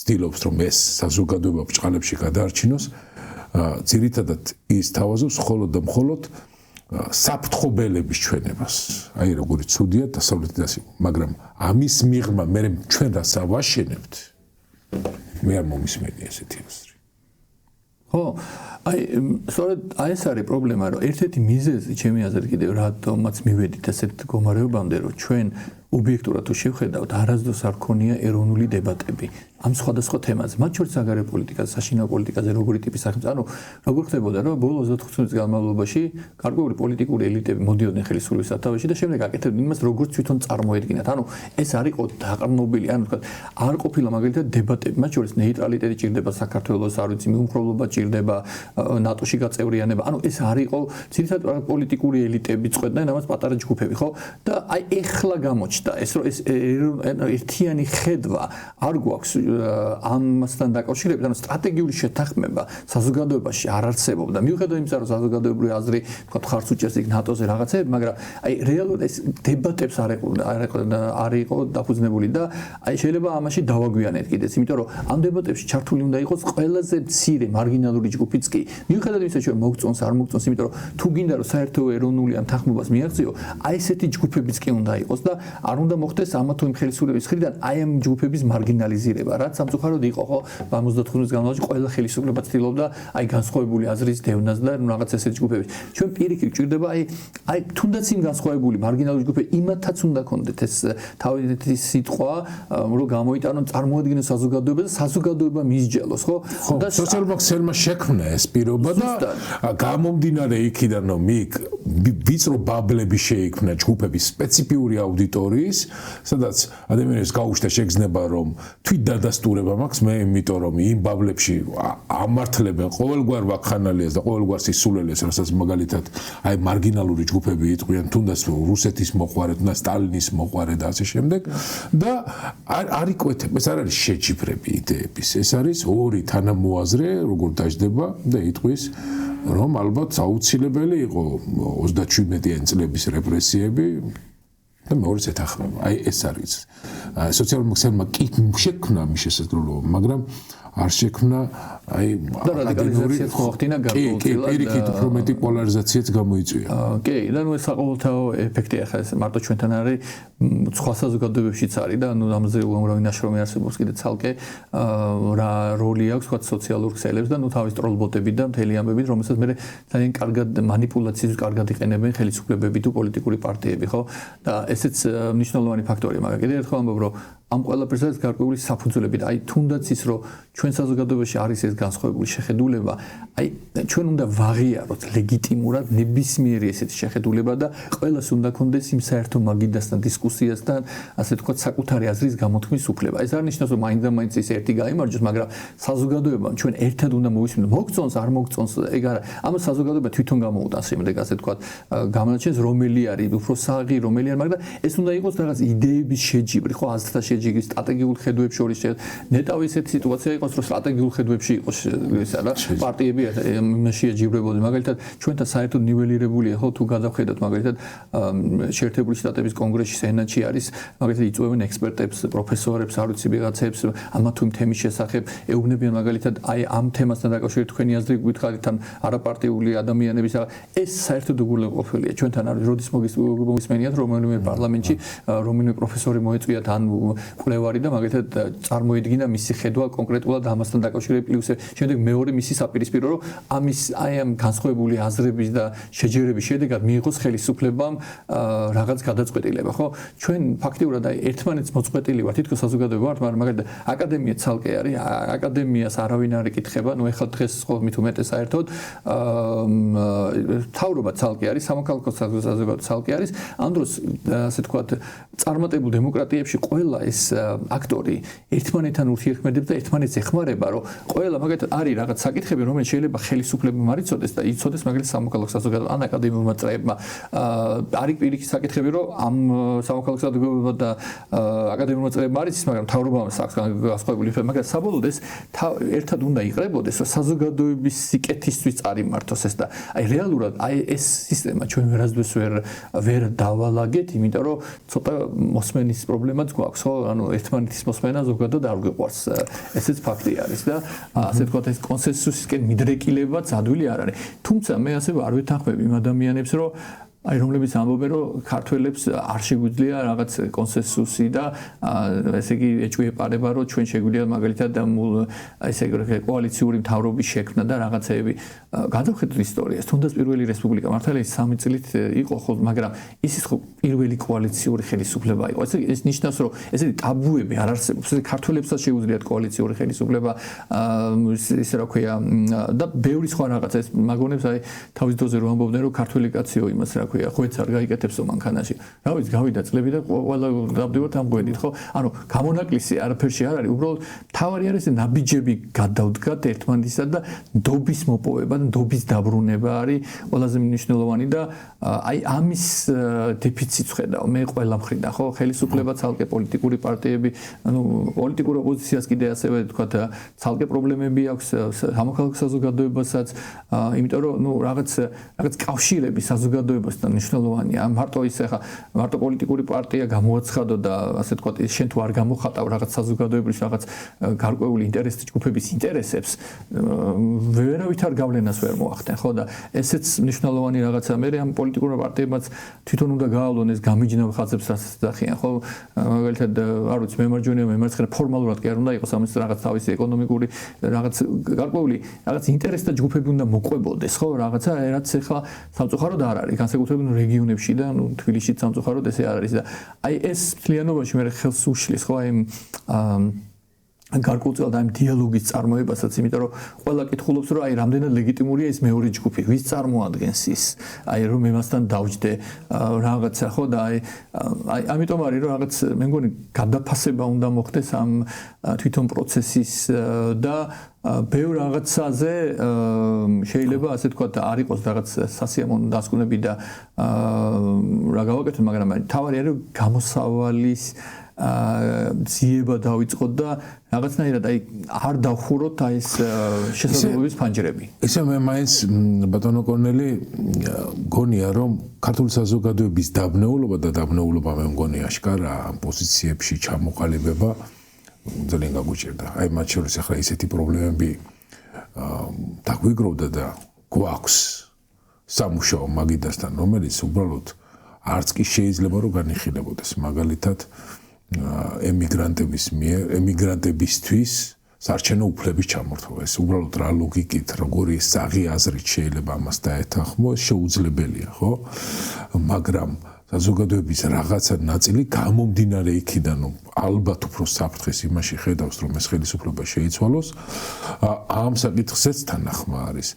S1: ცდილობს რომ ეს საზოგადოება ბრჭყალებში გადაარჩინოს ძირითადად ის თავაზობს მხოლოდ და მხოლოდ საფრთხობელების ჩვენებას. აი როგორი ცუდია დასავლეთი ასე, მაგრამ ამის მიღმა მე ჩვენ რას ავაშენებთ? მე არ მომისმენია ესეთი აზრი.
S2: ხო, სწორედ ეს არის პრობლემა, რომ ერთ-ერთი მიზეზი ჩემი აზრით კიდევ რატომაც მივედით ასეთ მდგომარეობამდე, რომ ჩვენ ობიექტურად თუ შევხედავთ, არასდროს არ ქონია ეროვნული დებატები ამ სხვადასხვა თემაზე, მათ შორის საგარეო პოლიტიკაზე, საშინაო პოლიტიკაზე, როგორი ტიპის სახელმწიფო, ანუ როგორ ხდებოდა, რომ ბოლო 25 წლის განმავლობაში გარკვეული პოლიტიკური ელიტები მოდიოდნენ ხელისუფლების სათავეში და შემდეგ აკეთებდნენ იმას, როგორც თვითონ წარმოედგინათ. ანუ ეს არ იყო დაყრდნობილი, ანუ თქვა, არ ყოფილა მაგალითად დებატები, მათ შორის ნეიტრალიტეტი ჭირდება საქართველოს, არ ვიცი, მიუმხრობლობა ჭირდება, ნატოში გაწევრიანება. ანუ ეს არ იყო ძირითადად პოლიტიკური ელიტები წყვეტდნენ ამას პატარა ჯგუფები, ხო? და აი ეხლა გამოჩნდა ეს, რომ ეს ერთიანი ხედვა არ გვაქვს ამასთან დაკავშირებით, ანუ სტრატეგიული შეთანხმება საზოგადოებაში არ არსებობდა. მიუხედავად იმისა, რომ საზოგადოებრივი აზრი, თქვა, ხარც უჭერს იქ ნატოზე რაღაცები, მაგრამ აი რეალურად ეს დებატებს არ იყო დაფუძნებული და აი შეიძლება ამაში დავაგვიანეთ კიდეც, იმიტომ რომ ამ დებატებში ჩართული უნდა იყოს ყველაზე მცირე მარგინალური ჯგუფიც კი. მიუხედავად იმისა, რომ მოგწონს, არ მოგწონს, იმიტომ რომ თუ გინდა რომ საერთო ეროვნული ამ თანხმობას მიაღწიო, აი ესეთი ჯგუფებიც კი უნდა იყოს და არ უნდა მოხდეს ამა თუ იმ ხელისუფლების მხრიდან აი ამ ჯგუფების მარგინალიზირება. რაც სამწუხაროდ იყო, ხო, 75 წლის განმავლობაში ყველა ხელისუფლება ცდილობდა აი განსხვავებული აზრის დევნას და რაღაც ესეთ ჯგუფების. ჩვენ პირიქით გვჭირდება აი თუნდაც იმ განსხვავებული მარგინალური ჯგუფები იმათაც უნდა ქონდეთ ეს თავისი სიტყვა, რომ გამოიტანონ წარმოადგენენ საზოგადოებას და საზოგადოება მისჯელოს, ხო?
S1: და სოციალურმა ქსელმა შექმნა ეს პირობა და გამომდინარე იქიდან, რომ იქ ვიწრო ბაბლები შეიქმნა ჯგუფების სპეციფიური აუდიტორიის, სადაც ადამიანებს გაუჩნდა შეგრძნება, რომ თვით დადასტურება მაქვს მე, იმიტომ რომ იმ ბაბლებში ამართლებენ ყოველგვარ ვაკხანალიას და ყოველგვარ სისულელეს, რასაც მაგალითად აი მარგინალური ჯგუფები იტყვიან, თუნდაც რუსეთის მოყვარე, თუნდაც სტალინის მოყვარე და ასე შემდეგ და არ იკვეთება, ეს არ არის შეჯიბრები იდეების, ეს არის ორი თანამოაზრე, როგორ დაждდება და იტყვის, რომ ალბათ აუცილებელი იყო 37-იანი წლების რეპრესიები და მეორე შეთანხმება. აი ეს არის სოციალურმა ქსელმა კი შექმნა მის შესაძლებლობა, მაგრამ არ შექმნა აი
S2: რადიკალიზაციაც მოახდინა გარკვეულწილად.
S1: კი, პირიქით უფრო მეტი პოლარიზაციაც გამოიწვია.
S2: კი, და ნუ ეს საყოველთაო ეფექტი ახლა ეს მარტო ჩვენთან არის, სხვა საზოგადოებებშიც არის და ნუ ამაზე უამრავი ნაშრომი არსებობს კიდე ცალკე რა როლი აქვს სხვა სოციალურ ქსელებს და ნუ თავის ტროლბოტები და მთელი ამბებით, რომელსაც მე ძალიან კარგად манипуляციებს კარგად იყენებენ ხელისუფლებები თუ პოლიტიკური პარტიები, ხო? და ესეც მნიშვნელოვანი ფაქტორია, მაგრამ კიდევ ერთხელ ამბობ, რომ ამ ყველაფერს არის გარკვეული საფუძვლები და აი თუნდაც ის, რომ ჩვენ საზოგადოებაში არის ეს განსხვავებული შეხედულება, აი ჩვენ უნდა ვაღიაროთ ლეგიტიმურად ნებისმიერი ესეთი შეხედულება და ყველას უნდა ქონდეს იმ საერთო მაგიდასთან დისკუსიასთან, ასე ვთქვათ, საკუთარი აზრის გამოთქმის უფლება. ეს არ ნიშნავს, რომ მაინდა-მაინც ის ერთი გაიმარჯვოს, მაგრამ საზოგადოებამ ჩვენ ერთად უნდა მოვისმინოთ, მოგწონს, არ მოგწონს, ეგ არა. ამას საზოგადოება თვითონ გამოუტანს შემდეგ, ასე ვთქვათ, გამონაჩენს რომელი არის უფრო საღი, რომელი არ, მაგრამ ეს უნდა იყოს რაღაც იდეების შეჯიბრი, ხო, აზრთა შეჯიბრი, სტრატეგიულ ხედვებს შორის. ნეტავ ისეთი სიტუაცია იყოს, რომ სტრატეგიულ ხედვებში იყოს ისა და პარტიები იმაში ეჯიბრებოდნენ. მაგალითად, ჩვენთან საერთოდ ნიველირებულია, ხო, თუ გადავხედოთ, მაგალითად, შეერთებული შტატების კონგრესში, სენატში არის, მაგალითად, იწვევენ ექსპერტებს, პროფესორებს, არ ვიცი, ვიღაცებს, ამა თუ იმ თემის შესახებ ეუბნებიან, მაგალითად, აი ამ თემასთან დაკავშირებით თქვენი აზრი გითხარით, ან არაპარტიული ადამიანების, ეს საერთოდ უგულებელია. ჩვენთან არის, როდის მოგისმენიათ, რომელიმე პარლამენტში, რომელიმე პროფესორი მოეწვიათ, ან კვლევარი და მაგალითად წარმოედგინა მისი ხედვა კონკრეტულად ამასთან დაკავშირებით, პლუს შემდეგ მეორე მისი საპირისპირო, რომ ამის აი ამ განსხვავებული აზრების და შეჯერების შედეგად მიიღოს ხელისუფლებამ რაღაც გადაწყვეტილება, ხო? ჩვენ ფაქტიურად აი ერთმანეთს მოწყვეტილი ვართ, თითქოს საზოგადოება ვართ, მაგრამ მაგალითად აკადემია ცალკე არის, აკადემიას არავინ არ იკითხება, ნუ ეხლა დღეს ხოლმე თუ მეტი საერთოდ თავრობა ცალკე არის, სამოქალაქო საზოგადოება ცალკე არის, ამ დროს ასე ვთქვათ, წარმატებულ დემოკრატიებში ყველა ეს აქტორი ერთმანეთთან ურთიერთქმედებს და ერთმანეთს ეხმარება, რომ ყველა მაგალითად არის რაღაც საკითხები, რომელიც შეიძლება ხელისუფლებამ არ იცოდეს და იცოდეს მაგალითად სამოქალაქო საზოგადოება ან აკადემიურმა წრეებმა. არის პირიქით საკითხები, რომ ამ სამოქალაქო საზოგადოებამ და აკადემიურმა წრეებმა არ იცის, მაგრამ თავრობამ აქვს განსხვავებული ფერმა, მაგრამ საბოლოოდ ეს ერთად უნდა იყრებოდეს, რომ საზოგადოების სიკეთისთვის წარიმართოს ეს და აი რეალურად აი ეს სისტემა ჩვენ ვერასდროს ვერ დავალაგეთ, იმიტომ რომ ცოტა მოსმენის პრობლემაც გვაქვს, ხო? ანუ ერთმანეთის მოსმენა ზოგადად არ გვიყვარს. ესეც ფაქტი არის და ასე ვთქვათ, ეს კონსენსუსისკენ მიდრეკილებაც ადვილი არ არის. თუმცა მე ასე არ ვეთანხმები იმ ადამიანებს, რომ აი რომლებიც ამბობენ რომ ქართველებს არ შეგვიძლია რაღაც კონსენსუსი და ესე იგი ეჭვიეპარება რომ ჩვენ შეგვიძლია მაგალითად ესე იგი კოალიციური მთავრობის შექმნა და რაღაცეები გადავხედოთ ისტორიას თუნდაც პირველი რესპუბლიკა მართალია 3 წლით იყო ხოლმე მაგრამ ის ხო პირველი კოალიციური ხელისუფლება იყო ეს ნიშნავს რომ ესეთი ტაბუები არ არსებობს ესე ქართველებსაც შეუძლიათ კოალიციური ხელისუფლება ისე რა ქვია და ბევრი სხვა რაღაცა ეს მაგონებს აი თავის დროზე რომ ამბობდნენ რომ ქართველი კაციო იმას რა ქვია ხოეც არ გაიკეთებსო მანქანაში რა ვიცი გავიდა წლები და ყველა დავდივართ ამ გვერდით ხო ანუ გამონაკლისი არაფერში არ არის უბრალოდ თავარი არის ნაბიჯები გადავდგათ ერთმანეთისა და ნდობის მოპოვება და ნდობის დაბრუნება არის ყველაზე მნიშვნელოვანი და აი ამის დეფიციტს ხედავ მე ყველა მხრიდან ხო ხელისუფლება ცალკე პოლიტიკური პარტიები ანუ პოლიტიკურ ოპოზიციას კიდე ასევე თქვა ცალკე პრობლემები აქვს სამოქალაქო საზოგადოებასაც იმიტომ რომ ნუ რაღაც კავშირები საზოგადოებასთან მნიშვნელოვანია მარტო ის ახლა მარტო პოლიტიკური პარტია გამოაცხადო და ასე თქვა შენ თუ არ გამოხატავ რაღაც საზოგადოებრივ რაღაც გარკვეული ინტერესის ჯგუფების ინტერესებს ვერავით არ გავლენას ვერ მოახდენ ხო და ესეც მნიშვნელოვანი რაღაცა მე ამ პოლიტიკურ პარტიებმაც თვითონ უნდა გაავლონ ეს გამიჯნავ ხაზებს რასაც დახიან ხო მაგალითად არ ვიცი მემარჯვენე მემარცხენე ფორმალურად კი არ უნდა იყოს ამის რაღაც თავისი ეკონომიკური რაღაც გარკვეული რაღაც ინტერესთა ჯგუფები უნდა მოყვებოდეს ხო რაღაცა რაც ახლა სამწუხაროდ არ არის განსაკუთრებით რეგიონებში და ნუ თბილისში სამწუხაროდ ესე არ არის და აი ეს მთლიანობაში მე ხელს უშლის ხო აი გარკვეულწილად ამ დიალოგის წარმოებასაც, იმიტომ რომ ყველა კითხულობს რომ აი რამდენად ლეგიტიმურია ეს მეორე ჯგუფი, ვის წარმოადგენს ის, აი რომ მემასთან დავჯდე რაღაცა ხო და აი ამიტომ არის რომ რაღაც მე მგონი გადაფასება უნდა მოხდეს ამ თვითონ პროცესის და ბევრ რაღაცაზე შეიძლება ასე თქვა არ იყოს რაღაც სასიამოვნო დასკვნები და რა გავაკეთოთ, მაგრამ თავარი არის გამოსავალის ძიება დავიწყოთ და რაღაცნაირად აი არ დავხუროთ აი ეს შესაძლებლობის ფანჯრები.
S1: ესე მე მაინც ბატონო კორნელი გონია რომ ქართული საზოგადოების დაბნეულობა და დაბნეულობა მე მგონი აშკარა პოზიციებში ჩამოყალიბება ძალიან გაგუჭირდა. აი მათ შორის ახლა ისეთი პრობლემები დაგვიგროვდა და გვაქვს სამუშაო მაგიდასთან რომელიც უბრალოდ არც კი შეიძლება რომ განიხილებოდეს მაგალითად ემიგრანტებისთვის საარჩევნო უფლების ჩამორთმევა. ეს უბრალოდ რა ლოგიკით, როგორი საღი აზრით შეიძლება ამას დაეთანხმოს, შეუძლებელია, ხო? მაგრამ საზოგადოების რაღაცა ნაწილი გამომდინარე იქიდან, რომ ალბათ უფრო საფრთხეს იმაში ხედავს, რომ ეს ხელისუფლება შეიცვალოს, ამ საკითხზეც თანახმა არის.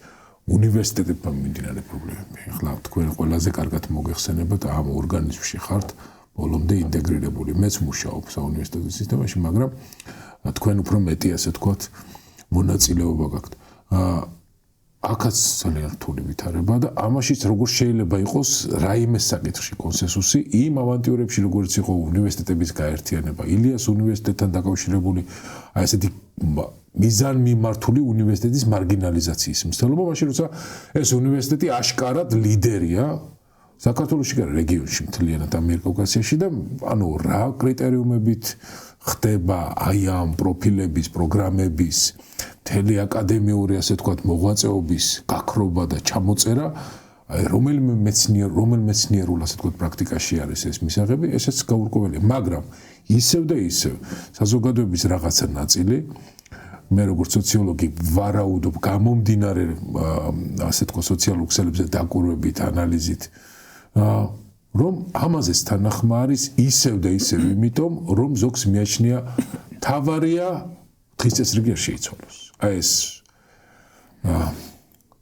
S1: უნივერსიტეტებთან მიმდინარე პრობლემები. ახლა თქვენ ყველაზე კარგად მოგეხსენებათ ამ ორგანიზმში ხართ ბოლომდე ინტეგრირებული. მეც მუშაობ საუნივერსიტეტო სისტემაში, მაგრამ თქვენ უფრო მეტი ასე თქვათ მონაწილეობა გაქვთ. აქაც ძალიან რთული ვითარება და ამაშიც როგორ შეიძლება იყოს რაიმე საკითხში კონსენსუსი იმ ავანტიურებში როგორც იყო უნივერსიტეტების გაერთიანება, ილიას უნივერსიტეტთან დაკავშირებული აი ესეთი მიზანმიმართული უნივერსიტეტის მარგინალიზაციის მცდელობა, მაშინ როცა ეს უნივერსიტეტი აშკარად ლიდერია საქართველოში და რეგიონში მთლიანად ამიერკავკასიაში და ანუ რა კრიტერიუმებით ხდება აი ამ პროფილების, პროგრამების, თელეაკადემიური ასე თქვათ მოღვაწეობის გაქრობა და ჩამოწერა, აი რომელ მეცნიერულ ასე თქვათ პრაქტიკაში არის ეს მისაღები, ესეც გაურკვეველია, მაგრამ ისევ და ისევ საზოგადოების რაღაცა ნაწილი მე როგორც სოციოლოგი ვარაუდობ გამომდინარე ასე თქვათ სოციალურ ქსელებზე დაკვირვებით, ანალიზით რომ ამაზეც თანახმა არის ისევ და ისევ იმიტომ რომ ზოგს მიაჩნია თავარია დღის წესრიგი არ შეიცვალოს. აი ეს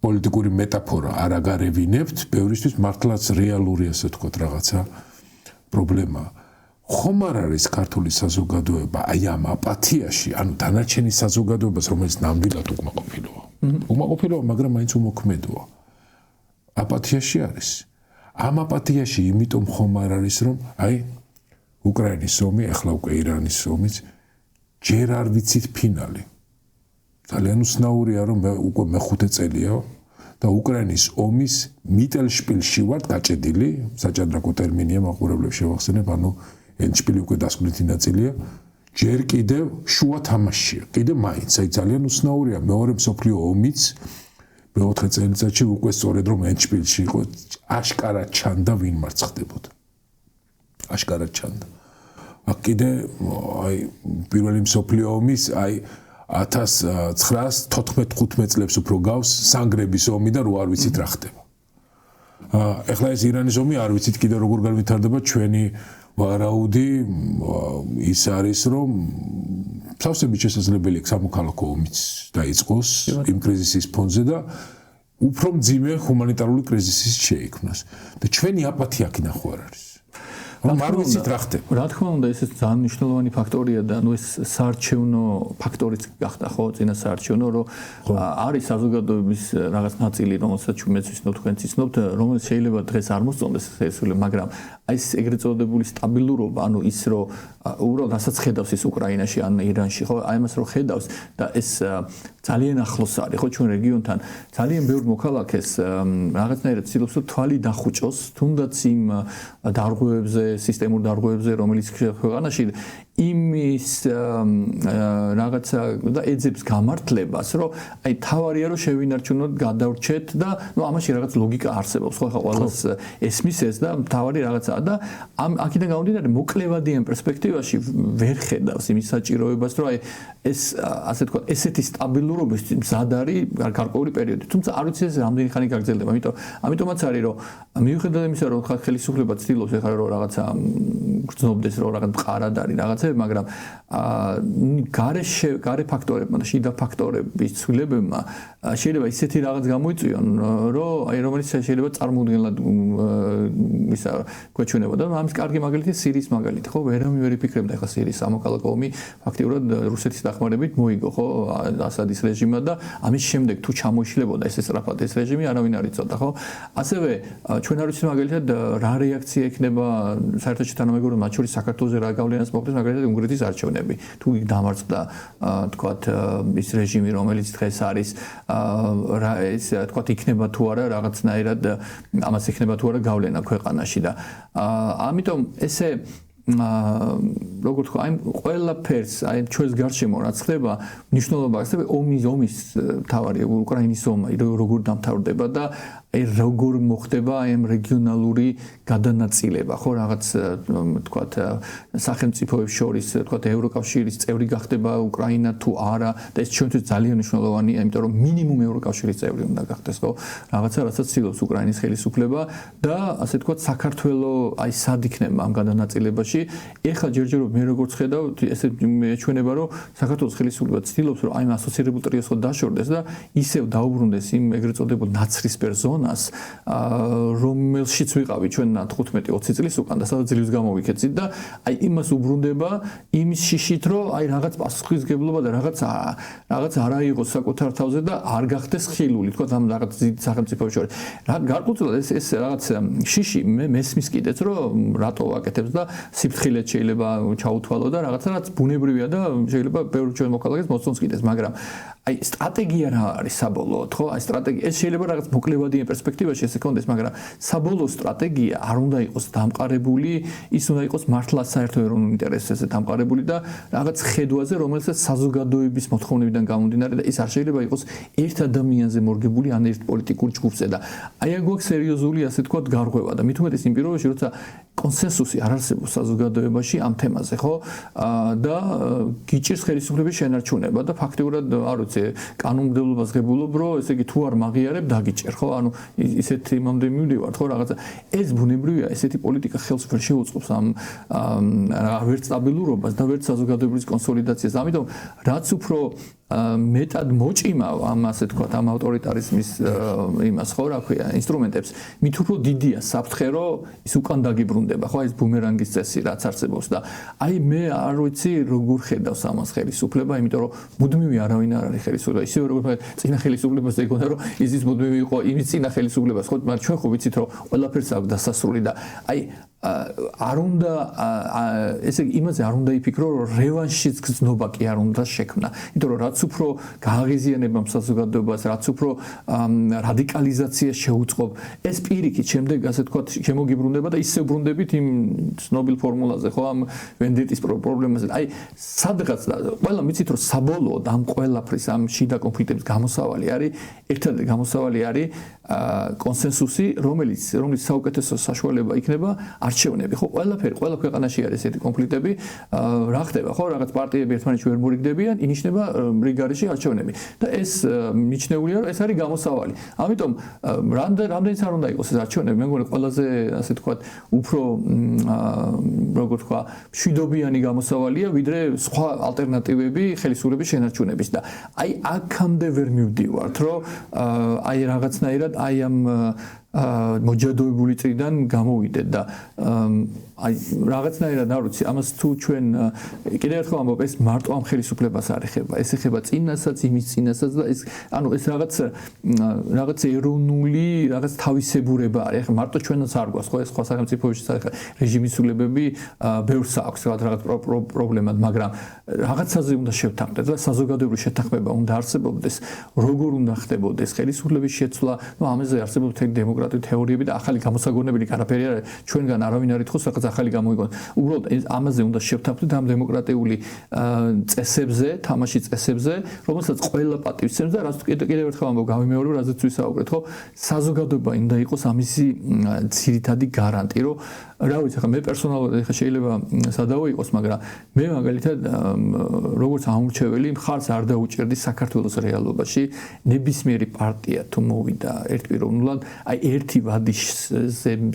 S1: პოლიტიკური მეტაფორა არ აგარევინებთ, ბევრისთვის მართლაც რეალური ასე თქვათ რაღაცა პრობლემა. ხომ არ არის ქართული საზოგადოება აი ამ აპათიაში, ანუ დანარჩენი საზოგადოებას, რომელიც ნამდვილად უკმაყოფილოა. უკმაყოფილოა, მაგრამ მაინც უმოქმედოა. აპათიაში არის. ამ აპათიაში იმიტომ ხომ არ არის რომ აი უკრაინის ომი, ახლა უკვე ირანის ომიც ჯერ არ ვიცით ფინალი. ძალიან უცნაურია რომ უკვე მე-5 წელია და უკრაინის ომის მიტელშპილში ვარ გაჭედილი, საჭადრაკო ტერმინია მაყურებლებს შევახსენებ, ანუ ენდშპილი უკვე დასკვნითი ნაწილია. ჯერ კიდევ შუა თამაშია. კიდე მაინც აი ძალიან უცნაურია მეორე მსოფლიო ომიც მე-4 წელიწადში უკვე სწორედ რომ ენდშპილში იყო აშკარად ჩანდა ვინ მარცხდებოდა. აშკარად ჩანდა. აქ კიდე აი პირველი მსოფლიო ომის აი 1914-15 წლებს უფრო გავს სანგრების ომი და რო არ ვიცით რა ხდება. ეხლა ეს ირანის ომი არ ვიცით კიდე როგორ განვითარდება ჩვენი ვარაუდი ის არის რომ სავსებით შესაძლებელია სამოქალაქო ომიც დაიწყოს იმ კრიზისის ფონზე და უფრო მძიმე ჰუმანიტარული კრიზისის შეიქმნას და ჩვენი აპათია აქედან ხო არ არის. არ ვიცით რა ხდება.
S2: რა თქმა უნდა, ეს ძალიან მნიშვნელოვანი ფაქტორია და ეს საარჩევნო ფაქტორიც გახდა ხო, წინა საარჩევნო, რომ არის საზოგადოების რაღაც ნაწილი, რომელსაც ჩვენც ვიცნობთ, თქვენც ვიცნობთ, რომელიც შეიძლება დღეს არ მოსწონდეს ესეule, მაგრამ აი ეს ეგრეთ წოდებული სტაბილურობა, ანუ ის რომ უბრალოდ რასაც ხედავს ის უკრაინაში ან ირანში, ხო, აი ამას რომ ხედავს და ეს ძალიან ახლოს არის, ხო, ჩვენ რეგიონთან ძალიან ბევრ მოქალაქეს რაღაცნაირად ცდილობს რომ თვალი დახუჭოს, თუნდაც იმ დარღვევებზე სისტემურ დარღვევებზე, რომელიც ქვეყანაში იმის რაღაცა და ეძებს გამართლებას, რომ აი თავარია რომ შევინარჩუნოთ, გადავრჩეთ და ნუ ამაში რაღაც ლოგიკა არსებობს, ხო, ყველას ესმის ეს და თავარი რაღაცაა და ამ აქედან გამომდინარე მოკლევადიან პერსპექტივაში ვერ ხედავს იმის საჭიროებას, რომ აი ეს ასე თქვა ესეთი სტაბილურობის მზად არის გარკვეული პერიოდი. თუმცა არ ვიცი ეს რამდენი ხანი გაგრძელდება, ამიტომაც არის რომ მიუხედავად იმისა, რომ ხელისუფლება ცდილობს ეხლა რომ რაღაცა გრძნობდეს რომ რაღაც მყარად არის რაღაცები, მაგრამ გარე ფაქტორებმა და შიდა ფაქტორების ცვლილებებმა შეიძლება ისეთი რაღაც გამოიწვიონ, რომ აი რომელიც შეიძლება წარმოუდგენლად ისა გვეჩვენებოდა. ამის კარგი მაგალითია სირიის მაგალითი, ხო, ვერავინ ვერ იფიქრებდა ეხლა სირიის სამოქალაქო ომი ფაქტიურად რუსეთის დახმარებით მოიგო, ხო, ასადის რეჟიმმა და ამის შემდეგ თუ ჩამოიშლებოდა ეს სწრაფად ეს რეჟიმი, არავინ არ იცოდა, ხო? ასევე ჩვენ არ ვიცით მაგალითად რა რეაქცია ექნება საერთაშორისო თანამეგობრებმა, მათ შორის საქართველოს რა გავლენას მოხდეს მაგალითად უნგრეთის არჩევნები. თუ დამარცხდა თქვათ ის რეჟიმი, რომელიც დღეს არის რა ეს თქვათ იქნება თუ არა რაღაცნაირად ამას ექნება თუ არა გავლენა ქვეყანაში და ამიტომ ესე როგორ თქვა, აი ყველაფერს, აი ჩვენს გარშემო რაც ხდება, მნიშვნელობა აქვს ომის თავარი უკრაინის ომი როგორ დამთავრდება და აი როგორ მოხდება აი ამ რეგიონალური გადანაწილება, ხო, რაღაც თქვათ სახელმწიფოებს შორის, თქვათ ევროკავშირის წევრი გახდება უკრაინა თუ არა და ეს ჩვენთვის ძალიან მნიშვნელოვანია, იმიტომ რომ მინიმუმ ევროკავშირის წევრი უნდა გახდეს, ხო, რაღაცა რასაც ცდილობს უკრაინის ხელისუფლება და ასე თქვათ საქართველოს აი სად იქნება ამ გადანაწილებაში. ეხლა ჯერჯერობით მე როგორც ხედავ, ესე მეჩვენება რომ საქართველოს ხელისუფლება ცდილობს რომ აი ამ ასოცირებულ ტრიოს ხო დაშორდეს და ისევ დაუბრუნდეს იმ ეგრეთ წოდებულ ნაცრისფერ ზონას, რომელშიც ვიყავი ჩვენ 15-20 წლის უკან და სადაც ძლივს გამოვიქეცით და აი იმას უბრუნდება იმის შიშით რომ აი რაღაც პასუხისგებლობა და რაღაც არ აიღოს საკუთარ თავზე და არ გახდეს ხილული, თქვა ამ რაღაც სახელმწიფოებს შორის. გარკვეულწილად ეს რაღაც შიში მე მესმის კიდეც რომ რატო აკეთებს და სიფრთხილეც შეიძლება ჩაუთვალო და რაღაცა რაც ბუნებრივია და შეიძლება ბევრ ჩვენ მოქალაქეს მოწონს კიდეც, მაგრამ აი სტრატეგია რა არის საბოლოოდ, ხო? აი სტრატეგია ეს შეიძლება რაღაც მოკლევადიან პერსპექტივაში ესე კონდეს, მაგრამ საბოლოო სტრატეგია არ უნდა იყოს დამყარებული, ის უნდა იყოს მართლა საერთო ეროვნულ ინტერესებზე დამყარებული და რაღაც ხედვაზე, რომელსაც საზოგადოების მოთხოვნებიდან გამომდინარე და ის არ შეიძლება იყოს ერთ ადამიანზე მორგებული ან ერთ პოლიტიკურ ჯგუფზე და აი აქ გვაქვს სერიოზული ასე თქვა გარღვევა და მით უმეტეს იმ პირობებში, როცა კონსენსუსი არ არსებობს საზოგადოებაში ამ თემაზე, ხო? და გიჭირს ხელისუფლების შენარჩუნება და ფაქტიურად არ ვიცი, კანონმდებლობას ღებულობ, რომ ესე იგი თუ არ მაგიარებ, დაგიჭერ, ხო? ანუ ისეთ იმამდე მივდივართ, ხო, რაღაცა. ეს ბუნებრივია, ესეთი პოლიტიკა ხელს ვერ შეუწყობს ამ ვერც სტაბილურობას და ვერც საზოგადოების კონსოლიდაციას. ამიტომ რაც უფრო მეტად მოჭიმავ ამ ასე თქვა ამ ავტორიტარიზმის იმას ხო რა ქვია ინსტრუმენტებს მით უფრო დიდია საფრთხე რომ ის უკან დაგიბრუნდება ხო ეს ბუმერანგის წესი რაც არსებობს და აი მე არ ვიცი როგორ ხედავს ამას ხელისუფლება იმიტომ რომ მუდმივი არავინ არ არის ხელისუფლება ისე როგორ წინა ხელისუფლებას ეგონა რომ ის მუდმივი იყო იმის წინა ხელისუფლებას ხო მაგრამ ჩვენ ხო ვიცით რომ ყველაფერს აქვს დასასრული და აი არ უნდა ესე იმაზე არ უნდა იფიქრო რომ რევანშის გზნობა კი არ უნდა შექმნა იმიტომ რომ რაც უფრო გააღიზიანებამ საზოგადოებას, რაც უფრო რადიკალიზაციას შეუწყობ, ეს პირიქით შემდეგ ასე თქვა შემოგიბრუნდება და ისე ბრუნდებით იმ ცნობილ ფორმულაზე, ხო, ამ ვენდეტის პრობლემაზე. აი, სადღაც ყველა მიცით რომ საბოლოოდ ამ ყველაფრის ამ შიდა კონფლიქტების გამოსავალი არის, ერთადერთი გამოსავალი არის კონსენსუსი, რომელიც საუკეთესო საშუალება იქნება არჩევნები, ხო, ყველა ქვეყანაში არის ესეთი კონფლიქტები, რა ხდება, ხო, რაღაც პარტიები ერთმანეთში ვერ მორიგდებიან, ინიშნება რიგარიში არჩევნები და ეს მიჩნეულია, რომ ეს არის გამოსავალი. ამიტომ რამდენიც არ უნდა იყოს ეს არჩევნები, მე მგონი ყველაზე ასე თქვა უფრო როგორ თქვა, მშვიდობიანი გამოსავალია, ვიდრე სხვა ალტერნატივები ხელისუფლების შენარჩუნების და აი აქამდე ვერ მივდივართ, რომ აი რაღაცნაირად აი ამ მოჯადოებული წრიდან გამოვიდეთ და აი რაღაცნაირად არ ვიცი ამას თუ ჩვენ კიდევ ერთხელ ამბობ ეს მარტო ამ ხელისუფლებას არ ეხება ეს ეხება წინასაც იმის წინასაც და ეს ანუ ეს რაღაც ეროვნული რაღაც თავისებურება არის ახლა მარტო ჩვენაც არ გვაქვს ხო ეს სხვა სახელმწიფოებში რეჟიმის ცვლილებები ბევრს აქვს რაღაც პრობლემად მაგრამ რაღაცაზე უნდა შევთანხმდეთ და საზოგადოებრივი შეთანხმება უნდა არსებობდეს როგორ უნდა ხდებოდეს ხელისუფლების შეცვლა ну ამაზე არსებობს დემოკრატიული თეორიები და ახალი გამოსაგონებელი არაფერი არ ჩვენგან არავინ არ ითხოვს რაღაც ახალი გამოიგონოს. უბრალოდ ამაზე უნდა შევთანხმდეთ ამ დემოკრატიული წესებზე, თამაშის წესებზე, რომელსაც ყველა პატივცემს და რაც კიდევ ერთხელ ამბობ გავიმეორებ, რაზეც ვისაუბრეთ, ხო? საზოგადოება უნდა იყოს ამისი ძირითადი გარანტი, რომ რა ვიცი, ხა მე პერსონალურად ხა შეიძლება სადავო იყოს, მაგრამ მე მაგალითად როგორც ამორჩეველი მხარს არ დაუჭერდი საქართველოს რეალობაში ნებისმიერი პარტია თუ მოვიდა ერთპიროვნულად, აი ერთი ვადის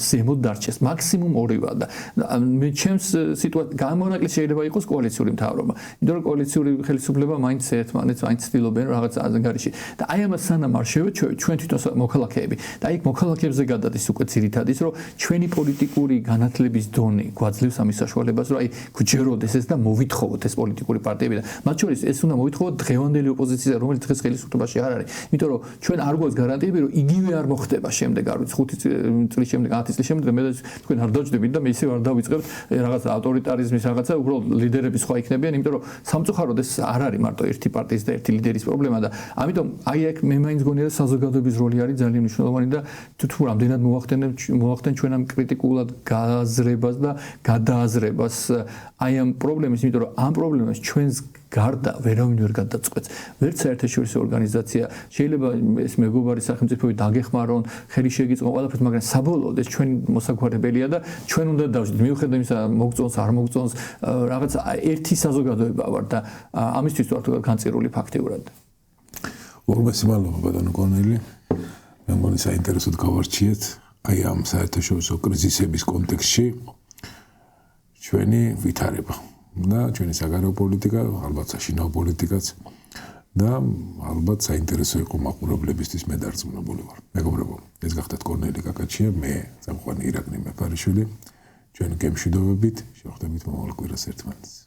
S2: ზემოთ დარჩეს, მაქსიმუმ ორი ვადა. მე ჩემს სიტუაციას გამონაკლისი შეიძლება იყოს კოალიციური მთავრობა. იმიტომ რომ კოალიციური ხელისუფლება მაინც ერთმანეთს მაინც ცდილობენ რაღაც აზანგარიში. და აი ამას სანამ არ შევეჩვევით, ჩვენ თვითონ მოქალაქეები და აი მოქალაქეებზე გადადის უკვე ძირითად ის, რომ ჩვენი პოლიტიკური განათლების დონე გვაძლევს ამის საშუალებას, რომ აი გვჯეროდეს ეს და მოვითხოვოთ ეს პოლიტიკური პარტიები და მათ შორის ეს უნდა მოვითხოვოთ დღევანდელი ოპოზიცია, რომელიც დღეს ხელისუფლებაში არ არის. იმიტომ რომ ჩვენ არ გვაქვს გარანტიები, რომ იგივე არ მოხდება შემდეგ, არ ვიცი 5 წლის შემდეგ, 10 წლის შემდეგ მე თქვენ არ დაჯდებით და მე ისევ არ დავიწყებთ რაღაც ავტორიტარიზმის რაღაცა, უბრალოდ ლიდერები სხვა იქნებიან, იმიტომ რომ სამწუხაროდ ეს არ არის მარტო ერთი პარტიის და ერთი ლიდერის პრობლემა და ამიტომ აი აქ მე მაინც გონია რომ საზოგადოების როლი არის ძალიან მნიშვნელოვანი და თუ რამდენად მოახდენ ჩვენ ამ კრიტიკულად გააზრებას და გადააზრებას აი ამ პრობლემის, იმიტომ რომ ამ პრობლემას ჩვენს გარდა ვერავინ ვერ გადაწყვეტს. ვერც საერთაშორისო ორგანიზაცია შეიძლება ეს მეგობარი სახელმწიფოები დაგეხმარონ, ხელი შეგიწყონ ყველაფერს, მაგრამ საბოლოოდ ეს ჩვენ მოსაგვარებელია და ჩვენ უნდა დავждეთ. მიუხედავად იმისა, მოგწონს, არ მოგწონს, რაღაც ერთი საზოგადოება ვარ და ამისთვის ვარ განწირული ფაქტიურად.
S1: ორმესი მადლობა ბატონო კორნელი. მე მგონი საინტერესოდ გავარჩიეთ აი ამ საერთაშორისო კრიზისების კონტექსტში ჩვენი ვითარება. და ჩვენი საგარეო პოლიტიკა, ალბათ საშინაო პოლიტიკაც და ალბათ საინტერესო იყო მაყურებლებისთვის მე დარწმუნებული ვარ. მეგობრებო, ეს გახდათ კორნელი კაკაჩია, მე სამყვანი ირაკლი მეფარიშვილი. ჩვენ გემშვიდობებით, შევხვდებით მომავალ კვირას ერთმანეთს.